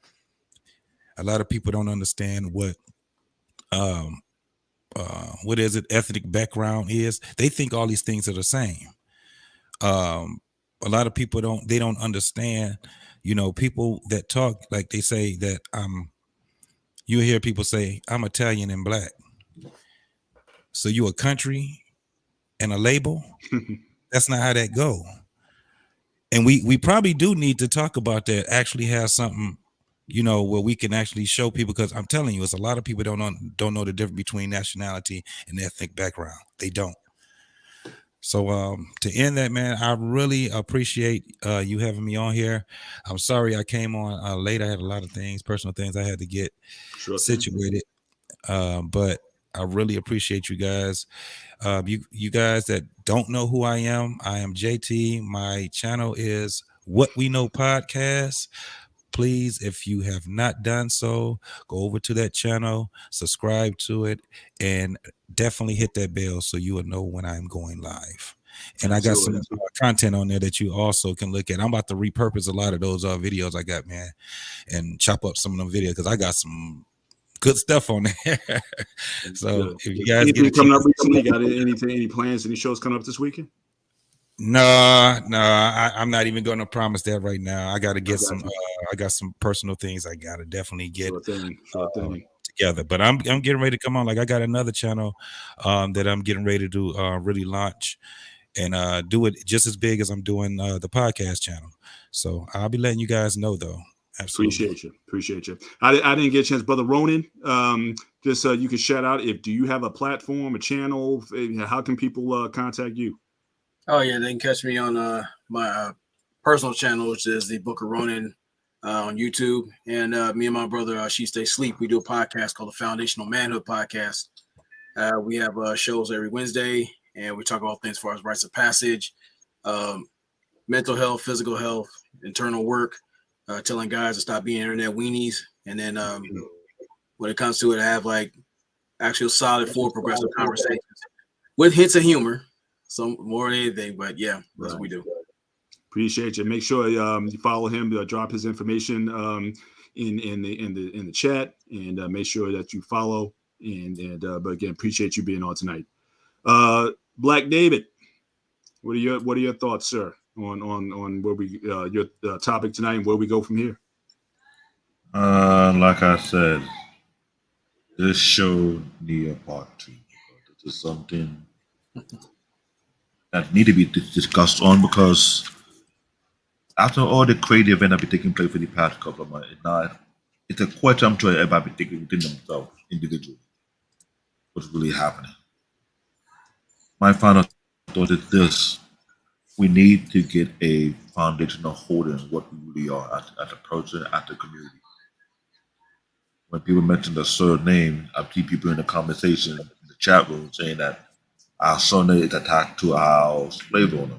A lot of people don't understand what is it, ethnic background is. They think all these things are the same. A lot of people don't understand, people that talk like they say that you hear people say, I'm Italian and Black. So you a country and a label? That's not how that go. And we probably do need to talk about that, actually have something, where we can actually show people, because I'm telling you, it's a lot of people don't know the difference between nationality and ethnic background. They don't. So to end that, man, I really appreciate you having me on here. I'm sorry I came on late. I had a lot of personal things I had to get situated. But I really appreciate you guys. You guys that don't know who I am JT. My channel is What We Know Podcast. Please, if you have not done so, go over to that channel, subscribe to it, and definitely hit that bell so you will know when I'm going live. And I got some content on there that you also can look at. I'm about to repurpose a lot of those videos I got, man, and chop up some of them videos, because I got some good stuff on there. So Good. if you guys get a Anything coming up chance, recently? Got any plans? Any shows coming up this weekend? no, I'm not even going to promise that right now. I got to get some. I got some personal things I got to definitely get Sure thing. Sure thing. together. But I'm getting ready to come on. Like I got another channel that I'm getting ready to really launch and do it just as big as I'm doing the podcast channel. So I'll be letting you guys know though. Absolutely. Appreciate you. I didn't get a chance, Brother Ronan. Just you can shout out do you have a platform, a channel? How can people contact you? Oh yeah, they can catch me on my personal channel, which is the Book of Ronan on YouTube. And me and my brother, She Stay Sleep, we do a podcast called the Foundational Manhood Podcast. We have shows every Wednesday, and we talk about things as far as rites of passage, mental health, physical health, internal work, telling guys to stop being internet weenies. And then when it comes to it, I have like actual solid full progressive conversations with hints of humor. Some more than anything, but yeah, that's what we do. Appreciate you. Make sure you follow him. Drop his information in the chat, and make sure that you follow. But again, appreciate you being on tonight. Black David, what are your thoughts, sir, on where we your topic tonight and where we go from here? Like I said, this show need a part 2 because this is something that need to be discussed on, because after all the crazy event that been taking place for the past couple of months, it's a question I'm sure everybody be thinking within themselves individually what's really happening. My final thought is this: we need to get a foundational holding what we really are as a person, as a community. When people mention the surname, I see people in the conversation in the chat room saying that our surname is attached to our slave owner.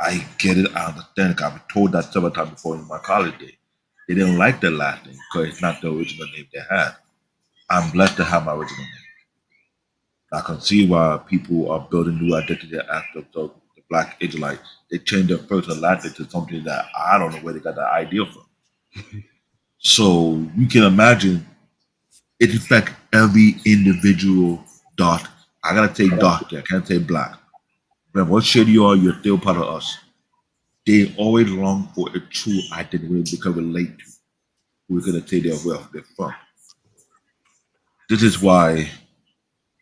I get it, I understand it. I've been told that several times before in my college day. They didn't like the last name because it's not the original name they had. I'm blessed to have my original name. I can see why people are building new identity after the Black Israelites. They change their first and last name to something that I don't know where they got that idea from. So you can imagine it affects every individual dark. I gotta say dark there, I can't say black. Remember, what shade you are, you're still part of us. They always long for a true identity they can relate to. We're gonna say where they're from. This is why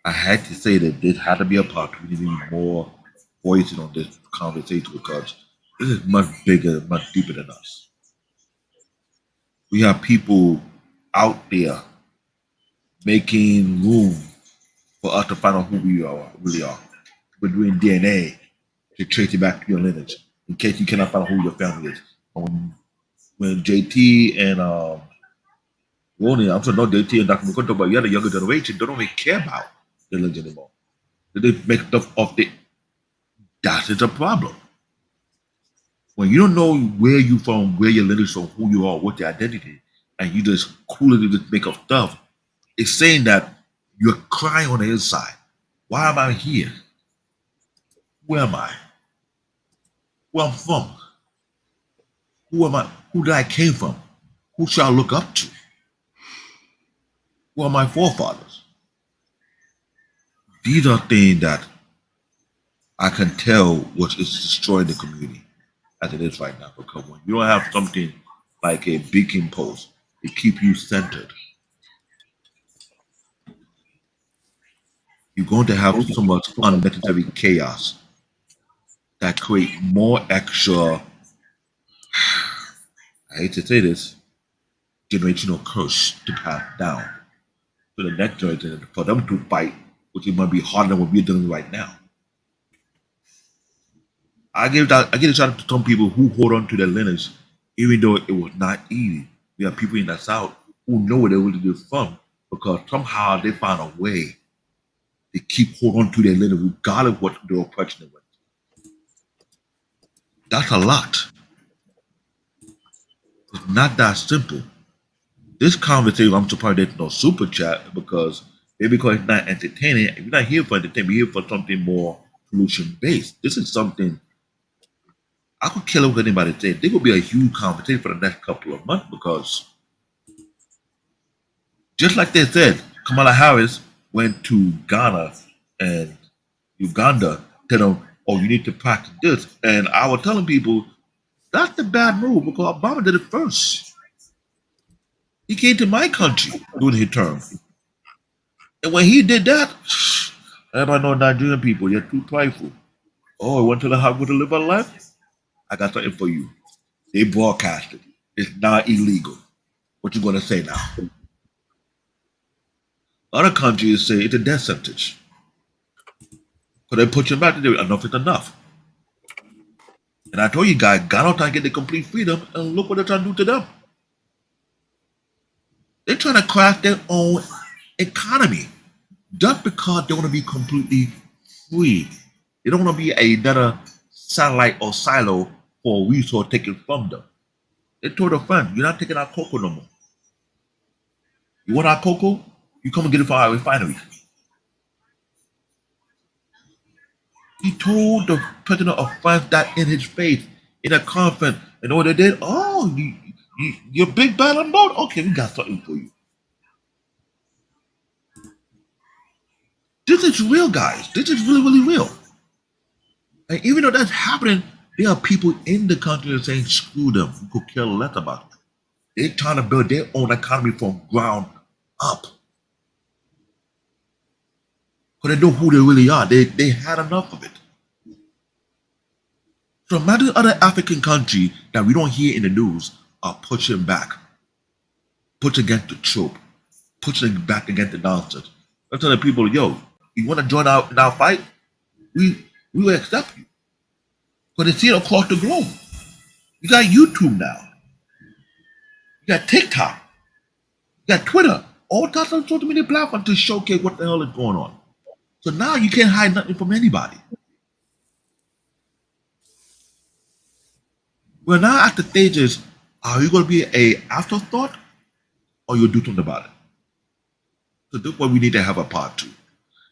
I had to say that this had to be a part. We need more voices on this conversation because this is much bigger, much deeper than us. We have people out there making room for us to find out who we really are. We're doing DNA to trace it back to your lineage in case you cannot find out who your family is. When JT and Ronnie, I'm sure not JT and Dr. McCutcheon, but the other younger generation, they don't really care about the lineage anymore. They make stuff off the. That is a problem. When you don't know where you from, where your lineage from, who you are, what your identity, and you just coolly just make up stuff, it's saying that you're crying on the inside. Why am I here? Where am I? Where I'm from? Who am I? Who did I came from? Who shall I look up to? Who are my forefathers? These are things that I can tell what is destroying the community as it is right now. Because when you don't have something like a beacon post to keep you centered, you're going to have so much unnecessary chaos that create more extra, I hate to say this, generational curse to pass down to the next generation for them to fight, which might be harder than what we're doing right now. I give a shout out to some people who hold on to their lineage, even though it was not easy. We have people in the South who know where they were from because somehow they found a way to keep hold on to their lineage regardless of what the oppression was. That's a lot. It's not that simple. This conversation, I'm surprised there's no super chat because maybe because it's not entertaining. If you're not here for entertainment, you're here for something more solution based. This is something I could kill it with anybody say. There will be a huge conversation for the next couple of months because Just like they said, Kamala Harris went to Ghana and Uganda, tell them, oh, you need to practice this. And I was telling people, that's the bad move because Obama did it first. He came to my country during his term. And when he did that, everybody know Nigerian people, you're too prideful. Oh, you want to learn how to live a life? I got something for you. They broadcasted. It's not illegal. What you gonna say now? Other countries say it's a death sentence. So they put you back there. Enough is enough. And I told you guys, Ghana trying to get the complete freedom, and look what they're trying to do to them. They're trying to craft their own economy just because they want to be completely free. They don't want to be another satellite or silo for resource taken from them. They told their friends, you're not taking our cocoa no more. You want our cocoa? You come and get it from our refinery. He told the president of France that in his face in a conference. And what they did, oh, you're big bad on board? Okay, we got something for you. This is real, guys. This is really, really real. And even though that's happening, there are people in the country that are saying, screw them. We could care less about it. They're trying to build their own economy from ground up. Because they know who they really are. They had enough of it. So imagine other African countries that we don't hear in the news are pushing back, pushing against the trope, pushing back against the nonsense. I'm telling people, yo, you want to join our fight? We will accept you. Because they see it across the globe. You got YouTube now. You got TikTok. You got Twitter. All types of social media platforms to showcase what the hell is going on. So now you can't hide nothing from anybody. We're now at the stages, are you going to be an afterthought or you'll do something about it? So that's why we need to have a part two.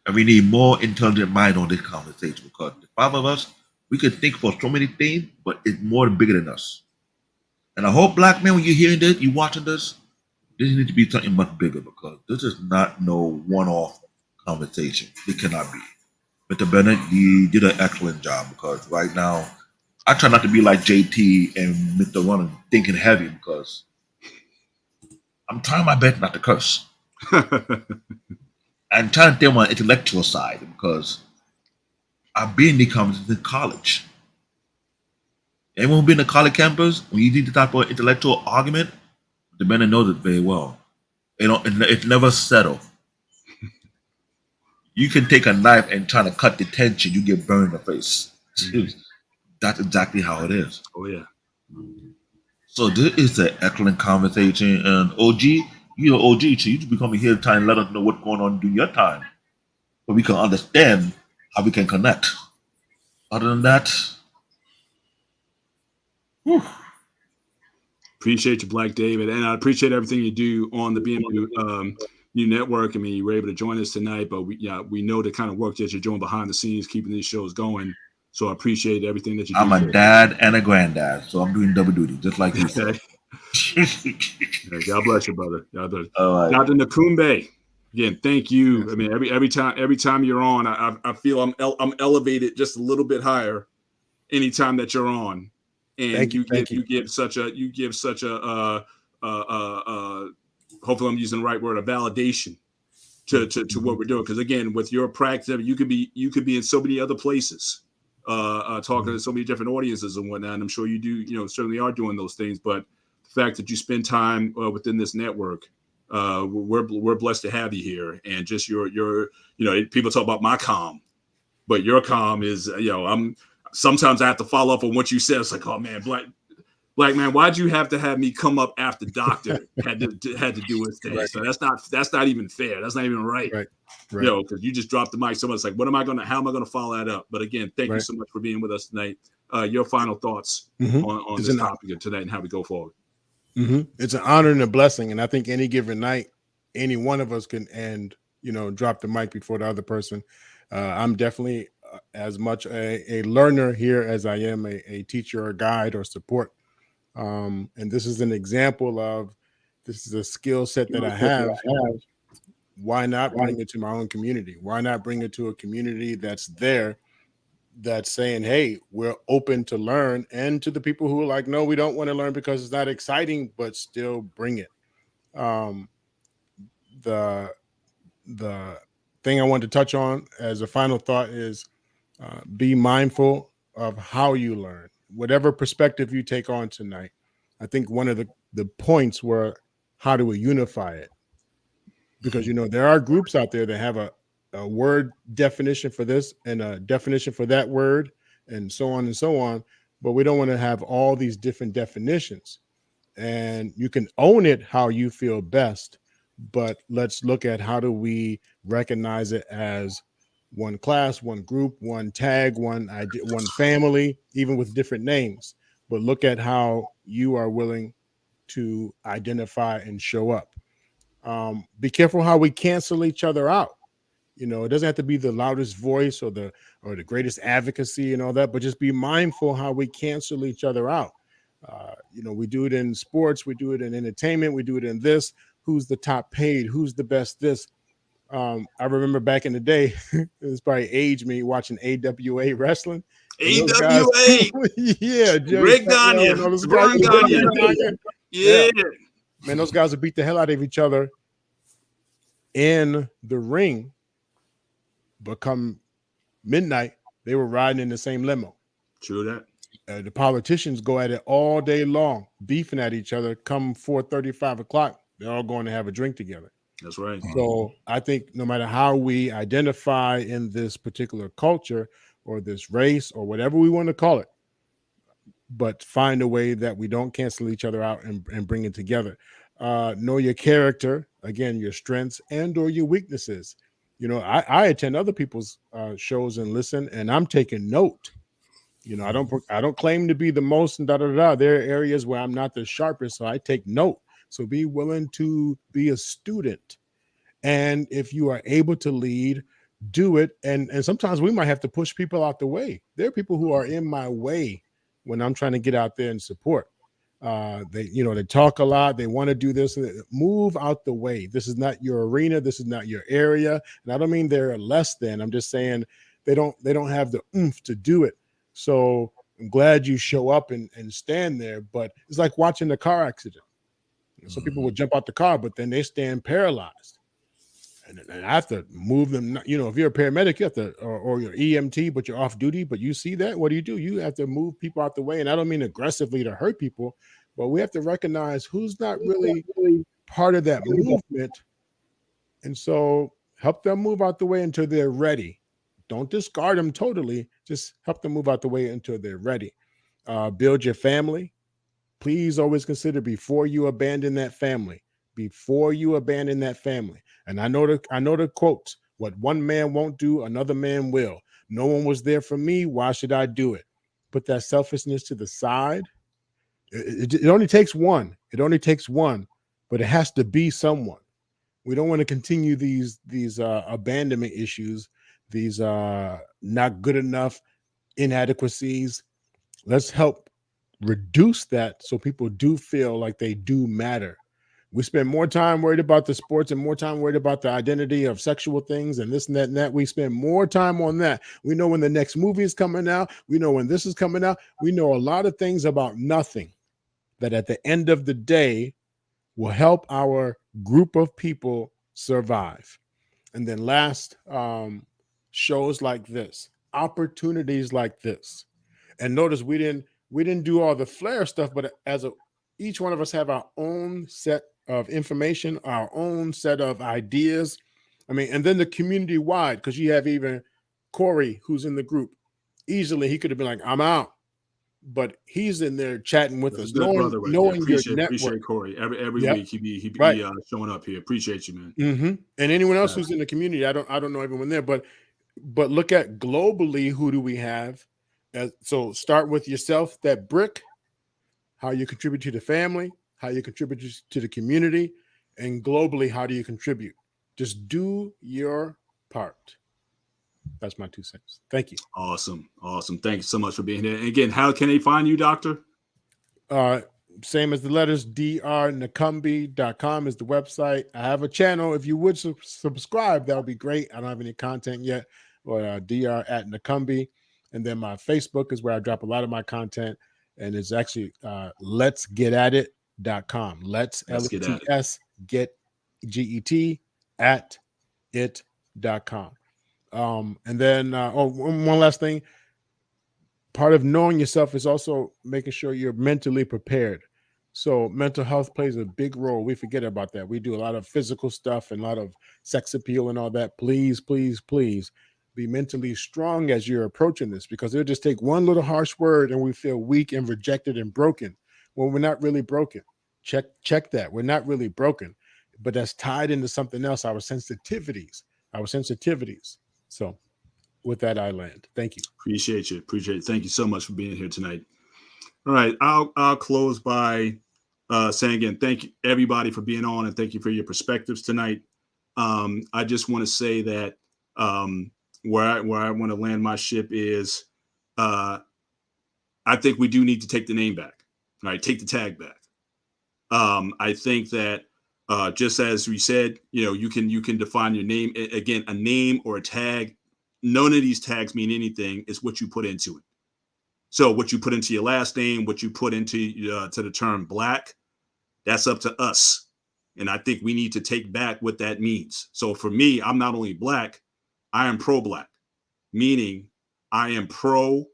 And we need more intelligent mind on this conversation because the five of us, we can think for so many things, but it's more bigger than us. And I hope, black man, when you're hearing this, you're watching this, this needs to be something much bigger because this is not no one-off conversation. It cannot be. Mr. Bennett, you did an excellent job because right now, I try not to be like JT and Mr. Running thinking heavy because I'm trying my best not to curse. I'm trying to think my intellectual side because I've been in the conversations in college. Anyone who's been to college campus, when you need to talk about intellectual argument, the Bennett knows it very well. It's never settled. You can take a knife and try to cut the tension, you get burned in the face. Mm-hmm. That's exactly how it is. Oh yeah. So this is an excellent conversation. And OG, you're OG, so you should be coming here trying to let us know what's going on during your time. So we can understand how we can connect. Other than that, whew. Appreciate you, Black David. And I appreciate everything you do on the BMU new network. I mean, you were able to join us tonight, but we know the kind of work that you're doing behind the scenes, keeping these shows going. So I appreciate everything that you do. I'm a dad and a granddad, so I'm doing double duty, just like you said. God bless you, brother. God bless you. Dr. Nakumbe, again, thank you. I mean, every time you're on, I feel I'm elevated just a little bit higher anytime that you're on. And you give such a hopefully I'm using the right word, a validation to what we're doing. Because again, with your practice, you could be in so many other places. Talking to so many different audiences and whatnot. And I'm sure you do, certainly are doing those things. But the fact that you spend time within this network, we're blessed to have you here. And just your people talk about my calm, but your calm is, sometimes I have to follow up on what you said. It's like, oh man, black man, why'd you have to have me come up after doctor had to do his thing? Right. So that's not even fair. That's not even right. Right. Because you just dropped the mic. Someone's like, how am I going to follow that up? But again, thank you so much for being with us tonight. Your final thoughts on this topic of tonight and how we go forward. It's an honor and a blessing. And I think any given night, any one of us can drop the mic before the other person. I'm definitely as much a learner here as I am a teacher or guide or support. And this is an example of, This is a skill set that I have. Why not bring it to my own community? Why not bring it to a community that's there, that's saying, hey, we're open to learn, and to the people who are like, no, we don't want to learn because it's not exciting, but still bring it. The thing I want to touch on as a final thought is be mindful of how you learn, whatever perspective you take on tonight. I think one of the points were, how do we unify it? Because, there are groups out there that have a word definition for this and a definition for that word and so on and so on. But we don't want to have all these different definitions. And you can own it how you feel best. But let's look at, how do we recognize it as one class, one group, one tag, one idea, one family, even with different names. But look at how you are willing to identify and show up. Be careful how we cancel each other out. It doesn't have to be the loudest voice or the greatest advocacy and all that, but just be mindful how we cancel each other out. We do it in sports, we do it in entertainment, we do it in this. Who's the top paid? Who's the best this? I remember back in the day, it was probably aged me, watching AWA wrestling. AWA, yeah, Greg Gagne, Vern Gagne. Yeah, man, those guys would beat the hell out of each other in the ring, but come midnight, they were riding in the same limo. True that. The politicians go at it all day long, beefing at each other. Come 4:30, 5 o'clock, they're all going to have a drink together. That's right. So I think no matter how we identify in this particular culture or this race or whatever we want to call it, but find a way that we don't cancel each other out and bring it together. Know your character, again, your strengths and or your weaknesses. I attend other people's shows and listen, and I'm taking note. I don't claim to be the most and There are areas where I'm not the sharpest, so I take note. So be willing to be a student. And if you are able to lead, do it. And sometimes we might have to push people out the way. There are people who are in my way when I'm trying to get out there and support. They talk a lot. They want to do this. Move out the way. This is not your arena. This is not your area. And I don't mean they're less than. I'm just saying they don't have the oomph to do it. So I'm glad you show up and stand there. But it's like watching a car accident. Some people will jump out the car, but then they stand paralyzed. And I have to move them. If you're a paramedic, you have to, or you're EMT, but you're off duty, but you see that, what do? You have to move people out the way. And I don't mean aggressively to hurt people, but we have to recognize who's not really part of that movement. And so help them move out the way until they're ready. Don't discard them totally. Just help them move out the way until they're ready. Build your family. Please always consider before you abandon that family. And I know the quotes. What one man won't do, another man will. No one was there for me. Why should I do it? Put that selfishness to the side. It only takes one. But it has to be someone. We don't want to continue these abandonment issues, these not good enough inadequacies. Let's help reduce that so people do feel like they do matter. We spend more time worried about the sports and more time worried about the identity of sexual things and this and that and that. We spend more time on that. We know when the next movie is coming out. We know when this is coming out. We know a lot of things about nothing that at the end of the day will help our group of people survive. And then last, shows like this, opportunities like this. And notice we didn't do all the flair stuff, but each one of us have our own set of information, our own set of ideas. And then the community wide, because you have even Corey, who's in the group. Easily, he could have been like, I'm out. But he's in there chatting with us, knowing your network. Appreciate Corey. Every week he be showing up here. Appreciate you, man. Mm-hmm. And anyone else who's in the community, I don't know everyone there, but look at globally, who do we have? So start with yourself, that brick, how you contribute to the family, how you contribute to the community, and globally, how do you contribute? Just do your part. That's my 2 cents. Thank you. Awesome. Thank you so much for being here. And again, how can they find you, Doctor? Same as the letters, drnakumbi.com is the website. I have a channel. If you would subscribe, that would be great. I don't have any content yet, but dr at Nakumbi. And then my Facebook is where I drop a lot of my content. And it's actually letsgetatit.com. Let's L-E-T-S get G-E-T at it.com. And then one last thing. Part of knowing yourself is also making sure you're mentally prepared. So mental health plays a big role. We forget about that. We do a lot of physical stuff and a lot of sex appeal and all that. Please, please, please be mentally strong as you're approaching this, because it'll just take one little harsh word and we feel weak and rejected and broken when we're not really broken. Check that. We're not really broken, but that's tied into something else, our sensitivities. So with that, I land. Thank you. Appreciate you. Thank you so much for being here tonight. All right, I'll close by saying again, thank you everybody for being on, and thank you for your perspectives tonight. I just want to say that where I want to land my ship is, I think we do need to take the name back. Right, take the tag back. I think that just as we said, you can define your name. Again, a name or a tag. None of these tags mean anything. It's what you put into it. So what you put into your last name, what you put into to the term Black, that's up to us. And I think we need to take back what that means. So for me, I'm not only Black, I am pro-Black, meaning I am pro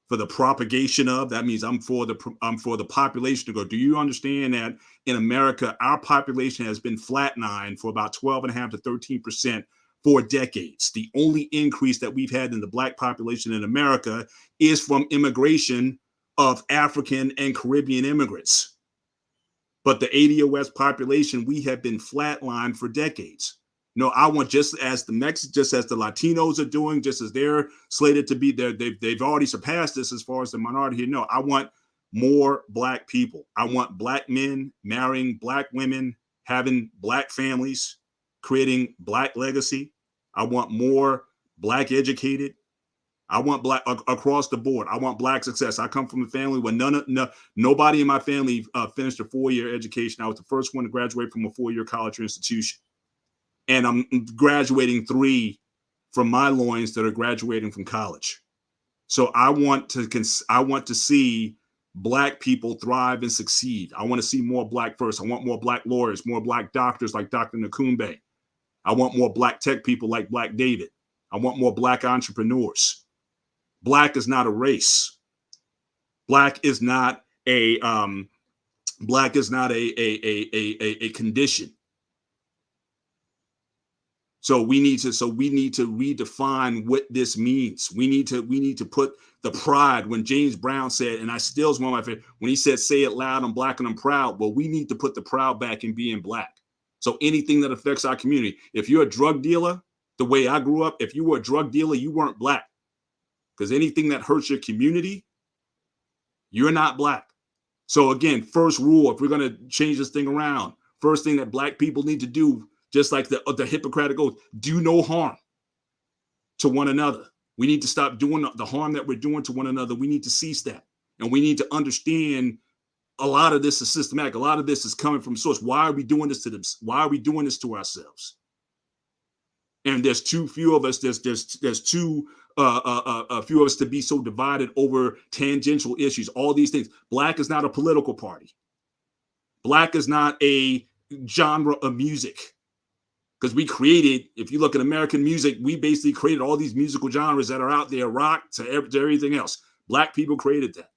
for the propagation of. That means I'm for the population to go. Do you understand that in America, our population has been flatlined for about 12.5 to 13% for decades? The only increase that we've had in the Black population in America is from immigration of African and Caribbean immigrants. But the ADOS population, we have been flatlined for decades. No, I want, just as the Latinos are doing, just as they're slated to be there, they've already surpassed this as far as the minority here. No, I want more Black people. I want Black men marrying Black women, having Black families, creating Black legacy. I want more Black educated. I want Black across the board. I want Black success. I come from a family where nobody in my family finished a 4-year education. I was the first one to graduate from a 4-year college or institution. And I'm graduating 3 from my loins that are graduating from college. So I want to see Black people thrive and succeed. I want to see more Black first. I want more Black lawyers, more Black doctors like Dr. Nakumbe. I want more Black tech people like Black David. I want more Black entrepreneurs. Black is not a race. Black is not a condition. So we need to redefine what this means. We need to put the pride. When James Brown said, and I still is one of my favorite, when he said, "Say it loud, I'm Black and I'm proud." Well, we need to put the proud back in being Black. So anything that affects our community, if you're a drug dealer, the way I grew up, if you were a drug dealer, you weren't Black. Because anything that hurts your community, you're not Black. So again, first rule, if we're going to change this thing around, first thing that Black people need to do, just like the Hippocratic Oath, do no harm to one another. We need to stop doing the harm that we're doing to one another. We need to cease that. And we need to understand a lot of this is systematic. A lot of this is coming from source. Why are we doing this to them? Why are we doing this to ourselves? And there's too few of us. There's too few of us to be so divided over tangential issues. All these things. Black is not a political party. Black is not a genre of music. Because we created, if you look at American music, we basically created all these musical genres that are out there, rock to everything else. Black people created that.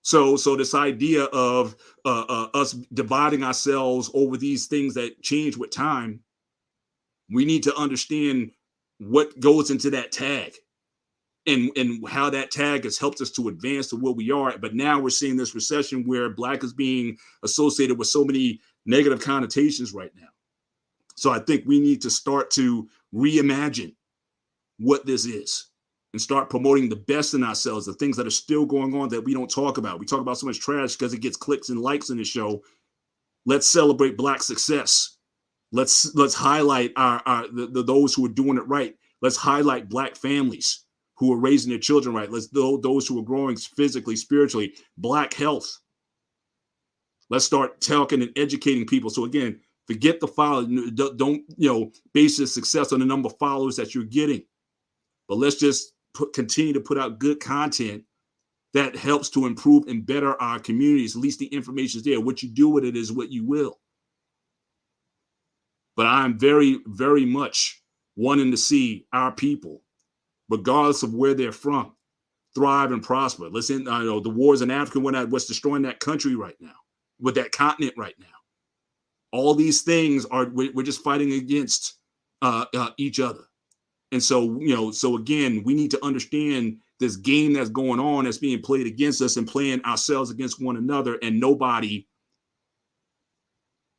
So this idea of us dividing ourselves over these things that change with time, we need to understand what goes into that tag and how that tag has helped us to advance to where we are. But now we're seeing this recession where Black is being associated with so many negative connotations right now. So I think we need to start to reimagine what this is and start promoting the best in ourselves, the things that are still going on that we don't talk about. We talk about so much trash because it gets clicks and likes in the show. Let's celebrate Black success. Let's highlight those who are doing it right. Let's highlight Black families who are raising their children right. Let's those who are growing physically, spiritually, Black health. Let's start talking and educating people. So again, forget the follow. Don't base your success on the number of followers that you're getting, but let's just continue to put out good content that helps to improve and better our communities. At least the information is there. What you do with it is what you will. But I'm very, very much wanting to see our people, regardless of where they're from, thrive and prosper. Listen, I know the wars in Africa, what's destroying that country right now, with that continent right now. All these things we're just fighting against each other. And so, so again, we need to understand this game that's going on, that's being played against us and playing ourselves against one another, and nobody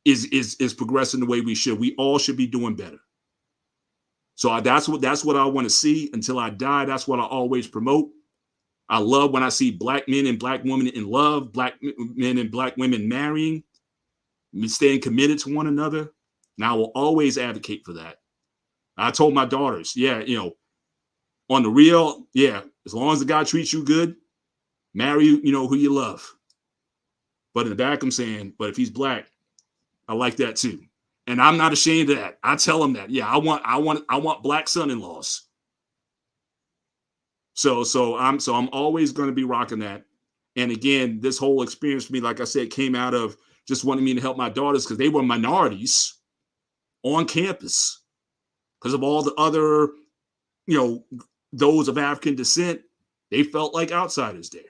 is progressing the way we should. We all should be doing better. So that's what I want to see until I die. That's what I always promote. I love when I see black men and black women in love, black men and black women marrying, staying committed to one another. And I will always advocate for that. I told my daughters, on the real, as long as the guy treats you good, marry, who you love. But in the back, I'm saying, but if he's black, I like that too. And I'm not ashamed of that. I tell them that. Yeah, I want black son-in-laws. So I'm always going to be rocking that. And again, this whole experience for me, like I said, came out of just wanting me to help my daughters because they were minorities on campus because of all the other, those of African descent. They felt like outsiders there.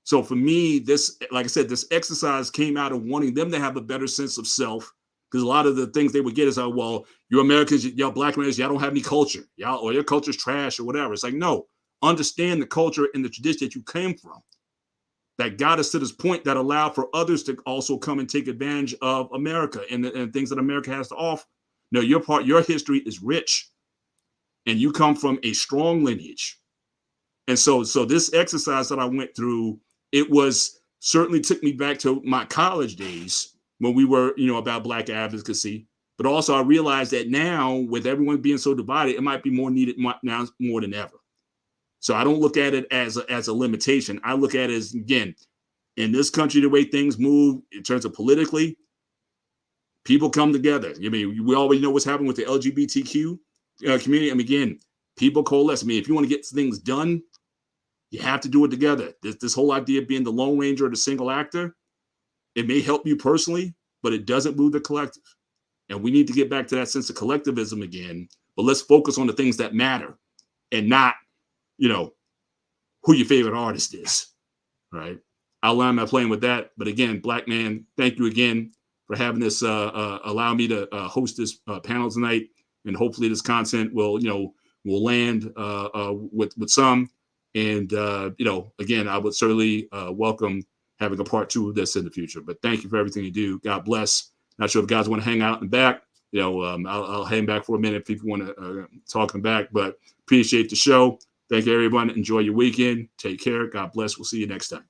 So for me, this, like I said, this exercise came out of wanting them to have a better sense of self, because a lot of the things they would get is, well, you're Americans, y'all black Americans, y'all don't have any culture, or your culture's trash or whatever. It's like, no, understand the culture and the tradition that you came from that got us to this point that allowed for others to also come and take advantage of America and things that America has to offer. No, your history is rich, and you come from a strong lineage. And so this exercise that I went through, it was certainly took me back to my college days when we were, about black advocacy. But also I realized that now, with everyone being so divided, it might be more needed now more than ever. So I don't look at it as a limitation. I look at it as, again, in this country, the way things move in terms of politically, people come together. I mean, we always know what's happening with the LGBTQ community. I mean, again, people coalesce. I mean, if you want to get things done, you have to do it together. This whole idea of being the lone ranger or the single actor, it may help you personally, but it doesn't move the collective. And we need to get back to that sense of collectivism again. But let's focus on the things that matter and not, who your favorite artist is, right? I'll land my plane with that. But again, Black Man, thank you again for having this, allow me to host this panel tonight. And hopefully this content will land with some. And, again, I would certainly welcome having a part 2 of this in the future. But thank you for everything you do. God bless. Not sure if guys want to hang out in the back. I'll hang back for a minute if people want to talk in the back. But appreciate the show. Thank you, everyone. Enjoy your weekend. Take care. God bless. We'll see you next time.